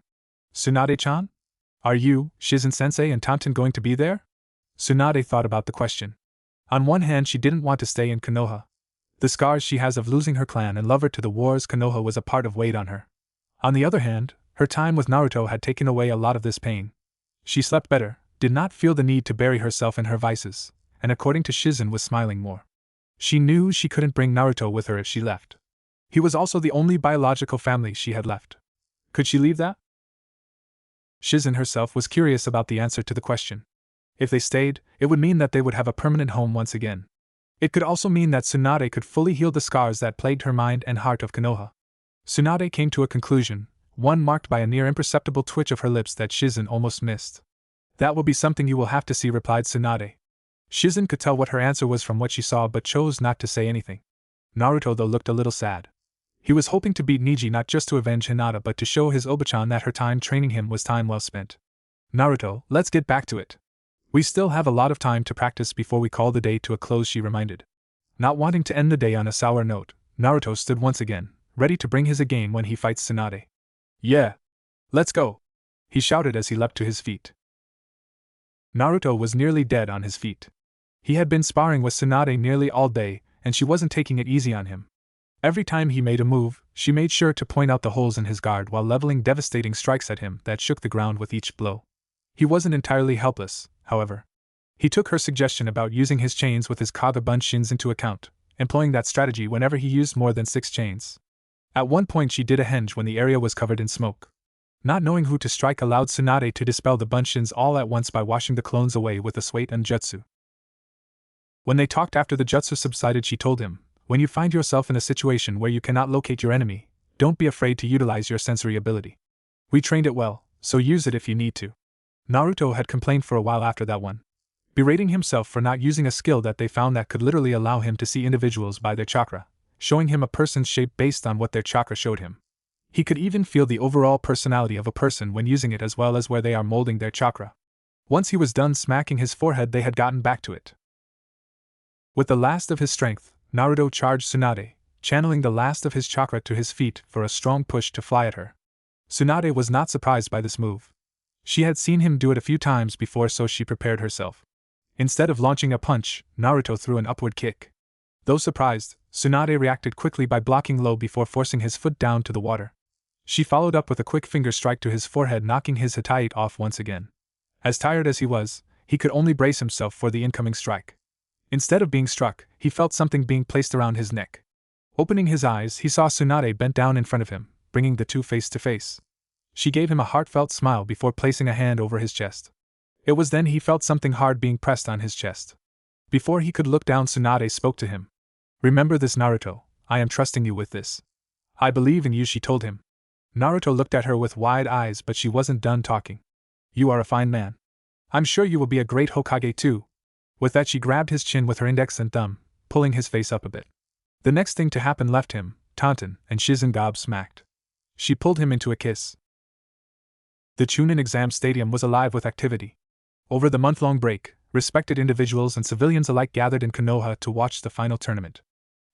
Speaker 1: Tsunade-chan? Are you, Shizun-sensei and Tantan going to be there? Tsunade thought about the question. On one hand, she didn't want to stay in Konoha. The scars she has of losing her clan and lover to the wars Konoha was a part of weight on her. On the other hand, her time with Naruto had taken away a lot of this pain. She slept better, did not feel the need to bury herself in her vices, and according to Shizun was smiling more. She knew she couldn't bring Naruto with her if she left. He was also the only biological family she had left. Could she leave that? Shizun herself was curious about the answer to the question. If they stayed, it would mean that they would have a permanent home once again. It could also mean that Tsunade could fully heal the scars that plagued her mind and heart of Konoha. Tsunade came to a conclusion, one marked by a near imperceptible twitch of her lips that Shizun almost missed. That will be something you will have to see, replied Tsunade. Shizun could tell what her answer was from what she saw but chose not to say anything. Naruto though looked a little sad. He was hoping to beat Niji not just to avenge Hinata but to show his Obachan that her time training him was time well spent. Naruto, let's get back to it. We still have a lot of time to practice before we call the day to a close, she reminded. Not wanting to end the day on a sour note, Naruto stood once again, ready to bring his A game when he fights Tsunade. Yeah! Let's go! He shouted as he leapt to his feet. Naruto was nearly dead on his feet. He had been sparring with Tsunade nearly all day, and she wasn't taking it easy on him. Every time he made a move, she made sure to point out the holes in his guard while leveling devastating strikes at him that shook the ground with each blow. He wasn't entirely helpless, however. He took her suggestion about using his chains with his Kaga Bunshins into account, employing that strategy whenever he used more than 6 chains. At one point she did a henge when the area was covered in smoke. Not knowing who to strike allowed Tsunade to dispel the Bunshins all at once by washing the clones away with a Swait and Jutsu. When they talked after the Jutsu subsided, she told him, when you find yourself in a situation where you cannot locate your enemy, don't be afraid to utilize your sensory ability. We trained it well, so use it if you need to. Naruto had complained for a while after that one, berating himself for not using a skill that they found that could literally allow him to see individuals by their chakra, showing him a person's shape based on what their chakra showed him. He could even feel the overall personality of a person when using it as well as where they are molding their chakra. Once he was done smacking his forehead, they had gotten back to it. With the last of his strength, Naruto charged Tsunade, channeling the last of his chakra to his feet for a strong push to fly at her. Tsunade was not surprised by this move. She had seen him do it a few times before, so she prepared herself. Instead of launching a punch, Naruto threw an upward kick. Though surprised, Tsunade reacted quickly by blocking low before forcing his foot down to the water. She followed up with a quick finger strike to his forehead, knocking his Hittite off once again. As tired as he was, he could only brace himself for the incoming strike. Instead of being struck, he felt something being placed around his neck. Opening his eyes, he saw Tsunade bent down in front of him, bringing the two face to face. She gave him a heartfelt smile before placing a hand over his chest. It was then he felt something hard being pressed on his chest. Before he could look down, Tsunade spoke to him. Remember this, Naruto, I am trusting you with this. I believe in you, she told him. Naruto looked at her with wide eyes, but she wasn't done talking. You are a fine man. I'm sure you will be a great Hokage too. With that she grabbed his chin with her index and thumb, pulling his face up a bit. The next thing to happen left him, Tantan, and Shizun gobsmacked. She pulled him into a kiss. The Chunin exam stadium was alive with activity. Over the month-long break, respected individuals and civilians alike gathered in Konoha to watch the final tournament.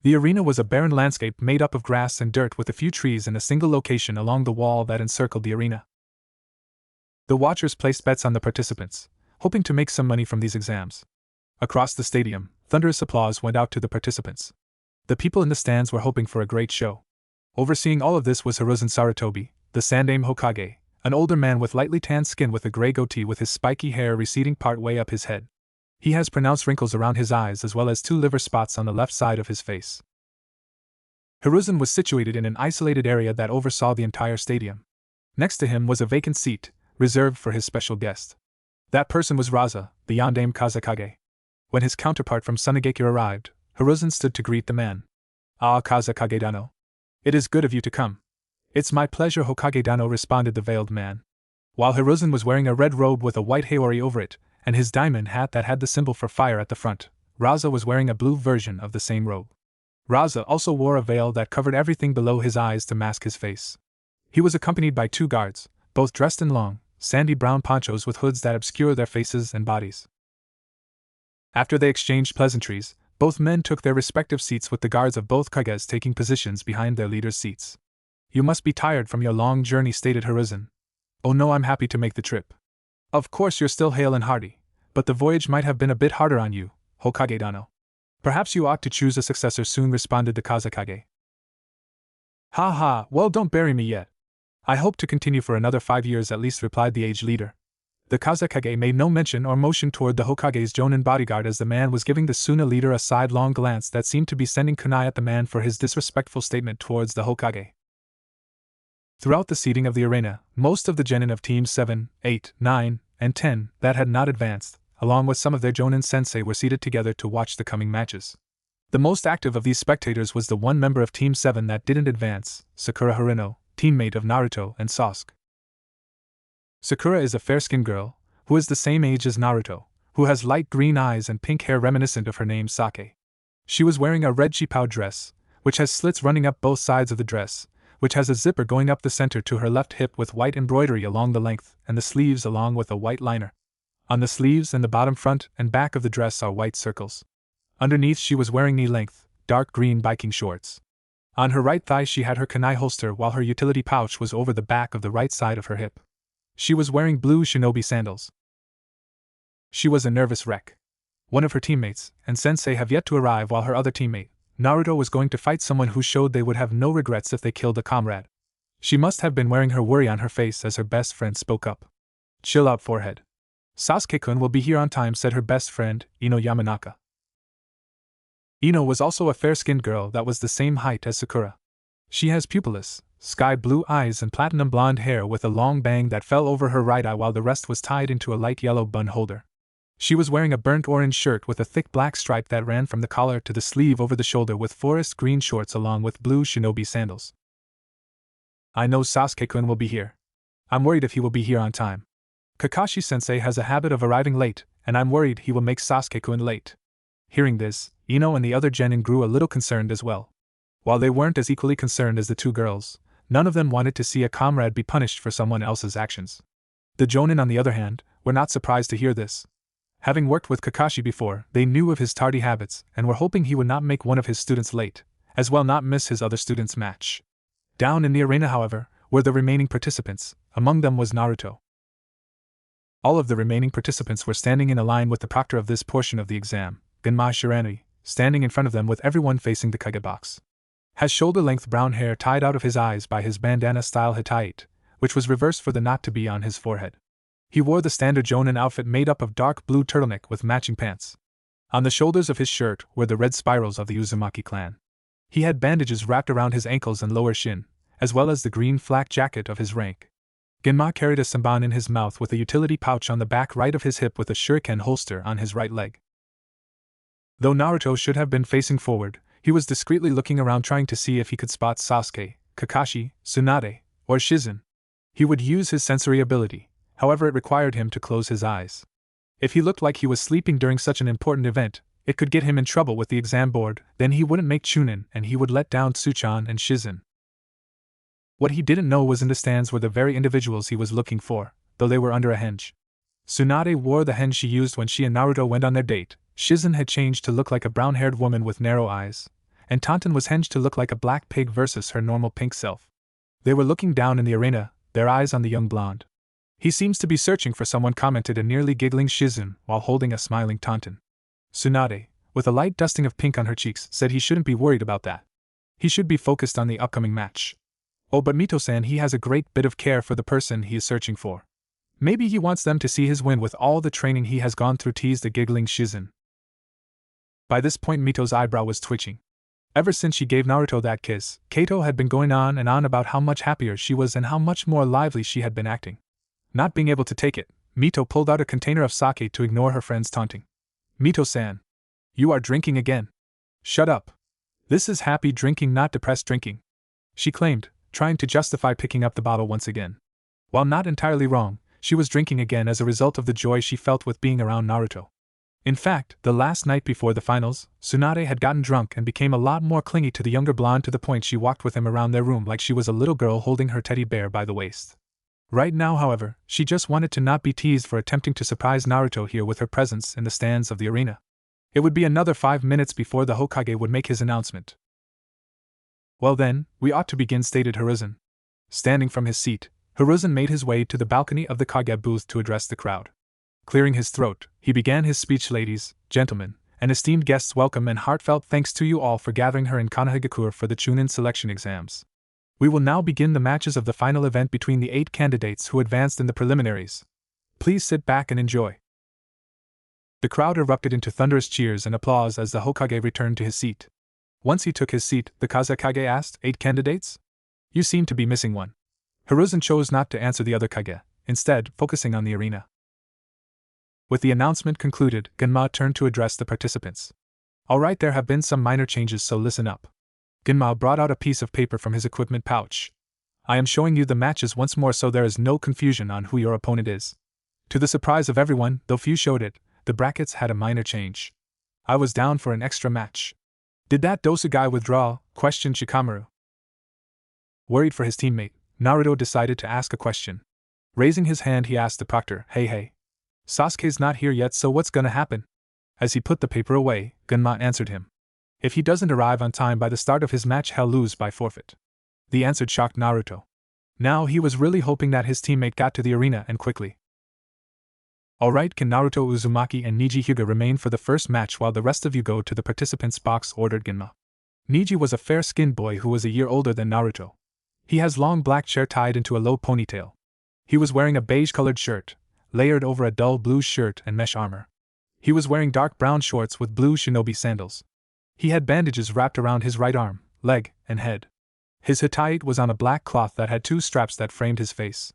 Speaker 1: The arena was a barren landscape made up of grass and dirt with a few trees in a single location along the wall that encircled the arena. The watchers placed bets on the participants, hoping to make some money from these exams. Across the stadium, thunderous applause went out to the participants. The people in the stands were hoping for a great show. Overseeing all of this was Hiruzen Sarutobi, the Sandaime Hokage, an older man with lightly tanned skin with a gray goatee with his spiky hair receding part way up his head. He has pronounced wrinkles around his eyes as well as 2 liver spots on the left side of his face. Hiruzen was situated in an isolated area that oversaw the entire stadium. Next to him was a vacant seat, reserved for his special guest. That person was Raza, the Yondaime Kazekage. When his counterpart from Sunagakure arrived, Hiruzen stood to greet the man. "Ah, Kazekage-dano. It is good of you to come." "It's my pleasure, Hokage-dano," responded the veiled man. While Hiruzen was wearing a red robe with a white haori over it, and his diamond hat that had the symbol for fire at the front, Raza was wearing a blue version of the same robe. Raza also wore a veil that covered everything below his eyes to mask his face. He was accompanied by 2 guards, both dressed in long, sandy brown ponchos with hoods that obscure their faces and bodies. After they exchanged pleasantries, both men took their respective seats with the guards of both kages taking positions behind their leaders' seats. "You must be tired from your long journey," stated Hiruzen. "Oh no, I'm happy to make the trip." "Of course you're still hale and hearty, but the voyage might have been a bit harder on you, Hokage-dano. Perhaps you ought to choose a successor soon," responded the Kazekage. "Ha ha, well, don't bury me yet. I hope to continue for another 5 years at least," replied the aged leader. The Kazekage made no mention or motion toward the Hokage's Jonin bodyguard as the man was giving the Suna leader a sidelong glance that seemed to be sending kunai at the man for his disrespectful statement towards the Hokage. Throughout the seating of the arena, most of the genin of Teams 7, 8, 9, and 10 that had not advanced, along with some of their Jonin sensei, were seated together to watch the coming matches. The most active of these spectators was the one member of Team 7 that didn't advance, Sakura Harino, teammate of Naruto and Sasuke. Sakura is a fair-skinned girl, who is the same age as Naruto, who has light green eyes and pink hair reminiscent of her name Sake. She was wearing a red chipao dress, which has slits running up both sides of the dress, which has a zipper going up the center to her left hip with white embroidery along the length, and the sleeves along with a white liner. On the sleeves and the bottom front and back of the dress are white circles. Underneath she was wearing knee-length, dark green biking shorts. On her right thigh she had her kunai holster while her utility pouch was over the back of the right side of her hip. She was wearing blue shinobi sandals. She was a nervous wreck. One of her teammates and sensei have yet to arrive while her other teammate, Naruto, was going to fight someone who showed they would have no regrets if they killed a comrade. She must have been wearing her worry on her face as her best friend spoke up. "Chill out, forehead. Sasuke-kun will be here on time," said her best friend, Ino Yamanaka. Ino was also a fair-skinned girl that was the same height as Sakura. She has pupilless, sky-blue eyes and platinum blonde hair with a long bang that fell over her right eye while the rest was tied into a light yellow bun holder. She was wearing a burnt orange shirt with a thick black stripe that ran from the collar to the sleeve over the shoulder with forest green shorts along with blue shinobi sandals. "I know Sasuke-kun will be here. I'm worried if he will be here on time. Kakashi-sensei has a habit of arriving late, and I'm worried he will make Sasuke-kun late." Hearing this, Ino and the other genin grew a little concerned as well. While they weren't as equally concerned as the 2 girls, none of them wanted to see a comrade be punished for someone else's actions. The Jonin, on the other hand, were not surprised to hear this. Having worked with Kakashi before, they knew of his tardy habits and were hoping he would not make one of his students late, as well not miss his other students' match. Down in the arena, however, were the remaining participants. Among them was Naruto. All of the remaining participants were standing in a line with the proctor of this portion of the exam, Genma Shiranui, standing in front of them with everyone facing the kage box. Has shoulder-length brown hair tied out of his eyes by his bandana-style hitaite, which was reversed for the knot to be on his forehead. He wore the standard Jonin outfit made up of dark blue turtleneck with matching pants. On the shoulders of his shirt were the red spirals of the Uzumaki clan. He had bandages wrapped around his ankles and lower shin, as well as the green flak jacket of his rank. Genma carried a samban in his mouth with a utility pouch on the back right of his hip with a shuriken holster on his right leg. Though Naruto should have been facing forward, he was discreetly looking around trying to see if he could spot Sasuke, Kakashi, Tsunade, or Shizen. He would use his sensory ability, however it required him to close his eyes. If he looked like he was sleeping during such an important event, it could get him in trouble with the exam board, then he wouldn't make Chunin and he would let down Tsuchan and Shizen. What he didn't know was in the stands were the very individuals he was looking for, though they were under a henge. Tsunade wore the henge she used when she and Naruto went on their date, Shizen had changed to look like a brown-haired woman with narrow eyes, and Tantan was henged to look like a black pig versus her normal pink self. They were looking down in the arena, their eyes on the young blonde. He seems to be searching for someone, commented a nearly giggling Shizun while holding a smiling Taunton. Tsunade, with a light dusting of pink on her cheeks, said he shouldn't be worried about that. He should be focused on the upcoming match. Oh, but Mito-san, he has a great bit of care for the person he is searching for. Maybe he wants them to see his win with all the training he has gone through, teased the giggling Shizun. By this point Mito's eyebrow was twitching. Ever since she gave Naruto that kiss, Kato had been going on and on about how much happier she was and how much more lively she had been acting. Not being able to take it, Mito pulled out a container of sake to ignore her friend's taunting. Mito-san. You are drinking again. Shut up. This is happy drinking, not depressed drinking, she claimed, trying to justify picking up the bottle once again. While not entirely wrong, she was drinking again as a result of the joy she felt with being around Naruto. In fact, the last night before the finals, Tsunade had gotten drunk and became a lot more clingy to the younger blonde, to the point she walked with him around their room like she was a little girl holding her teddy bear by the waist. Right now, however, she just wanted to not be teased for attempting to surprise Naruto here with her presence in the stands of the arena. It would be another 5 minutes before the Hokage would make his announcement. Well then, we ought to begin, stated Hiruzen. Standing from his seat, Hiruzen made his way to the balcony of the Kage booth to address the crowd. Clearing his throat, he began his speech. Ladies, gentlemen, and esteemed guests, welcome and heartfelt thanks to you all for gathering here in Konohagakure for the Chunin selection exams. We will now begin the matches of the final event between the 8 candidates who advanced in the preliminaries. Please sit back and enjoy. The crowd erupted into thunderous cheers and applause as the Hokage returned to his seat. Once he took his seat, the Kazekage asked, 8 candidates? You seem to be missing one. Hiruzen chose not to answer the other Kage, instead focusing on the arena. With the announcement concluded, Genma turned to address the participants. Alright, there have been some minor changes, so listen up. Genma brought out a piece of paper from his equipment pouch. I am showing you the matches once more so there is no confusion on who your opponent is. To the surprise of everyone, though few showed it, the brackets had a minor change. I was down for an extra match. Did that Dosugai withdraw? Questioned Shikamaru. Worried for his teammate, Naruto decided to ask a question. Raising his hand, he asked the proctor, Hey. Sasuke's not here yet, so what's gonna happen? As he put the paper away, Genma answered him. If he doesn't arrive on time by the start of his match, he'll lose by forfeit. The answer shocked Naruto. Now he was really hoping that his teammate got to the arena and quickly. Alright, can Naruto Uzumaki and Niji Hyuga remain for the first match while the rest of you go to the participants' box, ordered Genma. Niji was a fair-skinned boy who was a year older than Naruto. He has long black hair tied into a low ponytail. He was wearing a beige-colored shirt, layered over a dull blue shirt and mesh armor. He was wearing dark brown shorts with blue shinobi sandals. He had bandages wrapped around his right arm, leg, and head. His hataite was on a black cloth that had 2 straps that framed his face.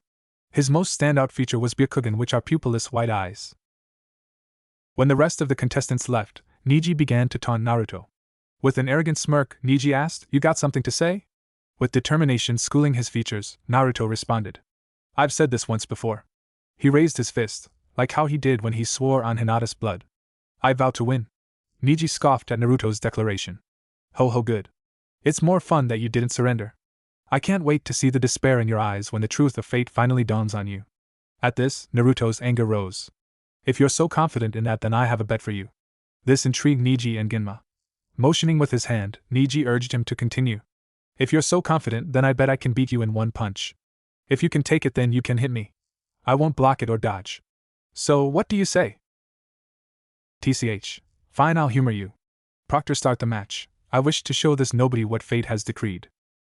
Speaker 1: His most standout feature was Byakugan, which are pupilless white eyes. When the rest of the contestants left, Niji began to taunt Naruto. With an arrogant smirk, Niji asked, You got something to say? With determination schooling his features, Naruto responded. I've said this once before. He raised his fist, like how he did when he swore on Hinata's blood. I vow to win. Niji scoffed at Naruto's declaration. Ho good. It's more fun that you didn't surrender. I can't wait to see the despair in your eyes when the truth of fate finally dawns on you. At this, Naruto's anger rose. If you're so confident in that, then I have a bet for you. This intrigued Niji and Genma. Motioning with his hand, Niji urged him to continue. If you're so confident, then I bet I can beat you in one punch. If you can take it, then you can hit me. I won't block it or dodge. So, what do you say? TCH. Fine, I'll humor you. Proctor, start the match. I wish to show this nobody what fate has decreed.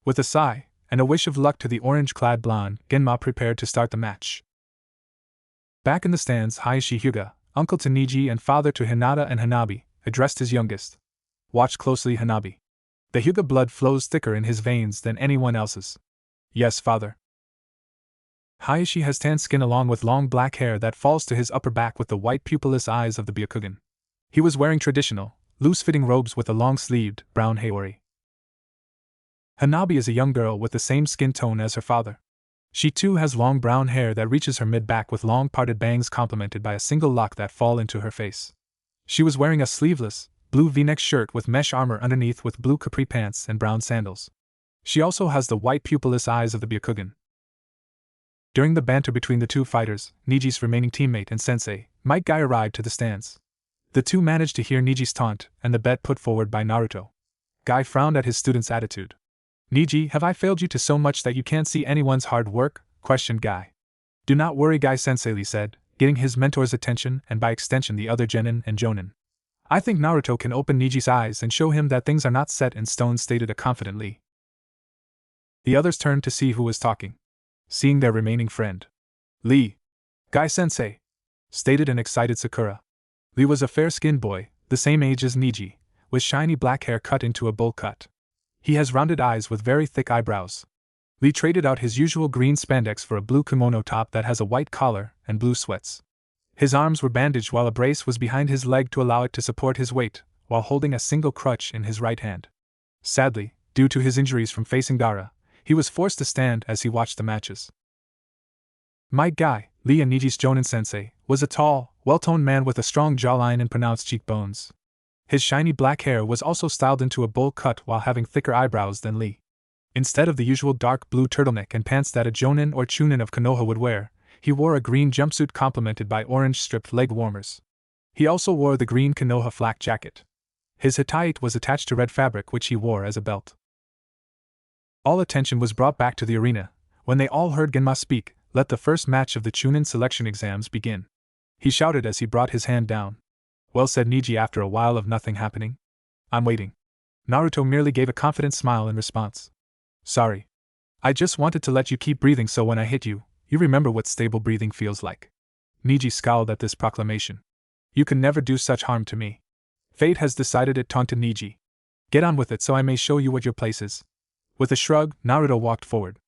Speaker 1: With a sigh, and a wish of luck to the orange-clad blonde, Genma prepared to start the match. Back in the stands, Hayashi Hyuga, uncle to Niji and father to Hinata and Hanabi, addressed his youngest. Watch closely, Hanabi. The Hyuga blood flows thicker in his veins than anyone else's. Yes, father. Hayashi has tan skin along with long black hair that falls to his upper back with the white pupilless eyes of the Byakugan. He was wearing traditional, loose-fitting robes with a long-sleeved, brown haori. Hanabi is a young girl with the same skin tone as her father. She too has long brown hair that reaches her mid-back with long parted bangs complemented by a single lock that fall into her face. She was wearing a sleeveless, blue v-neck shirt with mesh armor underneath with blue capri pants and brown sandals. She also has the white pupilless eyes of the Byakugan. During the banter between the two fighters, Niji's remaining teammate and sensei, Might Guy, arrived to the stands. The two managed to hear Niji's taunt and the bet put forward by Naruto. Guy frowned at his student's attitude. Niji, have I failed you to so much that you can't see anyone's hard work? Questioned Guy. Do not worry, Guy-sensei, Lee said, getting his mentor's attention and by extension the other genin and jonin. I think Naruto can open Niji's eyes and show him that things are not set in stone, stated confidently. The others turned to see who was talking. Seeing their remaining friend, Lee. Guy-sensei, stated an excited Sakura. Lee was a fair-skinned boy, the same age as Niji, with shiny black hair cut into a bowl cut. He has rounded eyes with very thick eyebrows. Lee traded out his usual green spandex for a blue kimono top that has a white collar and blue sweats. His arms were bandaged while a brace was behind his leg to allow it to support his weight, while holding a single crutch in his right hand. Sadly, due to his injuries from facing Gaara, he was forced to stand as he watched the matches. My guy, Lee and Niji's Jonin-sensei, was a tall, well-toned man with a strong jawline and pronounced cheekbones. His shiny black hair was also styled into a bowl cut while having thicker eyebrows than Lee. Instead of the usual dark blue turtleneck and pants that a Jonin or Chunin of Konoha would wear, he wore a green jumpsuit complemented by orange stripped leg warmers. He also wore the green Konoha flak jacket. His hatayite was attached to red fabric which he wore as a belt. All attention was brought back to the arena when they all heard Genma speak. Let the first match of the Chunin selection exams begin. He shouted as he brought his hand down. Well, said Niji after a while of nothing happening. I'm waiting. Naruto merely gave a confident smile in response. Sorry. I just wanted to let you keep breathing so when I hit you, you remember what stable breathing feels like. Niji scowled at this proclamation. You can never do such harm to me. Fate has decided it, taunted Niji. Get on with it so I may show you what your place is. With a shrug, Naruto walked forward.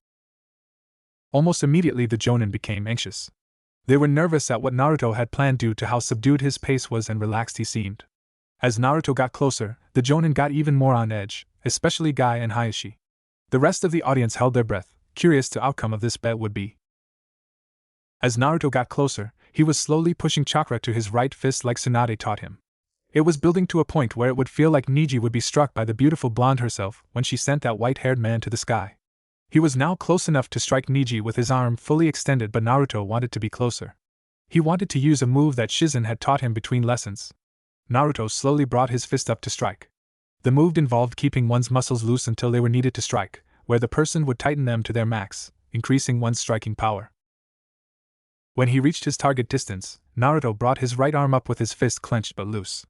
Speaker 1: Almost immediately the Jonin became anxious. They were nervous at what Naruto had planned due to how subdued his pace was and relaxed he seemed. As Naruto got closer, the Jonin got even more on edge, especially Guy and Hayashi. The rest of the audience held their breath, curious to outcome of this bet would be. As Naruto got closer, he was slowly pushing chakra to his right fist like Tsunade taught him. It was building to a point where it would feel like Niji would be struck by the beautiful blonde herself when she sent that white-haired man to the sky. He was now close enough to strike Niji with his arm fully extended, but Naruto wanted to be closer. He wanted to use a move that Shizen had taught him between lessons. Naruto slowly brought his fist up to strike. The move involved keeping one's muscles loose until they were needed to strike, where the person would tighten them to their max, increasing one's striking power. When he reached his target distance, Naruto brought his right arm up with his fist clenched but loose.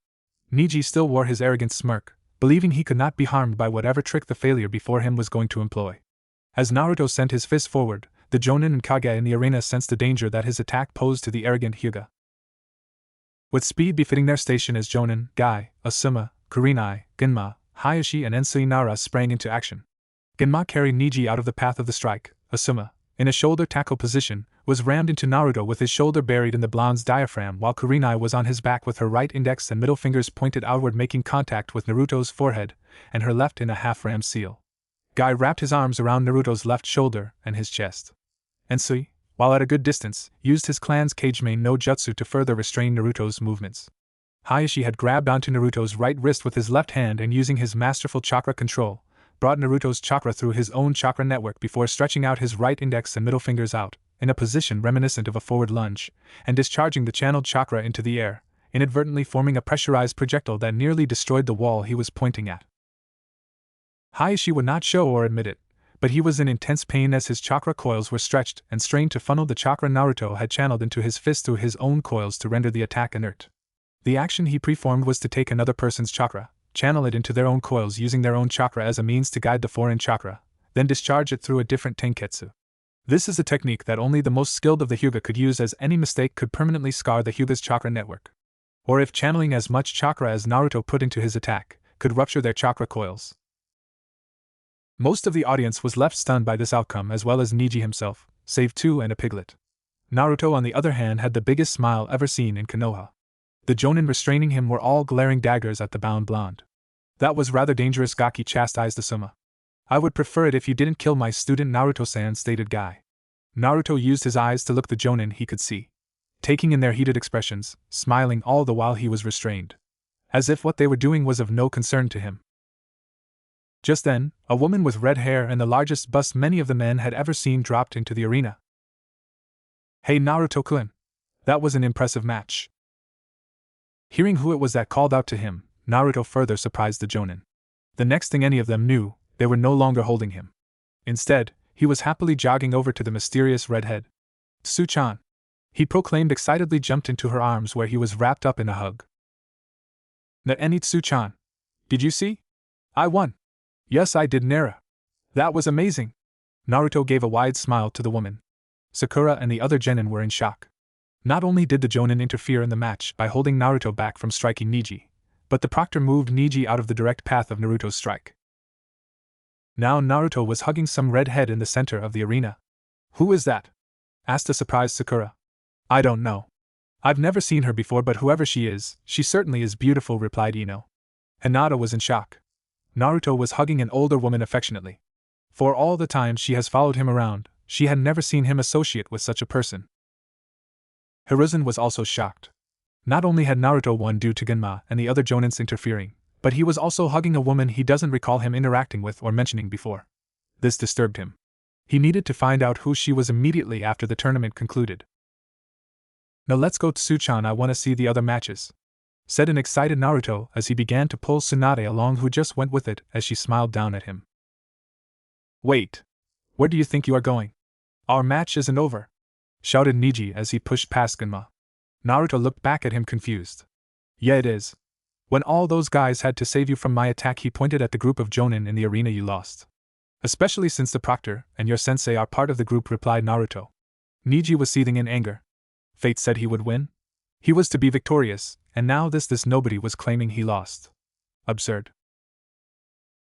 Speaker 1: Niji still wore his arrogant smirk, believing he could not be harmed by whatever trick the failure before him was going to employ. As Naruto sent his fist forward, the Jonin and Kage in the arena sensed the danger that his attack posed to the arrogant Hyuga. With speed befitting their station as Jonin, Guy, Asuma, Kurenai, Genma, Hayashi and Ensui Nara sprang into action. Genma carried Niji out of the path of the strike. Asuma, in a shoulder tackle position, was rammed into Naruto with his shoulder buried in the blonde's diaphragm while Kurenai was on his back with her right index and middle fingers pointed outward making contact with Naruto's forehead, and her left in a half-ram seal. Guy wrapped his arms around Naruto's left shoulder and his chest. Ensui, while at a good distance, used his clan's Kagemain no Jutsu to further restrain Naruto's movements. Hayashi had grabbed onto Naruto's right wrist with his left hand and using his masterful chakra control, brought Naruto's chakra through his own chakra network before stretching out his right index and middle fingers out, in a position reminiscent of a forward lunge, and discharging the channeled chakra into the air, inadvertently forming a pressurized projectile that nearly destroyed the wall he was pointing at. Hayashi would not show or admit it, but he was in intense pain as his chakra coils were stretched and strained to funnel the chakra Naruto had channeled into his fist through his own coils to render the attack inert. The action he performed was to take another person's chakra, channel it into their own coils using their own chakra as a means to guide the foreign chakra, then discharge it through a different tenketsu. This is a technique that only the most skilled of the Hyuga could use, as any mistake could permanently scar the Hyuga's chakra network. Or if channeling as much chakra as Naruto put into his attack, could rupture their chakra coils. Most of the audience was left stunned by this outcome as well as Niji himself, save two and a piglet. Naruto on the other hand had the biggest smile ever seen in Konoha. The Jonin restraining him were all glaring daggers at the bound blonde. That was rather dangerous, Gaki chastised Asuma. I would prefer it if you didn't kill my student Naruto-san, stated Guy. Naruto used his eyes to look the Jonin he could see, taking in their heated expressions, smiling all the while he was restrained, as if what they were doing was of no concern to him. Just then, a woman with red hair and the largest bust many of the men had ever seen dropped into the arena. Hey Naruto-kun! That was an impressive match. Hearing who it was that called out to him, Naruto further surprised the Jonin. The next thing any of them knew, they were no longer holding him. Instead, he was happily jogging over to the mysterious redhead. Tsu-chan! He proclaimed, excitedly jumped into her arms where he was wrapped up in a hug. Any Tsu-chan! Did you see? I won! Yes, I did, Nara. That was amazing! Naruto gave a wide smile to the woman. Sakura and the other genin were in shock. Not only did the Jonin interfere in the match by holding Naruto back from striking Neji, but the proctor moved Neji out of the direct path of Naruto's strike. Now Naruto was hugging some redhead in the center of the arena. Who is that? Asked a surprised Sakura. I don't know. I've never seen her before, but whoever she is, she certainly is beautiful, replied Ino. Hinata was in shock. Naruto was hugging an older woman affectionately. For all the time she has followed him around, she had never seen him associate with such a person. Hiruzen was also shocked. Not only had Naruto won due to Genma and the other Jonins interfering, but he was also hugging a woman he doesn't recall him interacting with or mentioning before. This disturbed him. He needed to find out who she was immediately after the tournament concluded. Now let's go, Tsu-chan, I want to see the other matches, said an excited Naruto as he began to pull Tsunade along, who just went with it as she smiled down at him. Wait! Where do you think you are going? Our match isn't over, shouted Neji as he pushed past Genma. Naruto looked back at him confused. Yeah, it is. When all those guys had to save you from my attack, he pointed at the group of Jonin in the arena, you lost. Especially since the proctor and your sensei are part of the group, replied Naruto. Neji was seething in anger. Fate said he would win? He was to be victorious, and now this nobody was claiming he lost. Absurd.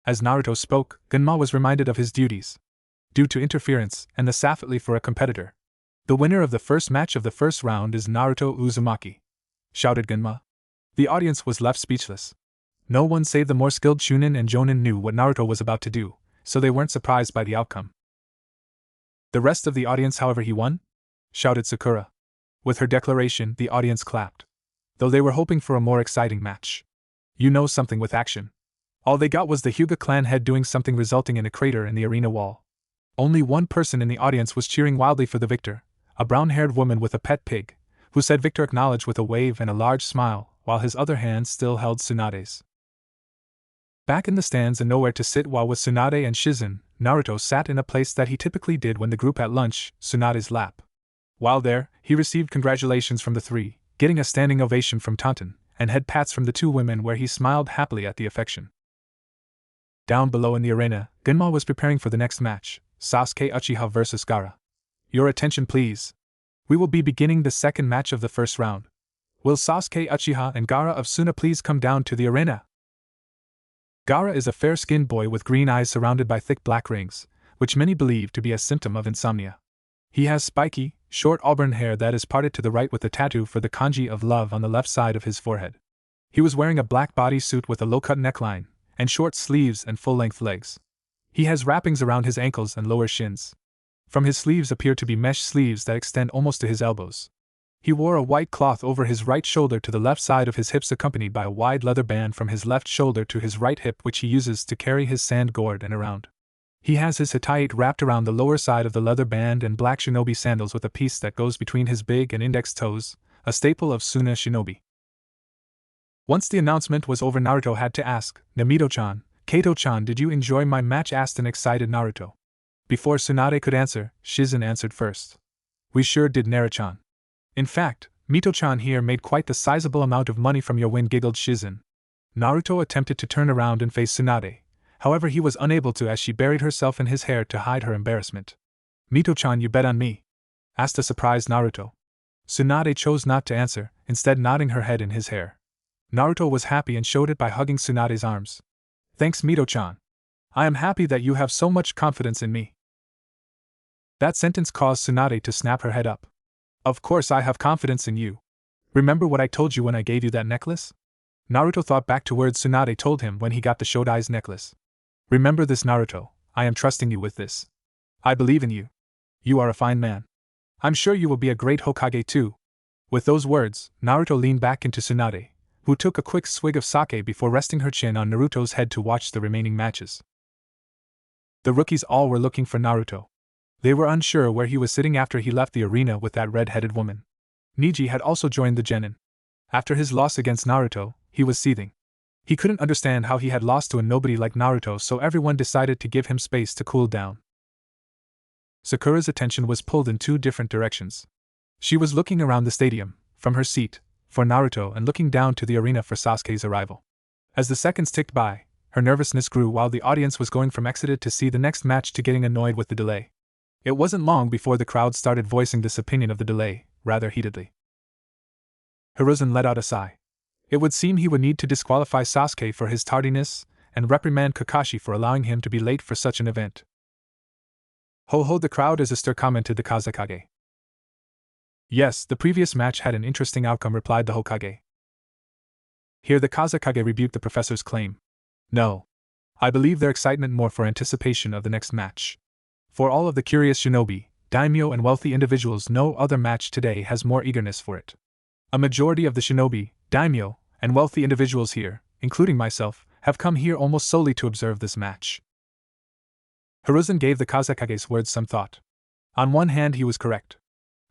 Speaker 1: As Naruto spoke, Genma was reminded of his duties. Due to interference and the sapphire for a competitor, the winner of the first match of the first round is Naruto Uzumaki, shouted Genma. The audience was left speechless. No one save the more skilled Chunin and Jonin knew what Naruto was about to do, so they weren't surprised by the outcome. The rest of the audience, however, he won? Shouted Sakura. With her declaration, the audience clapped, though they were hoping for a more exciting match. You know, something with action. All they got was the Hyuga clan head doing something resulting in a crater in the arena wall. Only one person in the audience was cheering wildly for the victor, a brown-haired woman with a pet pig, who said Victor acknowledged with a wave and a large smile, while his other hand still held Tsunade's. Back in the stands and nowhere to sit, while with Tsunade and Shizen, Naruto sat in a place that he typically did when the group at lunch, Tsunade's lap. While there, he received congratulations from the three, getting a standing ovation from Tantan, and head pats from the two women where he smiled happily at the affection. Down below in the arena, Genma was preparing for the next match, Sasuke Uchiha vs. Gaara. Your attention please. We will be beginning the second match of the first round. Will Sasuke Uchiha and Gaara of Suna please come down to the arena? Gaara is a fair-skinned boy with green eyes surrounded by thick black rings, which many believe to be a symptom of insomnia. He has spiky, short auburn hair that is parted to the right with a tattoo for the kanji of love on the left side of his forehead. He was wearing a black bodysuit with a low-cut neckline, and short sleeves and full-length legs. He has wrappings around his ankles and lower shins. From his sleeves appear to be mesh sleeves that extend almost to his elbows. He wore a white cloth over his right shoulder to the left side of his hips, accompanied by a wide leather band from his left shoulder to his right hip, which he uses to carry his sand gourd and around. He has his hitayate wrapped around the lower side of the leather band and black shinobi sandals with a piece that goes between his big and index toes, a staple of Suna shinobi. Once the announcement was over, Naruto had to ask, Namito-chan, Kato-chan, did you enjoy my match? Asked an excited Naruto. Before Tsunade could answer, Shizen answered first. We sure did, Nara-chan. In fact, Mito-chan here made quite the sizable amount of money from your win, giggled Shizen. Naruto attempted to turn around and face Tsunade. However, he was unable to as she buried herself in his hair to hide her embarrassment. Mito-chan, you bet on me? Asked a surprised Naruto. Tsunade chose not to answer, instead nodding her head in his hair. Naruto was happy and showed it by hugging Tsunade's arms. Thanks, Mito-chan. I am happy that you have so much confidence in me. That sentence caused Tsunade to snap her head up. Of course I have confidence in you. Remember what I told you when I gave you that necklace? Naruto thought back to words Tsunade told him when he got the Shodai's necklace. Remember this, Naruto, I am trusting you with this. I believe in you. You are a fine man. I'm sure you will be a great Hokage too. With those words, Naruto leaned back into Tsunade, who took a quick swig of sake before resting her chin on Naruto's head to watch the remaining matches. The rookies all were looking for Naruto. They were unsure where he was sitting after he left the arena with that red-headed woman. Neji had also joined the genin. After his loss against Naruto, he was seething. He couldn't understand how he had lost to a nobody like Naruto, so everyone decided to give him space to cool down. Sakura's attention was pulled in two different directions. She was looking around the stadium, from her seat, for Naruto and looking down to the arena for Sasuke's arrival. As the seconds ticked by, her nervousness grew while the audience was going from excited to see the next match to getting annoyed with the delay. It wasn't long before the crowd started voicing this opinion of the delay, rather heatedly. Hiruzen let out a sigh. It would seem he would need to disqualify Sasuke for his tardiness, and reprimand Kakashi for allowing him to be late for such an event. Ho, the crowd is astir, commented the Kazekage. Yes, the previous match had an interesting outcome, replied the Hokage. Here the Kazekage rebuked the professor's claim. No. I believe their excitement more for anticipation of the next match. For all of the curious shinobi, daimyo and wealthy individuals, no other match today has more eagerness for it. A majority of the shinobi, daimyo, and wealthy individuals here, including myself, have come here almost solely to observe this match. Hiruzen gave the Kazekage's words some thought. On one hand, he was correct.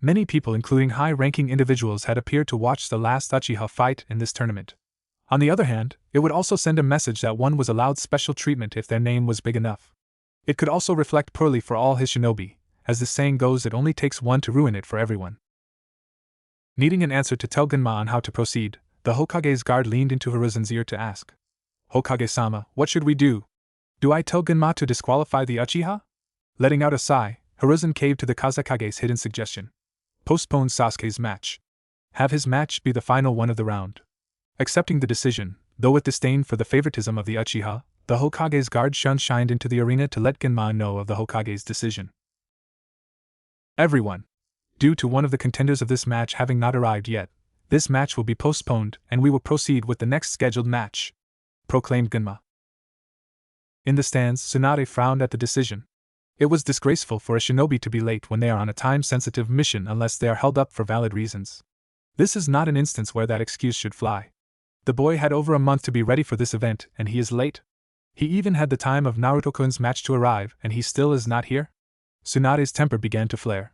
Speaker 1: Many people, including high-ranking individuals, had appeared to watch the last Uchiha fight in this tournament. On the other hand, it would also send a message that one was allowed special treatment if their name was big enough. It could also reflect poorly for all his shinobi, as the saying goes, it only takes one to ruin it for everyone. Needing an answer to tell Genma on how to proceed, the Hokage's guard leaned into Hiruzen's ear to ask. Hokage-sama, what should we do? Do I tell Genma to disqualify the Uchiha? Letting out a sigh, Hiruzen caved to the Kazekage's hidden suggestion. Postpone Sasuke's match. Have his match be the final one of the round. Accepting the decision, though with disdain for the favoritism of the Uchiha, the Hokage's guard shined into the arena to let Genma know of the Hokage's decision. Everyone. Due to one of the contenders of this match having not arrived yet, this match will be postponed and we will proceed with the next scheduled match, proclaimed Genma. In the stands, Tsunade frowned at the decision. It was disgraceful for a shinobi to be late when they are on a time-sensitive mission unless they are held up for valid reasons. This is not an instance where that excuse should fly. The boy had over a month to be ready for this event, and he is late. He even had the time of Naruto-kun's match to arrive, and he still is not here? Tsunade's temper began to flare.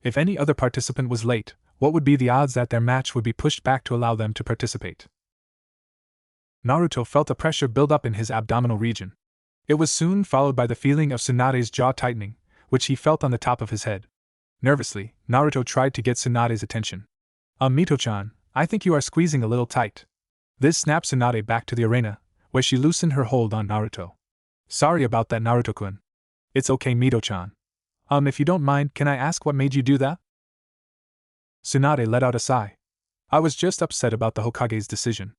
Speaker 1: If any other participant was late, what would be the odds that their match would be pushed back to allow them to participate? Naruto felt a pressure build up in his abdominal region. It was soon followed by the feeling of Tsunade's jaw tightening, which he felt on the top of his head. Nervously, Naruto tried to get Tsunade's attention. Mito-chan, I think you are squeezing a little tight. This snapped Tsunade back to the arena, where she loosened her hold on Naruto. Sorry about that, Naruto-kun. It's okay, Mito-chan. If you don't mind, can I ask what made you do that? Tsunade let out a sigh. I was just upset about the Hokage's decision.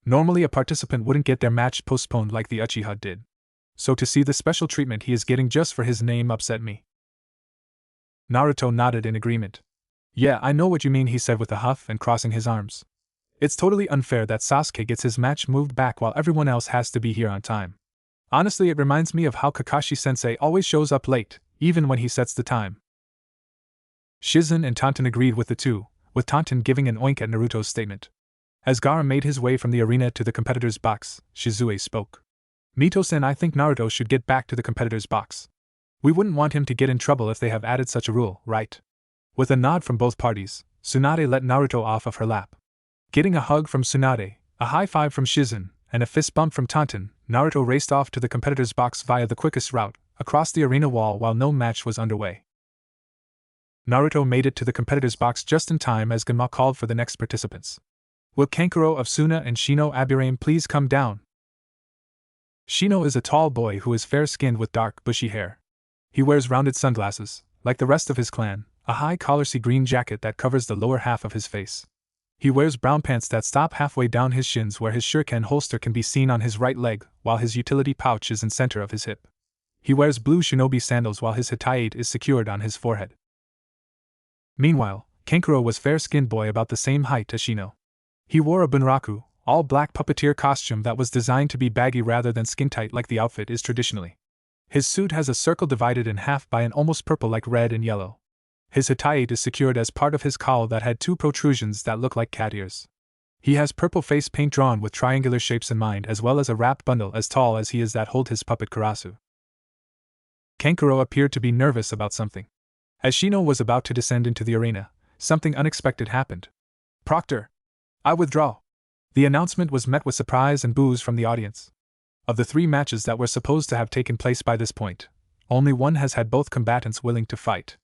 Speaker 1: Normally a participant wouldn't get their match postponed like the Uchiha did. So to see the special treatment he is getting just for his name upset me. Naruto nodded in agreement. Yeah, I know what you mean, he said with a huff and crossing his arms. It's totally unfair that Sasuke gets his match moved back while everyone else has to be here on time. Honestly, it reminds me of how Kakashi-sensei always shows up late, even when he sets the time. Shizen and Tonton agreed with the two, with Tonton giving an oink at Naruto's statement. As Gaara made his way from the arena to the competitor's box, Shizue spoke. Mito-sen, I think Naruto should get back to the competitor's box. We wouldn't want him to get in trouble if they have added such a rule, right? With a nod from both parties, Tsunade let Naruto off of her lap. Getting a hug from Tsunade, a high five from Shizen, and a fist bump from Tonton, Naruto raced off to the competitor's box via the quickest route, across the arena wall while no match was underway. Naruto made it to the competitor's box just in time as Genma called for the next participants. Will Kankuro of Suna and Shino Abirame please come down? Shino is a tall boy who is fair-skinned with dark, bushy hair. He wears rounded sunglasses, like the rest of his clan, a high-collar sea green jacket that covers the lower half of his face. He wears brown pants that stop halfway down his shins where his shuriken holster can be seen on his right leg, while his utility pouch is in center of his hip. He wears blue shinobi sandals while his hitayate is secured on his forehead. Meanwhile, Kankuro was fair-skinned boy about the same height as Shino. He wore a bunraku, all-black puppeteer costume that was designed to be baggy rather than skin-tight like the outfit is traditionally. His suit has a circle divided in half by an almost purple like red and yellow. His hitayate is secured as part of his cowl that had two protrusions that look like cat ears. He has purple face paint drawn with triangular shapes in mind as well as a wrapped bundle as tall as he is that hold his puppet Karasu. Kankuro appeared to be nervous about something. As Shino was about to descend into the arena, something unexpected happened. Proctor! I withdraw! The announcement was met with surprise and boos from the audience. Of the 3 matches that were supposed to have taken place by this point, Only one has had both combatants willing to fight.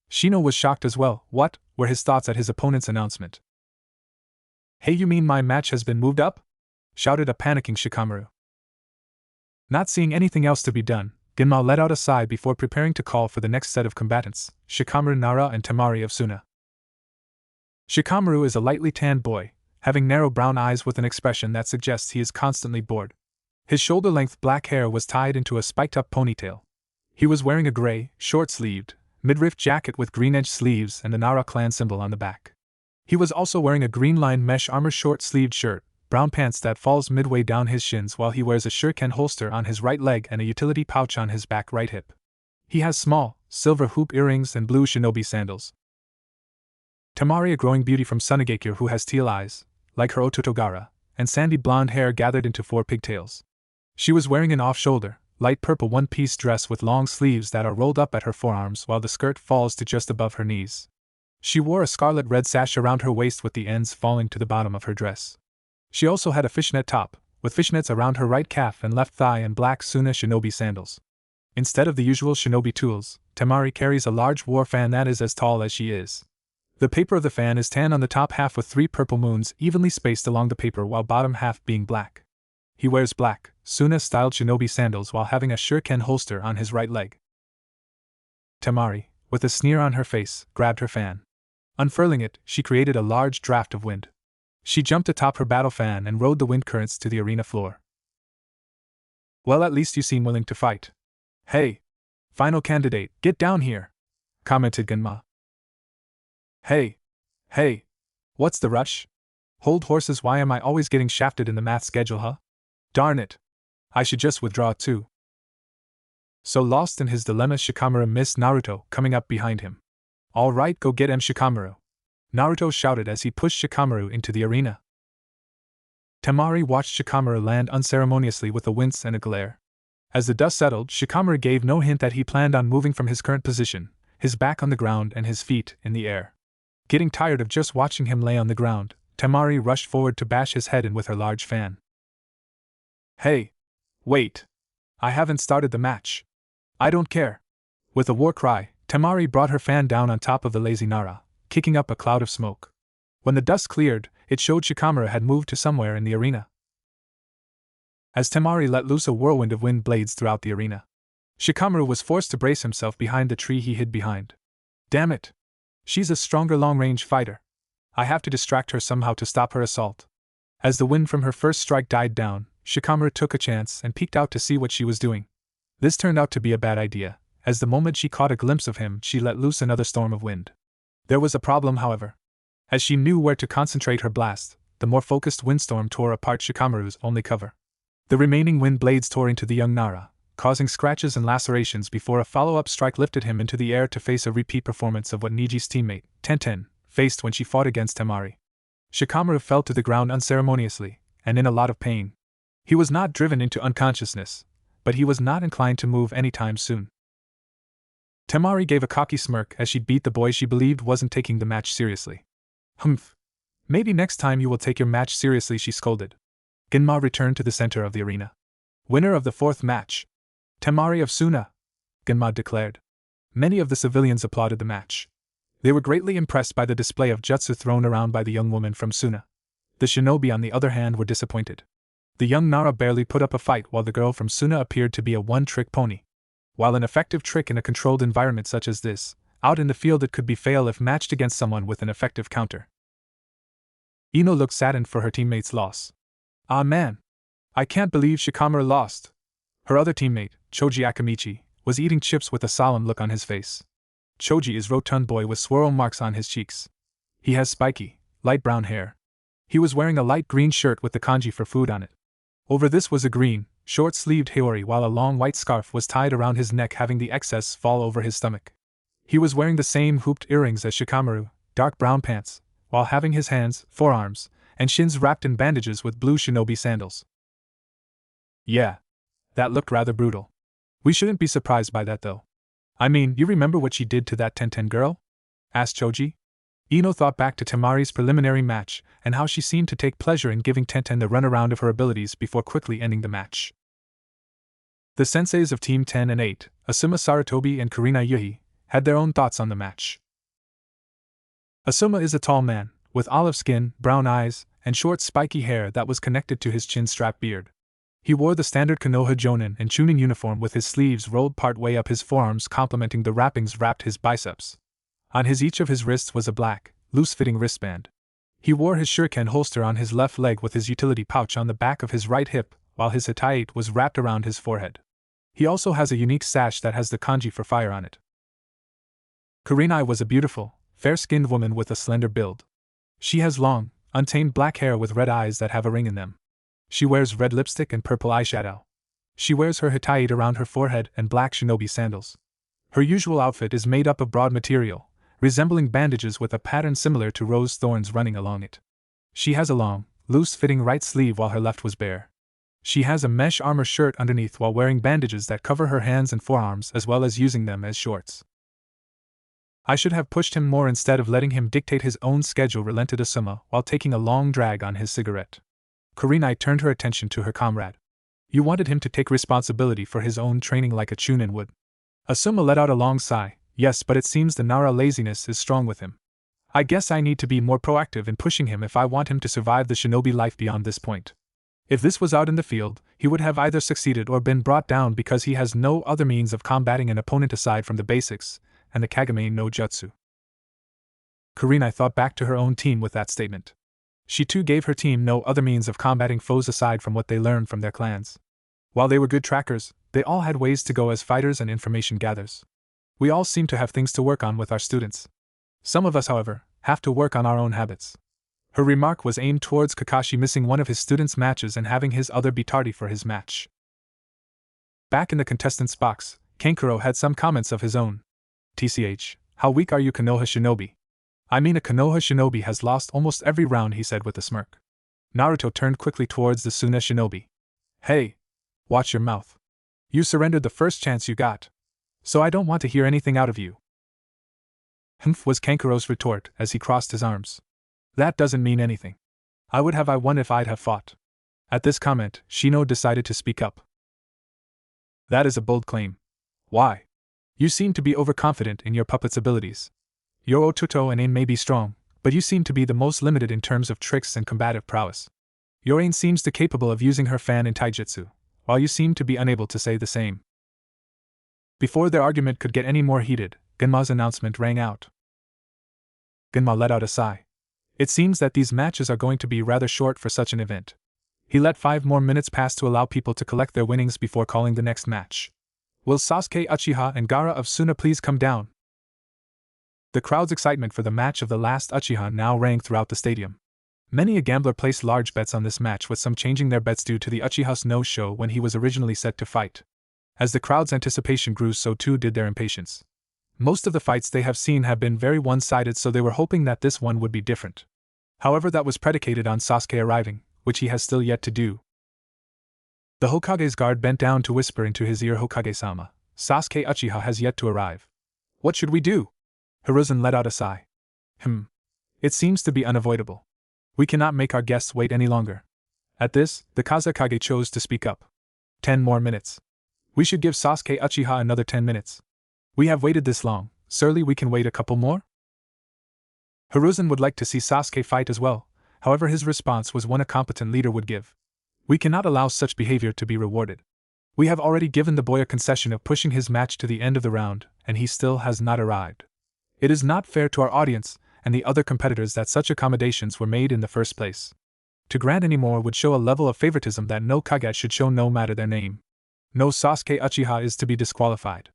Speaker 1: Shino was shocked as well. What were his thoughts at his opponent's announcement? Hey, you mean my match has been moved up? Shouted a panicking Shikamaru. Not seeing anything else to be done, Ginma let out a sigh before preparing to call for the next set of combatants, Shikamaru Nara and Temari of Suna. Shikamaru is a lightly tanned boy, having narrow brown eyes with an expression that suggests he is constantly bored. His shoulder-length black hair was tied into a spiked-up ponytail. He was wearing a gray, short-sleeved, midriff jacket with green-edged sleeves and the Nara clan symbol on the back. He was also wearing a green-lined mesh armor short-sleeved shirt, brown pants that falls midway down his shins, while he wears a shuriken holster on his right leg and a utility pouch on his back right hip. He has small, silver hoop earrings and blue shinobi sandals. Temari, a growing beauty from Sunagakure who has teal eyes, like her Ototogara, and sandy blonde hair gathered into 4 pigtails. She was wearing an off-shoulder, light purple one-piece dress with long sleeves that are rolled up at her forearms while the skirt falls to just above her knees. She wore a scarlet-red sash around her waist with the ends falling to the bottom of her dress. She also had a fishnet top, with fishnets around her right calf and left thigh and black Suna shinobi sandals. Instead of the usual shinobi tools, Temari carries a large war fan that is as tall as she is. The paper of the fan is tan on the top half with 3 purple moons evenly spaced along the paper, while bottom half being black. He wears black, Suna-styled shinobi sandals while having a shuriken holster on his right leg. Temari, with a sneer on her face, grabbed her fan. Unfurling it, she created a large draft of wind. She jumped atop her battle fan and rode the wind currents to the arena floor. Well, at least you seem willing to fight. Hey! Final candidate, get down here! Commented Ginma. Hey! Hey! What's the rush? Hold horses, why am I always getting shafted in the math schedule, huh? Darn it! I should just withdraw too. So lost in his dilemma, Shikamaru missed Naruto coming up behind him. Alright, go get him, Shikamaru! Naruto shouted as he pushed Shikamaru into the arena. Temari watched Shikamaru land unceremoniously with a wince and a glare. As the dust settled, Shikamaru gave no hint that he planned on moving from his current position, his back on the ground and his feet in the air. Getting tired of just watching him lay on the ground, Temari rushed forward to bash his head in with her large fan. Hey! Wait! I haven't started the match. I don't care. With a war cry, Temari brought her fan down on top of the lazy Nara, kicking up a cloud of smoke. When the dust cleared, it showed Shikamaru had moved to somewhere in the arena. As Temari let loose a whirlwind of wind blades throughout the arena, Shikamaru was forced to brace himself behind the tree he hid behind. Damn it! She's a stronger long-range fighter. I have to distract her somehow to stop her assault. As the wind from her first strike died down, Shikamaru took a chance and peeked out to see what she was doing. This turned out to be a bad idea, as the moment she caught a glimpse of him, she let loose another storm of wind. There was a problem, however. As she knew where to concentrate her blast, the more focused windstorm tore apart Shikamaru's only cover. The remaining wind blades tore into the young Nara, causing scratches and lacerations before a follow-up strike lifted him into the air to face a repeat performance of what Niji's teammate, Tenten, faced when she fought against Temari. Shikamaru fell to the ground unceremoniously, and in a lot of pain. He was not driven into unconsciousness, but he was not inclined to move anytime soon. Temari gave a cocky smirk as she beat the boy she believed wasn't taking the match seriously. Humph. Maybe next time you will take your match seriously, she scolded. Ginma returned to the center of the arena. Winner of the 4th match. Temari of Suna, Ginma declared. Many of the civilians applauded the match. They were greatly impressed by the display of jutsu thrown around by the young woman from Suna. The shinobi, on the other hand, were disappointed. The young Nara barely put up a fight, while the girl from Suna appeared to be a one-trick pony. While an effective trick in a controlled environment such as this, out in the field it could be fail if matched against someone with an effective counter. Ino looked saddened for her teammate's loss. Ah man! I can't believe Shikamaru lost. Her other teammate, Choji Akamichi, was eating chips with a solemn look on his face. Choji is a rotund boy with swirl marks on his cheeks. He has spiky, light brown hair. He was wearing a light green shirt with the kanji for food on it. Over this was a green, short-sleeved haori, while a long white scarf was tied around his neck, having the excess fall over his stomach. He was wearing the same hooped earrings as Shikamaru, dark brown pants, while having his hands, forearms, and shins wrapped in bandages with blue shinobi sandals. Yeah. That looked rather brutal. We shouldn't be surprised by that though. I mean, you remember what she did to that Tenten girl? Asked Choji. Ino thought back to Temari's preliminary match, and how she seemed to take pleasure in giving Tenten the runaround of her abilities before quickly ending the match. The senseis of Team 10 and 8, Asuma Sarutobi and Karina Yuhi, had their own thoughts on the match. Asuma is a tall man, with olive skin, brown eyes, and short spiky hair that was connected to his chin-strap beard. He wore the standard Konoha Jonin and Chunin uniform with his sleeves rolled part way up his forearms complementing the wrappings wrapped his biceps. On each of his wrists was a black, loose-fitting wristband. He wore his shuriken holster on his left leg with his utility pouch on the back of his right hip, while his hitaite was wrapped around his forehead. He also has a unique sash that has the kanji for fire on it. Kurenai was a beautiful, fair-skinned woman with a slender build. She has long, untamed black hair with red eyes that have a ring in them. She wears red lipstick and purple eyeshadow. She wears her hitaite around her forehead and black shinobi sandals. Her usual outfit is made up of broad material, resembling bandages with a pattern similar to rose thorns running along it. She has a long, loose-fitting right sleeve while her left was bare. She has a mesh armor shirt underneath while wearing bandages that cover her hands and forearms as well as using them as shorts. I should have pushed him more instead of letting him dictate his own schedule, relented Asuma while taking a long drag on his cigarette. Kurenai turned her attention to her comrade. You wanted him to take responsibility for his own training like a Chunin would. Asuma let out a long sigh. Yes, but it seems the Nara laziness is strong with him. I guess I need to be more proactive in pushing him if I want him to survive the shinobi life beyond this point. If this was out in the field, he would have either succeeded or been brought down because he has no other means of combating an opponent aside from the basics and the Kagame no Jutsu. Kurenai thought back to her own team with that statement. She too gave her team no other means of combating foes aside from what they learned from their clans. While they were good trackers, they all had ways to go as fighters and information gatherers. We all seem to have things to work on with our students. Some of us, however, have to work on our own habits. Her remark was aimed towards Kakashi missing one of his students' matches and having his other be tardy for his match. Back in the contestants' box, Kankuro had some comments of his own. TCH, how weak are you, Konoha Shinobi? I mean, a Konoha Shinobi has lost almost every round, he said with a smirk. Naruto turned quickly towards the Suna Shinobi. Hey! Watch your mouth. You surrendered the first chance you got. So I don't want to hear anything out of you. Humph, was Kankuro's retort as he crossed his arms. That doesn't mean anything. I won if I'd have fought. At this comment, Shino decided to speak up. That is a bold claim. Why? You seem to be overconfident in your puppet's abilities. Your Ototo and Ain may be strong, but you seem to be the most limited in terms of tricks and combative prowess. Your Ain seems to capable of using her fan in taijutsu, while you seem to be unable to say the same. Before their argument could get any more heated, Genma's announcement rang out. Genma let out a sigh. It seems that these matches are going to be rather short for such an event. He let 5 more minutes pass to allow people to collect their winnings before calling the next match. Will Sasuke Uchiha and Gaara of Suna please come down? The crowd's excitement for the match of the last Uchiha now rang throughout the stadium. Many a gambler placed large bets on this match, with some changing their bets due to the Uchiha's no-show when he was originally set to fight. As the crowd's anticipation grew, so too did their impatience. Most of the fights they have seen have been very one-sided, so they were hoping that this one would be different. However, that was predicated on Sasuke arriving, which he has still yet to do. The Hokage's guard bent down to whisper into his ear, Hokage-sama, Sasuke Uchiha has yet to arrive. What should we do? Hiruzen let out a sigh. It seems to be unavoidable. We cannot make our guests wait any longer. At this, the Kazekage chose to speak up. 10 more minutes. We should give Sasuke Uchiha another 10 minutes. We have waited this long, surely we can wait a couple more? Hiruzen would like to see Sasuke fight as well, however his response was one a competent leader would give. We cannot allow such behavior to be rewarded. We have already given the boy a concession of pushing his match to the end of the round, and he still has not arrived. It is not fair to our audience and the other competitors that such accommodations were made in the first place. To grant any more would show a level of favoritism that no Kage should show, no matter their name. No Sasuke Uchiha is to be disqualified.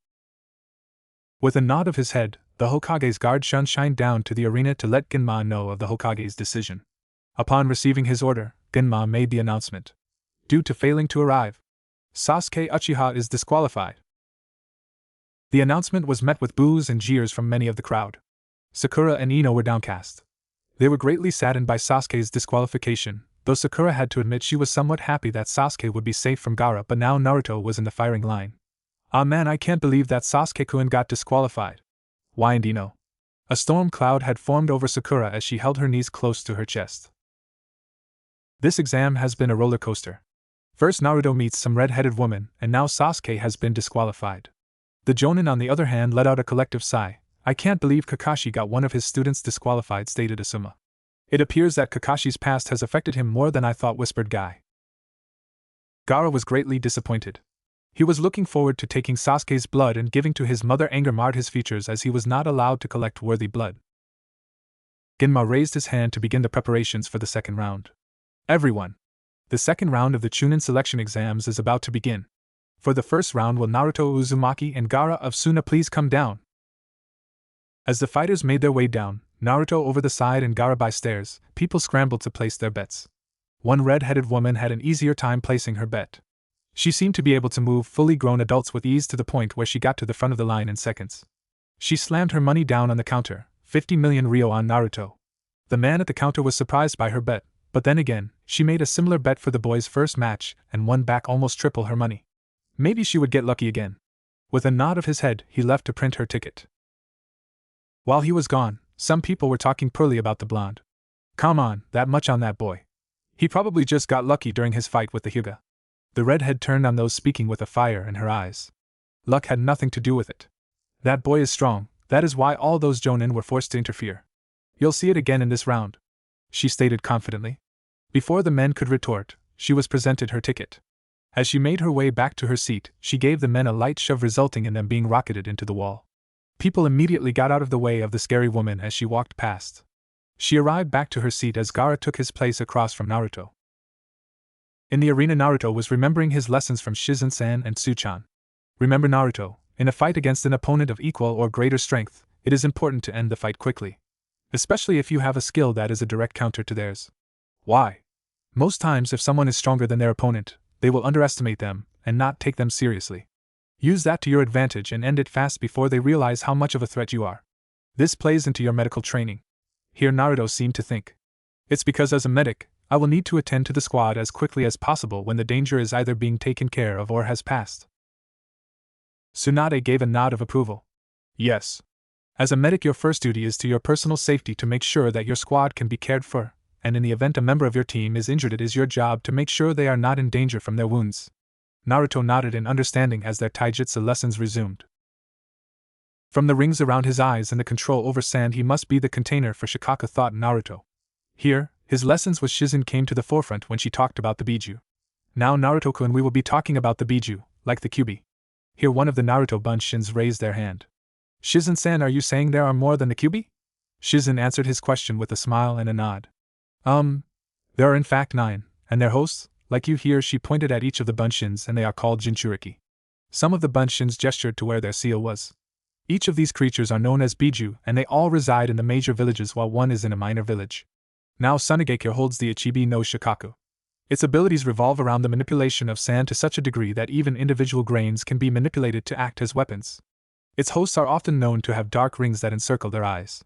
Speaker 1: With a nod of his head, the Hokage's guard shined down to the arena to let Genma know of the Hokage's decision. Upon receiving his order, Genma made the announcement. Due to failing to arrive, Sasuke Uchiha is disqualified. The announcement was met with boos and jeers from many of the crowd. Sakura and Ino were downcast. They were greatly saddened by Sasuke's disqualification, though Sakura had to admit she was somewhat happy that Sasuke would be safe from Gaara, but now Naruto was in the firing line. Ah man, I can't believe that Sasuke-kun got disqualified, whined Ino. A storm cloud had formed over Sakura as she held her knees close to her chest. This exam has been a roller coaster. First Naruto meets some red-headed woman, and now Sasuke has been disqualified. The Jonin on the other hand let out a collective sigh. I can't believe Kakashi got one of his students disqualified, stated Asuma. It appears that Kakashi's past has affected him more than I thought, whispered Guy. Gaara was greatly disappointed. He was looking forward to taking Sasuke's blood and giving to his mother. Anger marred his features as he was not allowed to collect worthy blood. Genma raised his hand to begin the preparations for the second round. Everyone! The second round of the Chunin selection exams is about to begin. For the first round, will Naruto Uzumaki and Gaara of Suna please come down? As the fighters made their way down, Naruto over the side and Gaara by stairs, people scrambled to place their bets. One red-headed woman had an easier time placing her bet. She seemed to be able to move fully grown adults with ease to the point where she got to the front of the line in seconds. She slammed her money down on the counter, 50 million ryo on Naruto. The man at the counter was surprised by her bet, but then again, she made a similar bet for the boys' first match and won back almost triple her money. Maybe she would get lucky again. With a nod of his head, he left to print her ticket. While he was gone, some people were talking poorly about the blonde. Come on, that much on that boy. He probably just got lucky during his fight with the Hyuga. The redhead turned on those speaking with a fire in her eyes. Luck had nothing to do with it. That boy is strong, that is why all those Jonin were forced to interfere. You'll see it again in this round, she stated confidently. Before the men could retort, she was presented her ticket. As she made her way back to her seat, she gave the men a light shove, resulting in them being rocketed into the wall. People immediately got out of the way of the scary woman as she walked past. She arrived back to her seat as Gaara took his place across from Naruto. In the arena, Naruto was remembering his lessons from Shizen-san and Tsuchan. Remember, Naruto, in a fight against an opponent of equal or greater strength, it is important to end the fight quickly. Especially if you have a skill that is a direct counter to theirs. Why? Most times if someone is stronger than their opponent, they will underestimate them and not take them seriously. Use that to your advantage and end it fast before they realize how much of a threat you are. This plays into your medical training. Here Naruto seemed to think. It's because as a medic, I will need to attend to the squad as quickly as possible when the danger is either being taken care of or has passed. Tsunade gave a nod of approval. Yes. As a medic, your first duty is to your personal safety, to make sure that your squad can be cared for, and in the event a member of your team is injured, it is your job to make sure they are not in danger from their wounds. Naruto nodded in understanding as their taijutsu lessons resumed. From the rings around his eyes and the control over sand, he must be the container for Shikaka, thought Naruto. Here, his lessons with Shizen came to the forefront when she talked about the Biju. Now Naruto-kun, we will be talking about the Biju, like the Kyubi. Here one of the Naruto Bunshins raised their hand. Shizen-san, are you saying there are more than the Kyubi? Shizen answered his question with a smile and a nod. There are in fact 9, and their hosts, like you here. She pointed at each of the Bunshins, and they are called Jinchuriki. Some of the Bunshins gestured to where their seal was. Each of these creatures are known as Biju, and they all reside in the major villages while one is in a minor village. Now Tsunade holds the Ichibi no Shikaku. Its abilities revolve around the manipulation of sand to such a degree that even individual grains can be manipulated to act as weapons. Its hosts are often known to have dark rings that encircle their eyes.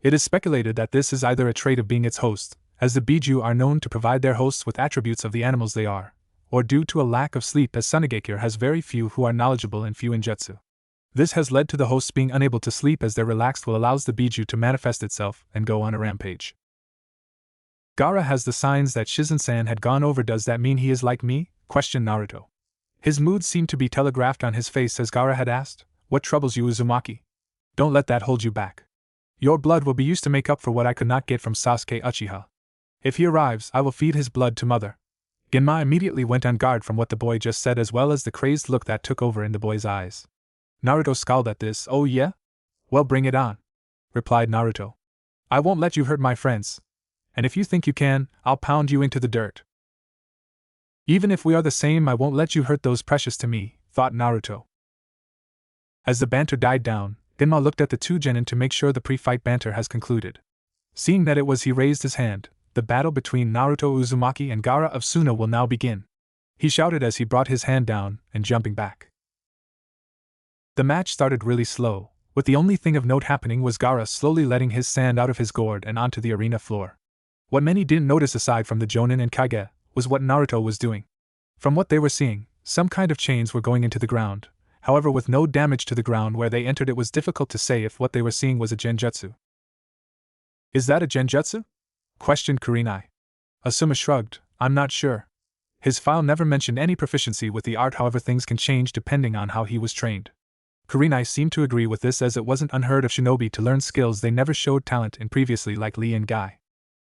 Speaker 1: It is speculated that this is either a trait of being its host, as the Biju are known to provide their hosts with attributes of the animals they are, or due to a lack of sleep, as Tsunade has very few who are knowledgeable in few in jutsu. This has led to the hosts being unable to sleep, as their relaxed will allows the Biju to manifest itself and go on a rampage. Gaara has the signs that Shizen-san had gone over. Does that mean he is like me? Questioned Naruto. His mood seemed to be telegraphed on his face as Gaara had asked, what troubles you, Uzumaki? Don't let that hold you back. Your blood will be used to make up for what I could not get from Sasuke Uchiha. If he arrives, I will feed his blood to mother. Genma immediately went on guard from what the boy just said, as well as the crazed look that took over in the boy's eyes. Naruto scowled at this. Oh yeah? Well, bring it on, replied Naruto. I won't let you hurt my friends. And if you think you can, I'll pound you into the dirt. Even if we are the same, I won't let you hurt those precious to me, thought Naruto. As the banter died down, Genma looked at the two genin to make sure the pre-fight banter has concluded. Seeing that it was, he raised his hand. The battle between Naruto Uzumaki and Gaara of Suna will now begin, he shouted as he brought his hand down and jumping back. The match started really slow, with the only thing of note happening was Gaara slowly letting his sand out of his gourd and onto the arena floor. What many didn't notice, aside from the Jonin and Kage, was what Naruto was doing. From what they were seeing, some kind of chains were going into the ground. However, with no damage to the ground where they entered, it was difficult to say if what they were seeing was a genjutsu. Is that a genjutsu? Questioned Kurenai. Asuma shrugged. I'm not sure. His file never mentioned any proficiency with the art, however things can change depending on how he was trained. Kurenai seemed to agree with this, as it wasn't unheard of shinobi to learn skills they never showed talent in previously, like Lee and Guy.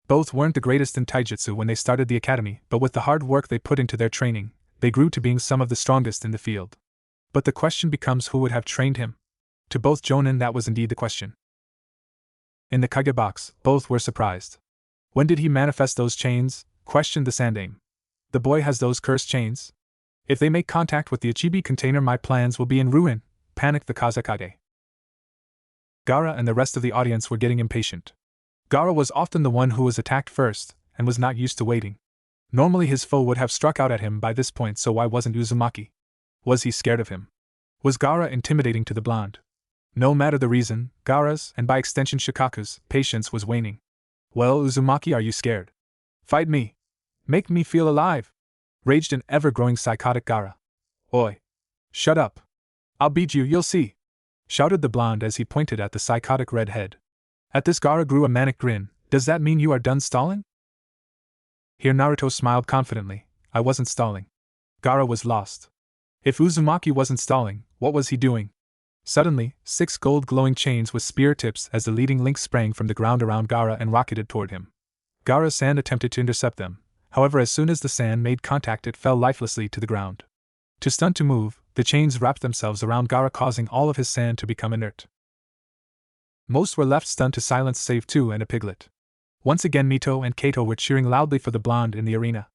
Speaker 1: Both weren't the greatest in taijutsu when they started the academy, but with the hard work they put into their training, they grew to being some of the strongest in the field. But the question becomes, who would have trained him? To both jonin, that was indeed the question. In the kage box, both were surprised. When did he manifest those chains? Questioned the Sandame. The boy has those cursed chains? If they make contact with the Ichibi container, my plans will be in ruin, panicked the Kazekage. Gaara and the rest of the audience were getting impatient. Gaara was often the one who was attacked first, and was not used to waiting. Normally his foe would have struck out at him by this point, so why wasn't Uzumaki? Was he scared of him? Was Gaara intimidating to the blonde? No matter the reason, Gaara's, and by extension Shikaku's, patience was waning. Well, Uzumaki, are you scared? Fight me! Make me feel alive! Raged an ever-growing psychotic Gaara. Oi! Shut up! I'll beat you, you'll see! Shouted the blonde as he pointed at the psychotic redhead. At this, Gaara grew a manic grin. Does that mean you are done stalling? Here Naruto smiled confidently. I wasn't stalling. Gaara was lost. If Uzumaki wasn't stalling, what was he doing? Suddenly, 6 gold glowing chains with spear tips as the leading link sprang from the ground around Gaara and rocketed toward him. Gaara's sand attempted to intercept them. However, as soon as the sand made contact, it fell lifelessly to the ground. Too stunned to move, the chains wrapped themselves around Gaara, causing all of his sand to become inert. Most were left stunned to silence save 2 and a piglet. Once again Mito and Kato were cheering loudly for the blonde in the arena.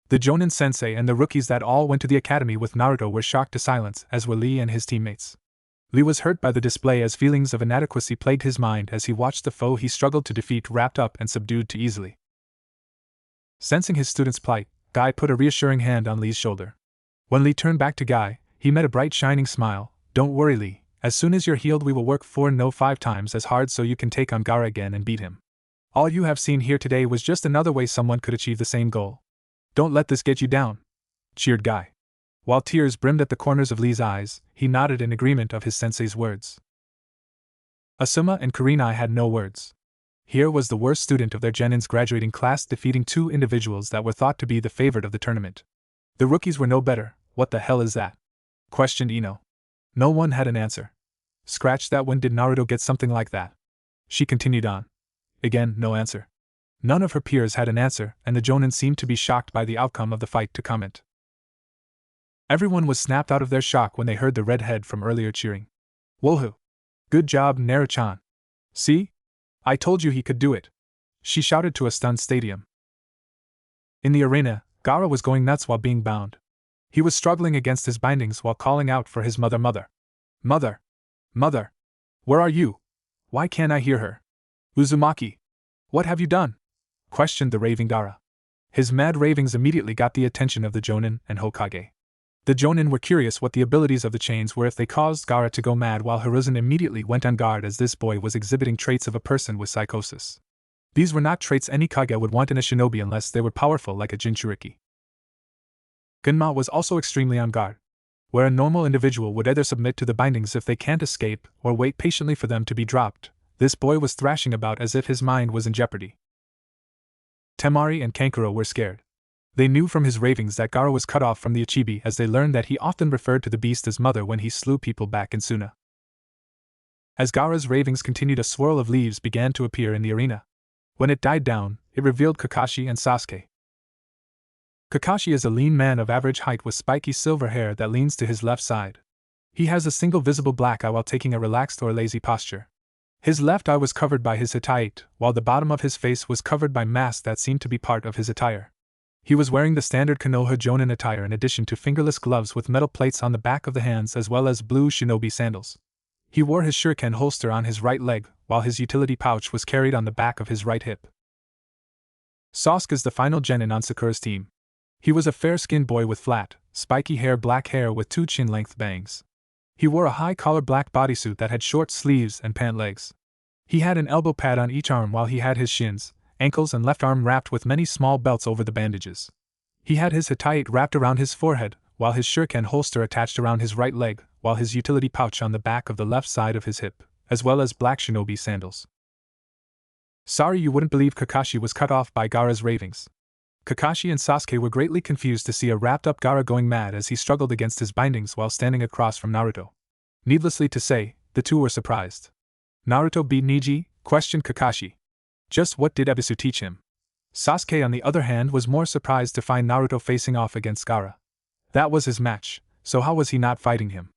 Speaker 1: The Jonin sensei and the rookies that all went to the academy with Naruto were shocked to silence, as were Lee and his teammates. Lee was hurt by the display, as feelings of inadequacy plagued his mind as he watched the foe he struggled to defeat wrapped up and subdued too easily. Sensing his student's plight, Guy put a reassuring hand on Lee's shoulder. When Lee turned back to Guy, he met a bright shining smile. Don't worry, Lee. As soon as you're healed, we will work 5 times as hard so you can take on Gaara again and beat him. All you have seen here today was just another way someone could achieve the same goal. Don't let this get you down, cheered Guy. While tears brimmed at the corners of Lee's eyes, he nodded in agreement of his sensei's words. Asuma and Kurenai had no words. Here was the worst student of their genin's graduating class defeating 2 individuals that were thought to be the favorite of the tournament. The rookies were no better. What the hell is that? Questioned Ino. No one had an answer. Scratch that, when did Naruto get something like that? She continued on. Again, no answer. None of her peers had an answer, and the Jonin seemed to be shocked by the outcome of the fight to comment. Everyone was snapped out of their shock when they heard the redhead from earlier cheering. Woohoo! Good job, Naru-chan. See? I told you he could do it. She shouted to a stunned stadium. In the arena, Gaara was going nuts while being bound. He was struggling against his bindings while calling out for his mother. Mother! Mother! Where are you? Why can't I hear her? Uzumaki! What have you done? Questioned the raving Gaara. His mad ravings immediately got the attention of the Jonin and Hokage. The Jonin were curious what the abilities of the chains were if they caused Gaara to go mad, while Hiruzen immediately went on guard as this boy was exhibiting traits of a person with psychosis. These were not traits any Kage would want in a shinobi unless they were powerful like a Jinchuriki. Gunma was also extremely on guard. Where a normal individual would either submit to the bindings if they can't escape, or wait patiently for them to be dropped, this boy was thrashing about as if his mind was in jeopardy. Temari and Kankuro were scared. They knew from his ravings that Gaara was cut off from the Ichibi, as they learned that he often referred to the beast as mother when he slew people back in Suna. As Gaara's ravings continued, a swirl of leaves began to appear in the arena. When it died down, it revealed Kakashi and Sasuke. Kakashi is a lean man of average height with spiky silver hair that leans to his left side. He has a single visible black eye while taking a relaxed or lazy posture. His left eye was covered by his hitai, while the bottom of his face was covered by masks that seemed to be part of his attire. He was wearing the standard Konoha Jonin attire in addition to fingerless gloves with metal plates on the back of the hands as well as blue shinobi sandals. He wore his shuriken holster on his right leg, while his utility pouch was carried on the back of his right hip. Sasuke is the final genin on Sakura's team. He was a fair-skinned boy with flat, spiky hair, black hair with 2 chin-length bangs. He wore a high-collar black bodysuit that had short sleeves and pant legs. He had an elbow pad on each arm while he had his shins, ankles and left arm wrapped with many small belts over the bandages. He had his hitai wrapped around his forehead, while his shuriken holster attached around his right leg, while his utility pouch on the back of the left side of his hip, as well as black shinobi sandals. Sorry, you wouldn't believe Kakashi was cut off by Gaara's ravings. Kakashi and Sasuke were greatly confused to see a wrapped-up Gaara going mad as he struggled against his bindings while standing across from Naruto. Needlessly to say, the two were surprised. Naruto beat Neji? Questioned Kakashi. Just what did Ebisu teach him? Sasuke, on the other hand, was more surprised to find Naruto facing off against Gaara. That was his match, so how was he not fighting him?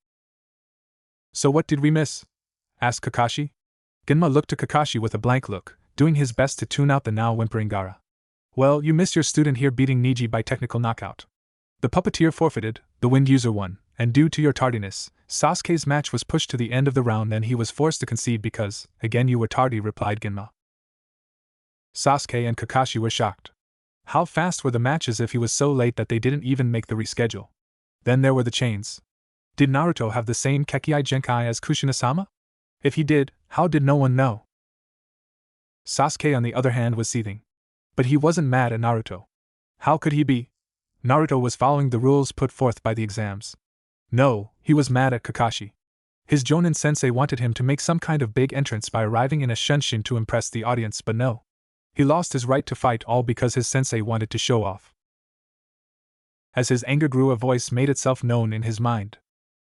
Speaker 1: So what did we miss? Asked Kakashi. Genma looked to Kakashi with a blank look, doing his best to tune out the now whimpering Gaara. Well, you missed your student here beating Neji by technical knockout. The puppeteer forfeited, the wind user won, and due to your tardiness, Sasuke's match was pushed to the end of the round and he was forced to concede because, again you were tardy, replied Genma. Sasuke and Kakashi were shocked. How fast were the matches if he was so late that they didn't even make the reschedule? Then there were the chains. Did Naruto have the same Kekkai Genkai as Kushina-sama? If he did, how did no one know? Sasuke, on the other hand, was seething. But he wasn't mad at Naruto. How could he be? Naruto was following the rules put forth by the exams. No, he was mad at Kakashi. His Jonin sensei wanted him to make some kind of big entrance by arriving in a shunshin to impress the audience, but no. He lost his right to fight all because his sensei wanted to show off. As his anger grew, a voice made itself known in his mind.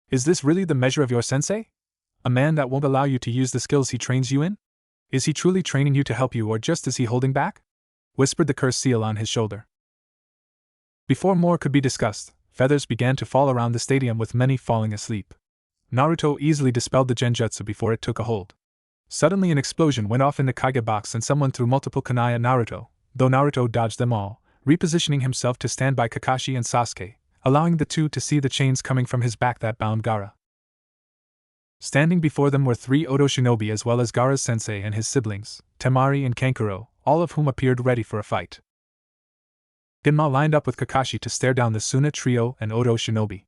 Speaker 1: Is this really the measure of your sensei? A man that won't allow you to use the skills he trains you in? Is he truly training you to help you, or just is he holding back? Whispered the cursed seal on his shoulder. Before more could be discussed, feathers began to fall around the stadium with many falling asleep. Naruto easily dispelled the genjutsu before it took a hold. Suddenly an explosion went off in the Kage box and someone threw multiple kunai at Naruto, though Naruto dodged them all, repositioning himself to stand by Kakashi and Sasuke, allowing the two to see the chains coming from his back that bound Gaara. Standing before them were 3 Odo shinobi as well as Gaara's sensei and his siblings, Temari and Kankuro, all of whom appeared ready for a fight. Genma lined up with Kakashi to stare down the Suna trio and Odo shinobi.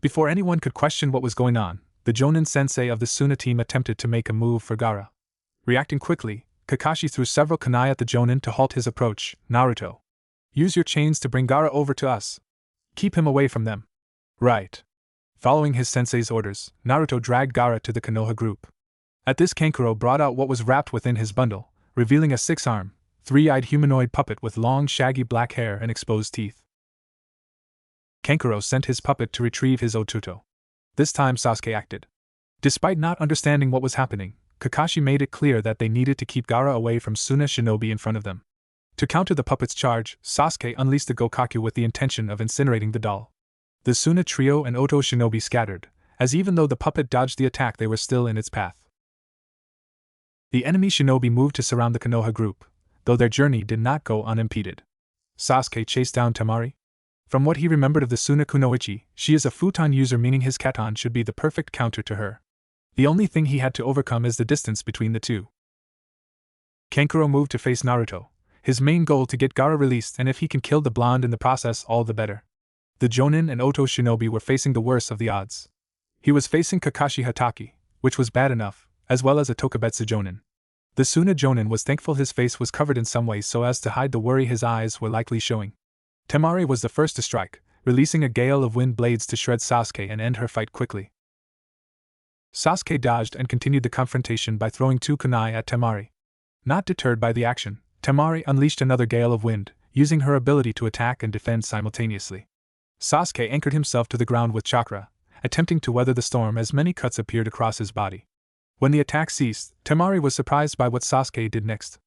Speaker 1: Before anyone could question what was going on, the Jonin sensei of the Suna team attempted to make a move for Gaara. Reacting quickly, Kakashi threw several kunai at the Jonin to halt his approach. Naruto, use your chains to bring Gaara over to us. Keep him away from them. Right. Following his sensei's orders, Naruto dragged Gaara to the Konoha group. At this, Kankuro brought out what was wrapped within his bundle, revealing a 6-armed, 3-eyed humanoid puppet with long shaggy black hair and exposed teeth. Kankuro sent his puppet to retrieve his Otuto. This time Sasuke acted. Despite not understanding what was happening, Kakashi made it clear that they needed to keep Gaara away from Suna shinobi in front of them. To counter the puppet's charge, Sasuke unleashed the Gokaku with the intention of incinerating the doll. The Suna trio and Oto shinobi scattered, as even though the puppet dodged the attack they were still in its path. The enemy shinobi moved to surround the Konoha group, though their journey did not go unimpeded. Sasuke chased down Temari. From what he remembered of the Suna kunoichi, she is a futon user, meaning his katan should be the perfect counter to her. The only thing he had to overcome is the distance between the two. Kankuro moved to face Naruto, his main goal to get Gaara released, and if he can kill the blonde in the process, all the better. The Jonin and Oto shinobi were facing the worst of the odds. He was facing Kakashi Hatake, which was bad enough, as well as a Tokubetsu Jonin. The Suna Jonin was thankful his face was covered in some way so as to hide the worry his eyes were likely showing. Temari was the first to strike, releasing a gale of wind blades to shred Sasuke and end her fight quickly. Sasuke dodged and continued the confrontation by throwing 2 kunai at Temari. Not deterred by the action, Temari unleashed another gale of wind, using her ability to attack and defend simultaneously. Sasuke anchored himself to the ground with chakra, attempting to weather the storm as many cuts appeared across his body. When the attack ceased, Temari was surprised by what Sasuke did next.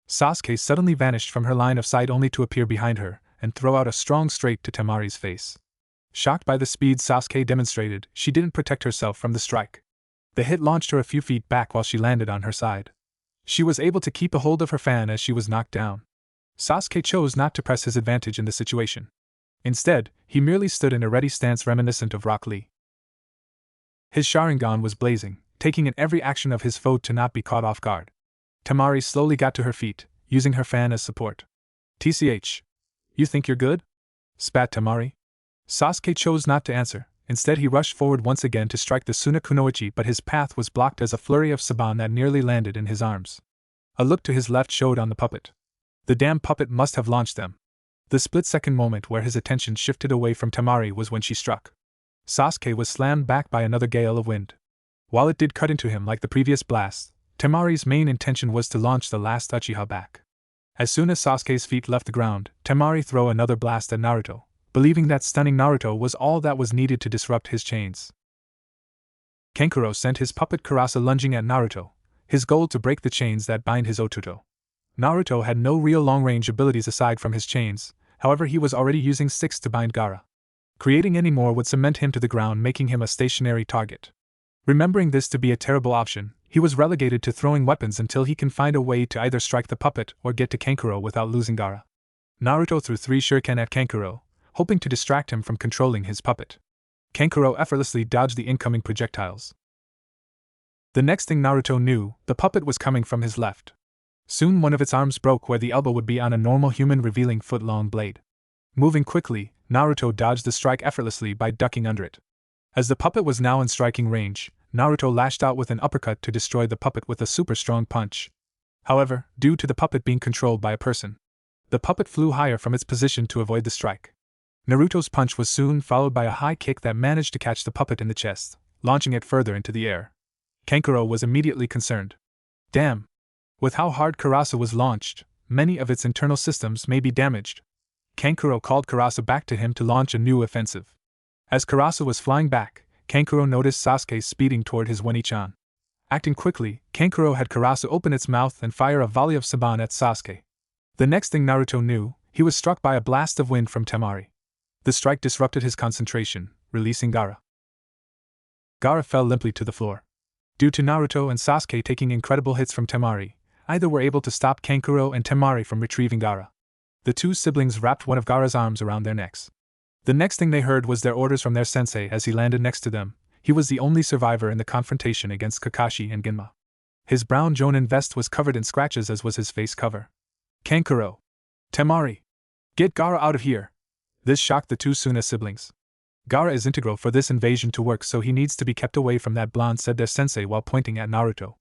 Speaker 1: Sasuke suddenly vanished from her line of sight only to appear behind her and throw out a strong straight to Temari's face. Shocked by the speed Sasuke demonstrated, she didn't protect herself from the strike. The hit launched her a few feet back while she landed on her side. She was able to keep a hold of her fan as she was knocked down. Sasuke chose not to press his advantage in the situation. Instead, he merely stood in a ready stance reminiscent of Rock Lee. His Sharingan was blazing, taking in every action of his foe to not be caught off guard. Temari slowly got to her feet, using her fan as support. "TCH. You think you're good?" spat Temari. Sasuke chose not to answer. Instead, he rushed forward once again to strike the Suna kunoichi, but his path was blocked as a flurry of saban that nearly landed in his arms. A look to his left showed on the puppet. The damn puppet must have launched them. The split-second moment where his attention shifted away from Temari was when she struck. Sasuke was slammed back by another gale of wind. While it did cut into him like the previous blast, Temari's main intention was to launch the last Uchiha back. As soon as Sasuke's feet left the ground, Temari threw another blast at Naruto, believing that stunning Naruto was all that was needed to disrupt his chains. Kankuro sent his puppet Karasa lunging at Naruto, his goal to break the chains that bind his Otuto. Naruto had no real long-range abilities aside from his chains, however he was already using sticks to bind Gaara. Creating any more would cement him to the ground, making him a stationary target. Remembering this to be a terrible option, he was relegated to throwing weapons until he can find a way to either strike the puppet or get to Kankuro without losing Gaara. Naruto threw 3 shuriken at Kankuro, hoping to distract him from controlling his puppet. Kankuro effortlessly dodged the incoming projectiles. The next thing Naruto knew, the puppet was coming from his left. Soon one of its arms broke where the elbow would be on a normal human, revealing foot-long blade. Moving quickly, Naruto dodged the strike effortlessly by ducking under it. As the puppet was now in striking range, Naruto lashed out with an uppercut to destroy the puppet with a super strong punch. However, due to the puppet being controlled by a person, the puppet flew higher from its position to avoid the strike. Naruto's punch was soon followed by a high kick that managed to catch the puppet in the chest, launching it further into the air. Kankuro was immediately concerned. Damn! With how hard Karasa was launched, many of its internal systems may be damaged. Kankuro called Karasa back to him to launch a new offensive. As Karasa was flying back, Kankuro noticed Sasuke speeding toward his Wenichan. Acting quickly, Kankuro had Karasa open its mouth and fire a volley of Saban at Sasuke. The next thing Naruto knew, he was struck by a blast of wind from Temari. The strike disrupted his concentration, releasing Gaara. Gaara fell limply to the floor. Due to Naruto and Sasuke taking incredible hits from Temari, either were able to stop Kankuro and Temari from retrieving Gaara. The two siblings wrapped one of Gaara's arms around their necks. The next thing they heard was their orders from their sensei as he landed next to them. He was the only survivor in the confrontation against Kakashi and Ginma. His brown Jonin vest was covered in scratches, as was his face cover. Kankuro! Temari! Get Gaara out of here! This shocked the two Suna siblings. Gaara is integral for this invasion to work, so he needs to be kept away from that blonde, said their sensei while pointing at Naruto.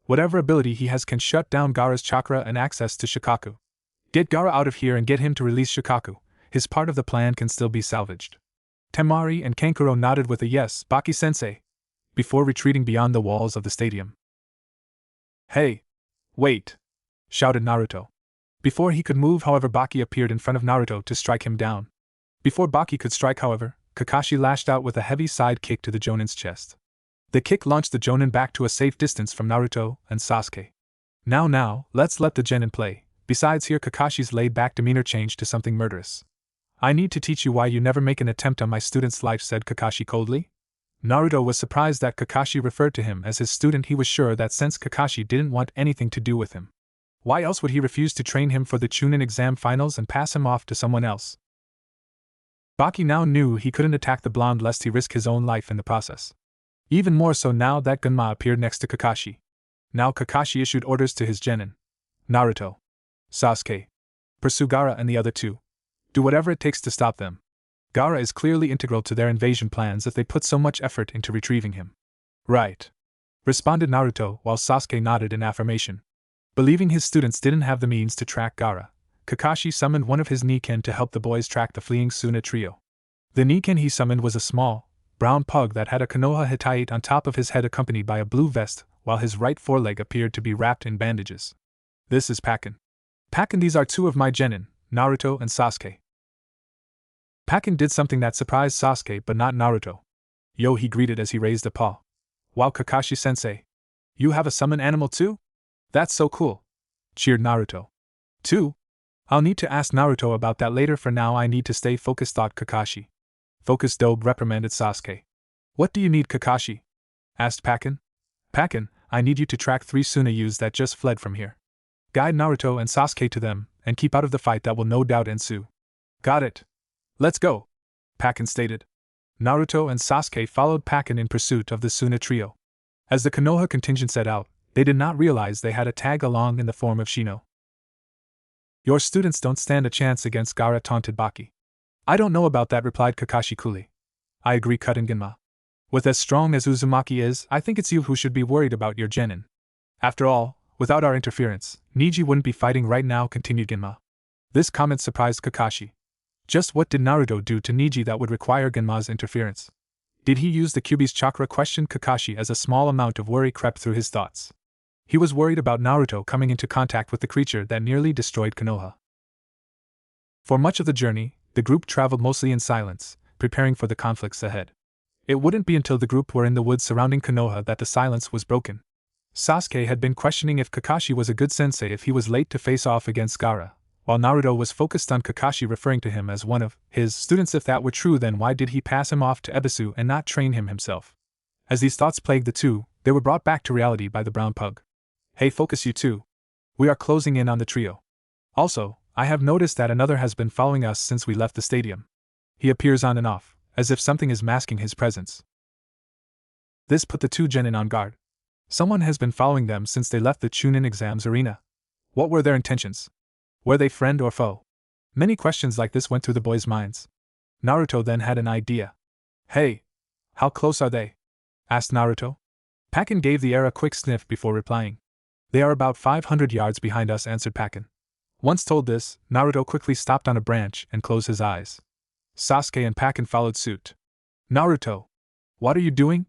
Speaker 1: Whatever ability he has can shut down Gaara's chakra and access to Shikaku. Get Gaara out of here and get him to release Shikaku. His part of the plan can still be salvaged. Temari and Kankuro nodded with a yes, Baki-sensei, before retreating beyond the walls of the stadium. Hey! Wait! Shouted Naruto. Before he could move, however, Baki appeared in front of Naruto to strike him down. Before Baki could strike, however, Kakashi lashed out with a heavy side kick to the Jonin's chest. The kick launched the Jonin back to a safe distance from Naruto and Sasuke. Now, let's let the genin play. Besides, here Kakashi's laid-back demeanor changed to something murderous. I need to teach you why you never make an attempt on my student's life, said Kakashi coldly. Naruto was surprised that Kakashi referred to him as his student. He was sure that since Kakashi didn't want anything to do with him, why else would he refuse to train him for the Chunin exam finals and pass him off to someone else? Baki now knew he couldn't attack the blonde lest he risk his own life in the process. Even more so now that Gunma appeared next to Kakashi. Now Kakashi issued orders to his genin. Naruto. Sasuke. Pursue Gaara and the other two. Do whatever it takes to stop them. Gaara is clearly integral to their invasion plans if they put so much effort into retrieving him. Right. Responded Naruto while Sasuke nodded in affirmation. Believing his students didn't have the means to track Gaara, Kakashi summoned one of his Niken to help the boys track the fleeing Suna trio. The Niken he summoned was a small, brown pug that had a Konoha Hittite on top of his head accompanied by a blue vest, while his right foreleg appeared to be wrapped in bandages. This is Pakken. Pakken, these are two of my genin, Naruto and Sasuke. Pakken did something that surprised Sasuke but not Naruto. Yo, he greeted as he raised a paw. Wow, Kakashi-sensei. You have a summon animal too? That's so cool. Cheered Naruto. Two? I'll need to ask Naruto about that later. For now I need to stay focused, thought Kakashi. Focus, Dobe, reprimanded Sasuke. What do you need, Kakashi? Asked Pakken. Pakken, I need you to track 3 Tsunayus that just fled from here. Guide Naruto and Sasuke to them, and keep out of the fight that will no doubt ensue. Got it. Let's go, Pakken stated. Naruto and Sasuke followed Pakken in pursuit of the Suna trio. As the Konoha contingent set out, they did not realize they had a tag-along in the form of Shino. Your students don't stand a chance against Gaara, taunted Baki. I don't know about that, replied Kakashi coolly. I agree, cut in Ginma. With as strong as Uzumaki is, I think it's you who should be worried about your genin. After all, without our interference, Niji wouldn't be fighting right now, continued Ginma. This comment surprised Kakashi. Just what did Naruto do to Niji that would require Ginma's interference? Did he use the Kyuubi's chakra, questioned Kakashi as a small amount of worry crept through his thoughts. He was worried about Naruto coming into contact with the creature that nearly destroyed Konoha. For much of the journey, the group traveled mostly in silence, preparing for the conflicts ahead. It wouldn't be until the group were in the woods surrounding Konoha that the silence was broken. Sasuke had been questioning if Kakashi was a good sensei if he was late to face off against Gaara, while Naruto was focused on Kakashi referring to him as one of his students. If that were true, then why did he pass him off to Ebisu and not train him himself? As these thoughts plagued the two, they were brought back to reality by the brown pug. Hey, focus you two. We are closing in on the trio. Also, I have noticed that another has been following us since we left the stadium. He appears on and off, as if something is masking his presence. This put the two genin on guard. Someone has been following them since they left the Chunin exams arena. What were their intentions? Were they friend or foe? Many questions like this went through the boys' minds. Naruto then had an idea. Hey! How close are they? Asked Naruto. Pakken gave the air a quick sniff before replying. They are about 500 yards behind us, answered Pakken. Once told this, Naruto quickly stopped on a branch and closed his eyes. Sasuke and Pakken followed suit. Naruto! What are you doing?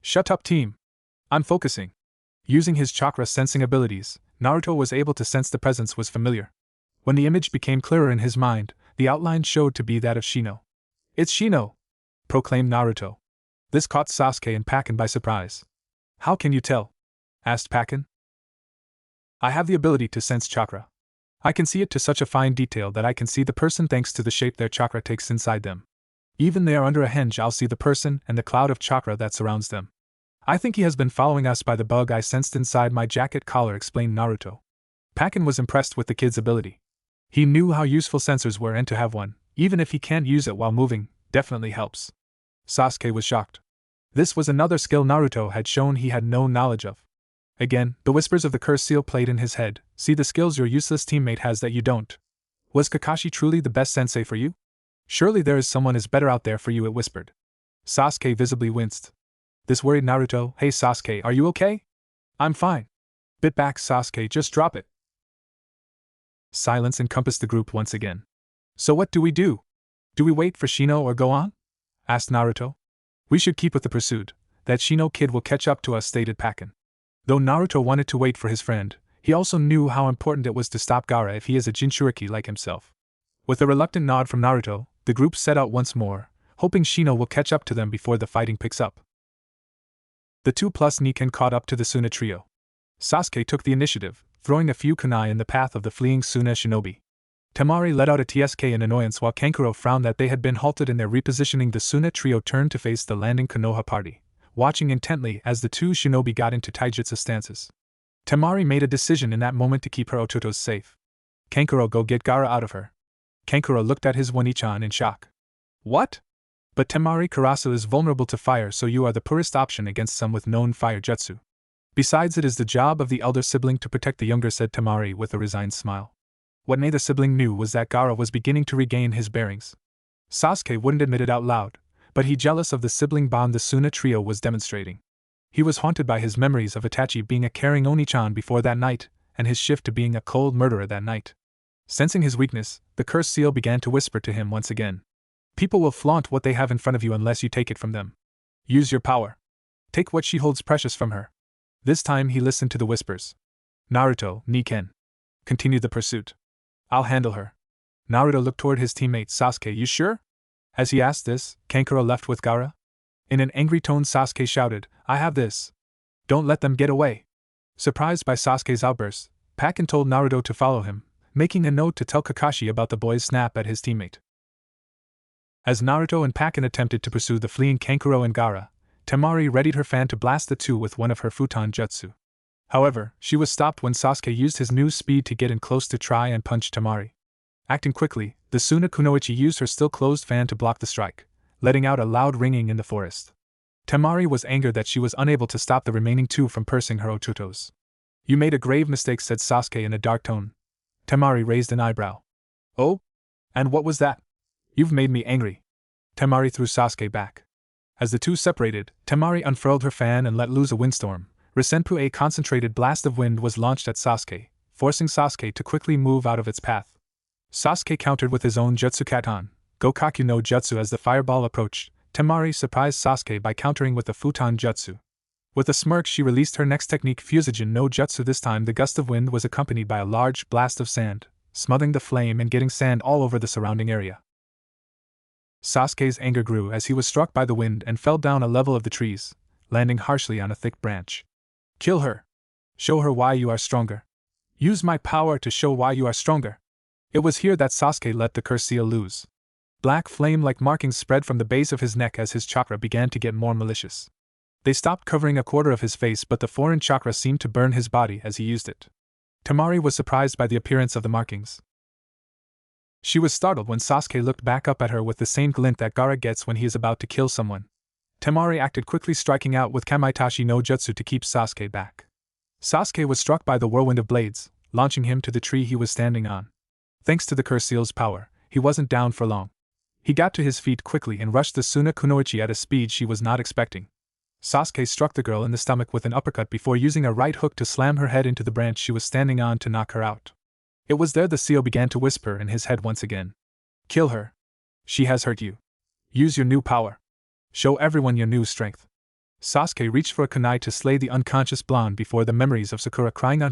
Speaker 1: Shut up, team! I'm focusing. Using his chakra sensing abilities, Naruto was able to sense the presence was familiar. When the image became clearer in his mind, the outline showed to be that of Shino. It's Shino! Proclaimed Naruto. This caught Sasuke and Pakken by surprise. How can you tell? Asked Pakken. I have the ability to sense chakra. I can see it to such a fine detail that I can see the person thanks to the shape their chakra takes inside them. Even they are under a henge, I'll see the person and the cloud of chakra that surrounds them. I think he has been following us by the bug I sensed inside my jacket collar, explained Naruto. Pakken was impressed with the kid's ability. He knew how useful sensors were, and to have one, even if he can't use it while moving, definitely helps. Sasuke was shocked. This was another skill Naruto had shown he had no knowledge of. Again, the whispers of the curse seal played in his head. See the skills your useless teammate has that you don't. Was Kakashi truly the best sensei for you? Surely there is someone as better out there for you, it whispered. Sasuke visibly winced. This worried Naruto. Hey Sasuke, are you okay? I'm fine. Bit back, Sasuke, just drop it. Silence encompassed the group once again. So what do we do? Do we wait for Shino or go on? Asked Naruto. We should keep with the pursuit. That Shino kid will catch up to us, stated Pakken. Though Naruto wanted to wait for his friend, he also knew how important it was to stop Gaara if he is a Jinchuriki like himself. With a reluctant nod from Naruto, the group set out once more, hoping Shino will catch up to them before the fighting picks up. The 2+ Niken caught up to the Suna trio. Sasuke took the initiative, throwing a few kunai in the path of the fleeing Suna shinobi. Temari let out a TSK in annoyance while Kankuro frowned that they had been halted in their repositioning. The Suna trio turned to face the landing Konoha party, watching intently as the two shinobi got into taijutsu stances. Temari made a decision in that moment to keep her Ototos safe. Kankuro, go get Gaara out of her. Kankuro looked at his One-chan in shock. What? But Temari, Karasu is vulnerable to fire, so you are the poorest option against some with known fire jutsu. Besides, it is the job of the elder sibling to protect the younger, said Temari with a resigned smile. What neither sibling knew was that Gaara was beginning to regain his bearings. Sasuke wouldn't admit it out loud, but he jealous of the sibling bond the Suna trio was demonstrating. He was haunted by his memories of Itachi being a caring Oni-chan before that night, and his shift to being a cold murderer that night. Sensing his weakness, the cursed seal began to whisper to him once again. People will flaunt what they have in front of you unless you take it from them. Use your power. Take what she holds precious from her. This time he listened to the whispers. Naruto, Niken. Continue the pursuit. I'll handle her. Naruto looked toward his teammate Sasuke. You sure? As he asked this, Kankuro left with Gaara. In an angry tone Sasuke shouted, I have this. Don't let them get away. Surprised by Sasuke's outburst, Pakken told Naruto to follow him, making a note to tell Kakashi about the boy's snap at his teammate. As Naruto and Pakken attempted to pursue the fleeing Kankuro and Gaara, Temari readied her fan to blast the two with one of her futon jutsu. However, she was stopped when Sasuke used his new speed to get in close to try and punch Temari. Acting quickly, the Suna Kunoichi used her still-closed fan to block the strike, letting out a loud ringing in the forest. Temari was angered that she was unable to stop the remaining two from pursing her Ototos. You made a grave mistake, said Sasuke in a dark tone. Temari raised an eyebrow. Oh? And what was that? You've made me angry. Temari threw Sasuke back. As the two separated, Temari unfurled her fan and let loose a windstorm. Risenpu, a concentrated blast of wind, was launched at Sasuke, forcing Sasuke to quickly move out of its path. Sasuke countered with his own Jutsu Katan, Gokaku no Jutsu. As the fireball approached, Temari surprised Sasuke by countering with the Futon Jutsu. With a smirk she released her next technique, Fusogen no Jutsu. This time the gust of wind was accompanied by a large blast of sand, smothering the flame and getting sand all over the surrounding area. Sasuke's anger grew as he was struck by the wind and fell down a level of the trees, landing harshly on a thick branch. Kill her! Show her why you are stronger. Use my power to show why you are stronger. It was here that Sasuke let the curse seal loose. Black flame-like markings spread from the base of his neck as his chakra began to get more malicious. They stopped covering a quarter of his face, but the foreign chakra seemed to burn his body as he used it. Temari was surprised by the appearance of the markings. She was startled when Sasuke looked back up at her with the same glint that Gaara gets when he is about to kill someone. Temari acted quickly, striking out with Kamaitachi no Jutsu to keep Sasuke back. Sasuke was struck by the whirlwind of blades, launching him to the tree he was standing on. Thanks to the curse seal's power, he wasn't down for long. He got to his feet quickly and rushed the Suna Kunoichi at a speed she was not expecting. Sasuke struck the girl in the stomach with an uppercut before using a right hook to slam her head into the branch she was standing on to knock her out. It was there the seal began to whisper in his head once again. Kill her. She has hurt you. Use your new power. Show everyone your new strength. Sasuke reached for a kunai to slay the unconscious blonde before the memories of Sakura crying on his